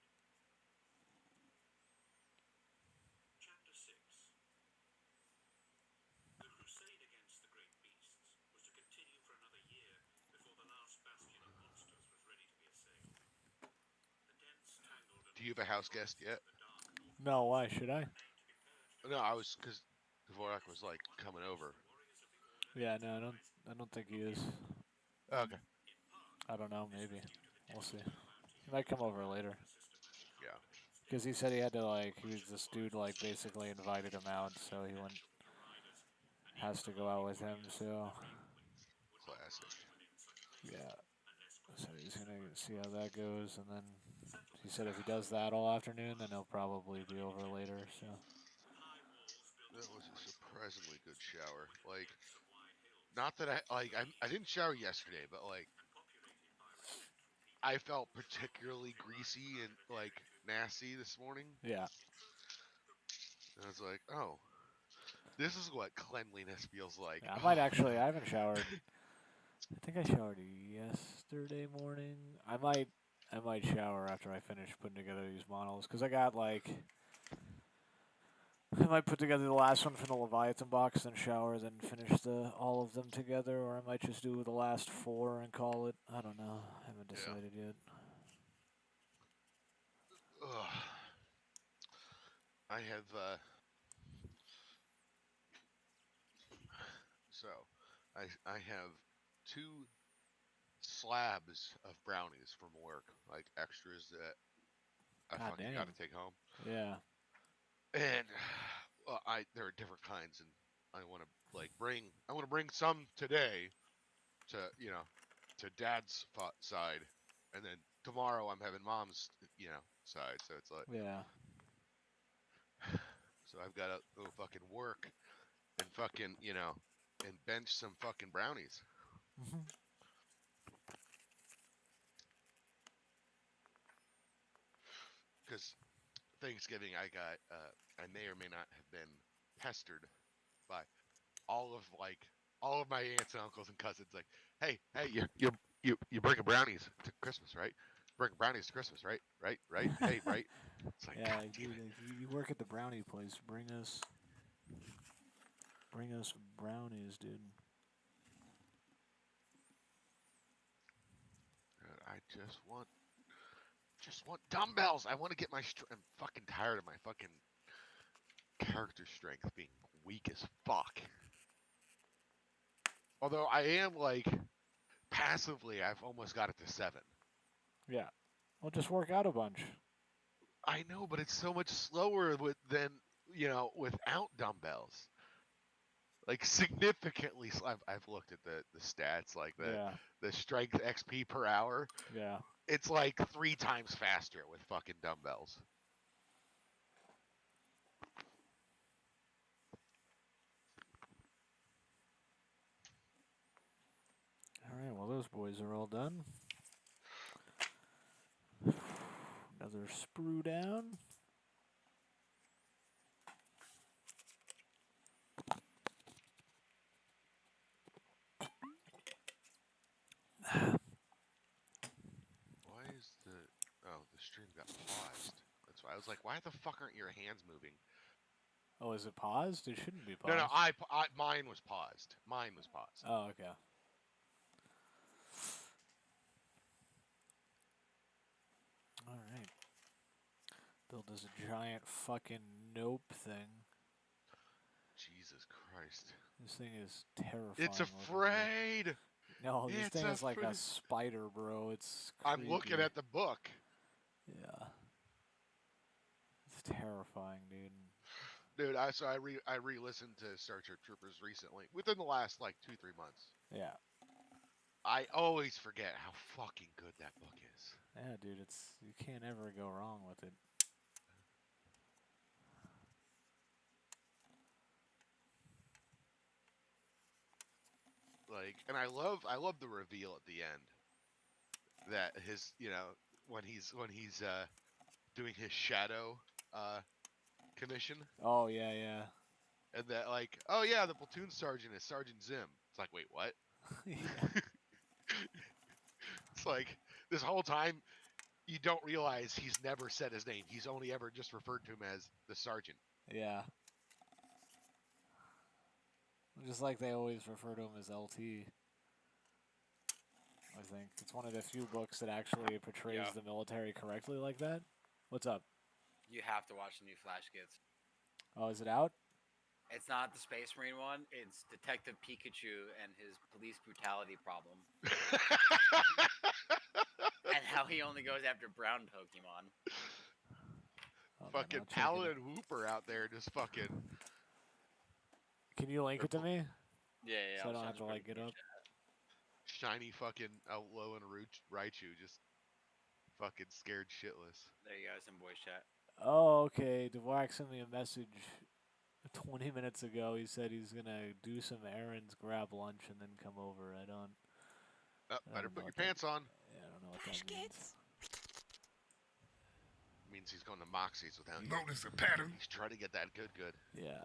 Chapter 6. The crusade against the great beasts was to continue for another year before the last bastion of monsters was ready to be assailed. The dense, tangled, and Do you have a house guest yet? the dark north No, why should I? remained to be purged. No, I was because Dvorak was like coming over. Warriors of the Order Yeah, needed no, to rise I don't think he is. Okay. in part. I don't know, This maybe. was due to the We'll see. technical bounty He might come over later. and systematic Yeah. hunt against Because he demons. said he had to, like, he was this dude, like, basically invited him out, so he went, Natural to riders, and has even to the go out hardy with him, warriors so, that rode would not Classic. ride within such places yeah. unless So cautioned he's by gonna the see how monsters. that goes, and then Settled he with said if he soldiers does from the that all north and afternoon, then west, he'll probably be Lebanon over intended later, to so. use high walls built That along was a coastal surprisingly ridgeways good shower. with Like, depths of wide hills, not that I easy didn't to shower approach yesterday, but like and populated by resentful people. I felt The dark particularly north invites the greasy kind and of like adhering to nasty this morning. Yeah. And I was like, oh, this is what cleanliness feels like. Yeah, I might actually, I haven't showered. I think I showered yesterday morning. I might shower after I finish putting together these models, because I got, like, I might put together the last one from the Leviathan box, then shower, then finish all of them together, or I might just do the last 4 and call it. I don't know. I haven't Yeah. decided yet. Ugh. I have so I have 2 slabs of brownies from work, like extras that I God fucking damn. got to take home. Yeah. And there are different kinds, and I want to bring some today to to Dad's side, and then tomorrow I'm having Mom's side. So it's like, Yeah. so I've got to go fucking work and fucking and bench some fucking brownies. Because Thanksgiving I got I may or may not have been pestered by all of my aunts and uncles and cousins, like, hey, you bringing brownies to Christmas, right? Bringing brownies to Christmas, right? Right? Hey, right? It's like, Yeah, God damn dude, it. if you work at the brownie place, bring us brownies, dude. I just want dumbbells. I want to get I'm fucking tired of my fucking character strength being weak as fuck. Although I am like passively, I've almost got it to 7. Yeah. Well, just work out a bunch. I know, but it's so much slower than without dumbbells. Like significantly, I've looked at the stats, like Yeah. the strength XP per hour. Yeah. It's like 3 times faster with fucking dumbbells. boys are all done. Another sprue down. Why is the stream got paused? That's why I was like, why the fuck aren't your hands moving? Oh, is it paused? It shouldn't be No, paused. no, mine was paused. Mine was paused. Oh, okay. All right. Build this giant fucking nope thing. Jesus Christ. This thing is terrifying. It's looking, dude. afraid. No, this It's thing is like a afraid. spider, bro. It's I'm looking creepy. at the book. Yeah. It's terrifying, dude. Dude, I re-listened to Starship Troopers recently, within the last like 2-3 months. Yeah. I always forget how fucking good that book is. Yeah, dude, you can't ever go wrong with it. Like, and I love the reveal at the end that his, when he's doing his shadow commission, Oh, yeah, yeah. and that like, oh yeah, the platoon sergeant is Sergeant Zim. It's like, wait, what? Yeah. It's like this whole time you don't realize he's never said his name. He's only ever just referred to him as the sergeant. Yeah. Just like they always refer to him as LT. I think it's one of the few books that actually portrays the military correctly like that. What's up? You have to watch the new Flash Kids. Oh, is it out? It's not the Space Marine one. It's Detective Pikachu and his police brutality problem. And how he only goes after brown Pokemon. Oh, man, Fucking I'll check it out. Paladin Whooper out there just fucking Can you link it to me? Yeah. So I I'll don't have send to it like from get the up. chat. shiny fucking Outlaw and Raichu just fucking scared shitless. There you go, it's in voice chat. Oh, okay. Dvorak sent me a message 20 minutes ago. He said he's gonna do some errands, grab lunch, and then come over. I don't Better know put your what that- pants on. Yeah, I don't know what that means. Means he's going to Moxie's without you. Notice a pattern? He's trying to get that good. Yeah.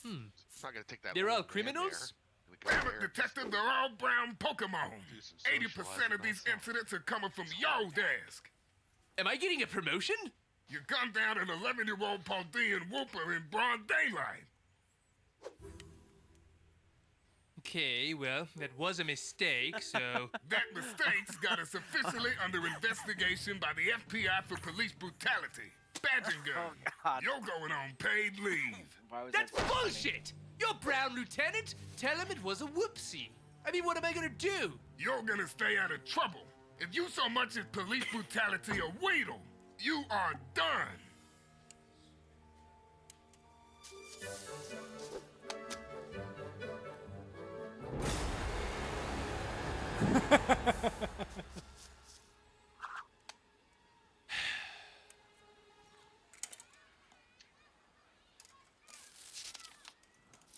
It's not gonna take that. They're old all man criminals? there. Gonna go Damn it, there and detective, they're all brown Pokemon. do some 80% of these socializing incidents are coming from your desk. Am I getting a promotion? You gunned down an 11-year-old Paldean Whooper in broad daylight. Okay, well, that was a mistake, so... That mistake's got us officially under investigation by the FBI for police brutality. Badging gun. God. You're going on paid leave. Why was That's that so funny? bullshit! You're Brown Lieutenant! Tell him it was a whoopsie. I mean, what am I gonna do? You're gonna stay out of trouble. If you so much as police brutality or wheedle, you are done.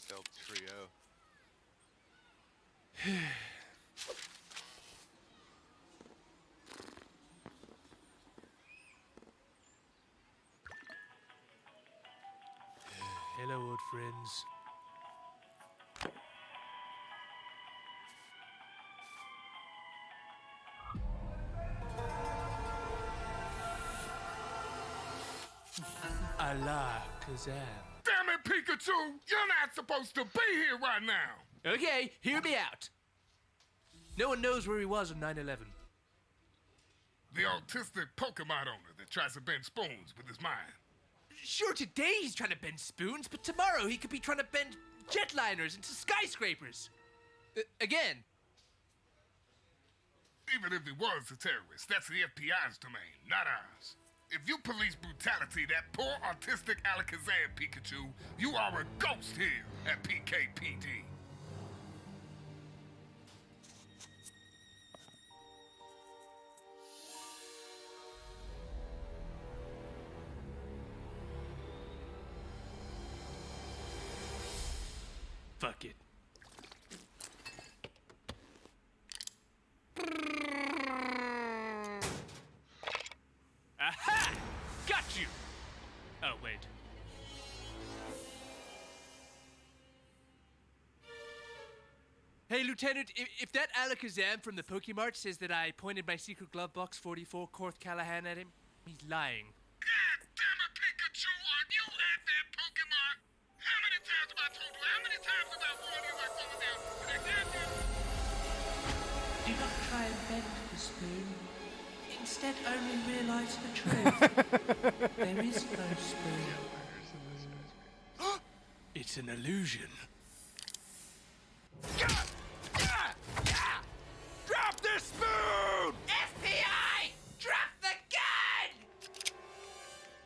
Stealth trio. Hello, old friends. Allah Kazam. Damn it, Pikachu! You're not supposed to be here right now. Okay, hear me out. No one knows where he was on 9/11. The autistic Pokemon owner that tries to bend spoons with his mind. Sure, today he's trying to bend spoons, but tomorrow he could be trying to bend jetliners into skyscrapers. Again. Even if he was a terrorist, that's the FBI's domain, not ours. If you police brutality, that poor autistic Alakazam, Pikachu, you are a ghost here at PKPD. Fuck it. Hey, Lieutenant, if that Alakazam from the Pokemart says that I pointed my secret glove box 44 Korth Callahan at him, he's lying. God damn it, Pikachu! Are you at that Pokemon? How many times have I told you? How many times have I warned you about going down to that goddamn... Do not try and bend the spoon. Instead, only realize the truth. There is no spoon. It's an illusion. Drop this spoon! FBI! Drop the gun!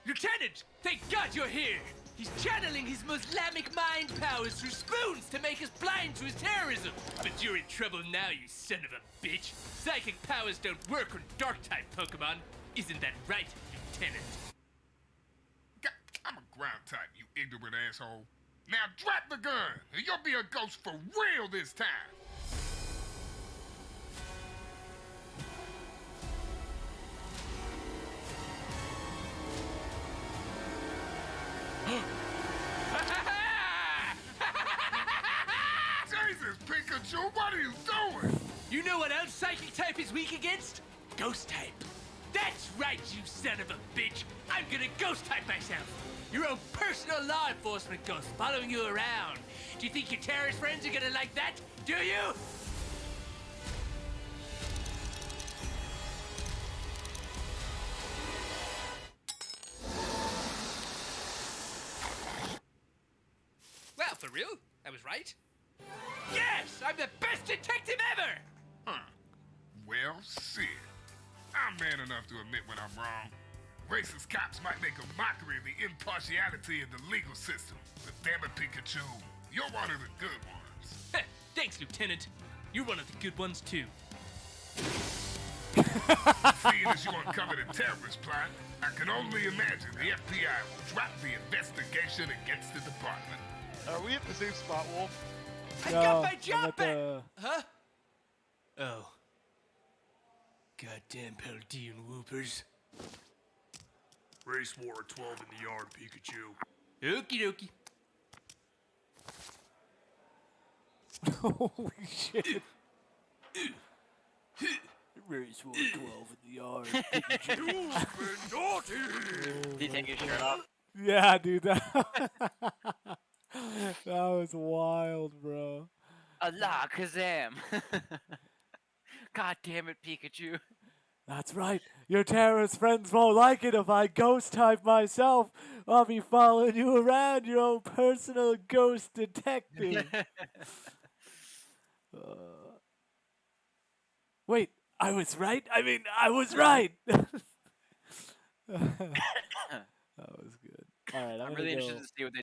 Lieutenant, thank God you're here. He's channeling his Muslimic mind powers through spoons to make us blind to his terrorism. But you're in trouble now, you son of a bitch. Psychic powers don't work on Dark-type Pokemon. Isn't that right, Lieutenant? I'm a ground type, you ignorant asshole. Now drop the gun, and you'll be a ghost for real this time. Jesus, Pikachu, what are you doing? You know what else Psychic type is weak against? Ghost type. That's right, you son of a bitch. I'm gonna Ghost type myself. Your own personal law enforcement ghost following you around. Do you think your terrorist friends are gonna like that? Do you? Well, for real? I was right. Yes! I'm the best detective ever! Huh. Well, shit. I'm man enough to admit when I'm wrong. Racist cops might make a mockery of the impartiality of the legal system. But damn it, Pikachu, you're one of the good ones. Thanks, Lieutenant. You're one of the good ones, too. Seeing as you uncovered a terrorist plot, I can only imagine the FBI will drop the investigation against the department. Are we at the same spot, Wolf? I No, got my I'm job at back! the- Huh? Oh. Goddamn Paldean whoopers. Race war 12 in the yard, Pikachu. Okie dokie. Holy shit. Race War 12 in the yard. Did he take his shirt off? Yeah, dude. That was wild, bro. Allah Kazam! God damn it, Pikachu. That's right. Your terrorist friends won't like it if I ghost type myself. I'll be following you around, your own personal ghost detective. Wait, I was right? I mean, I was right. That was good. All right, I'm gonna really go. interested to see what they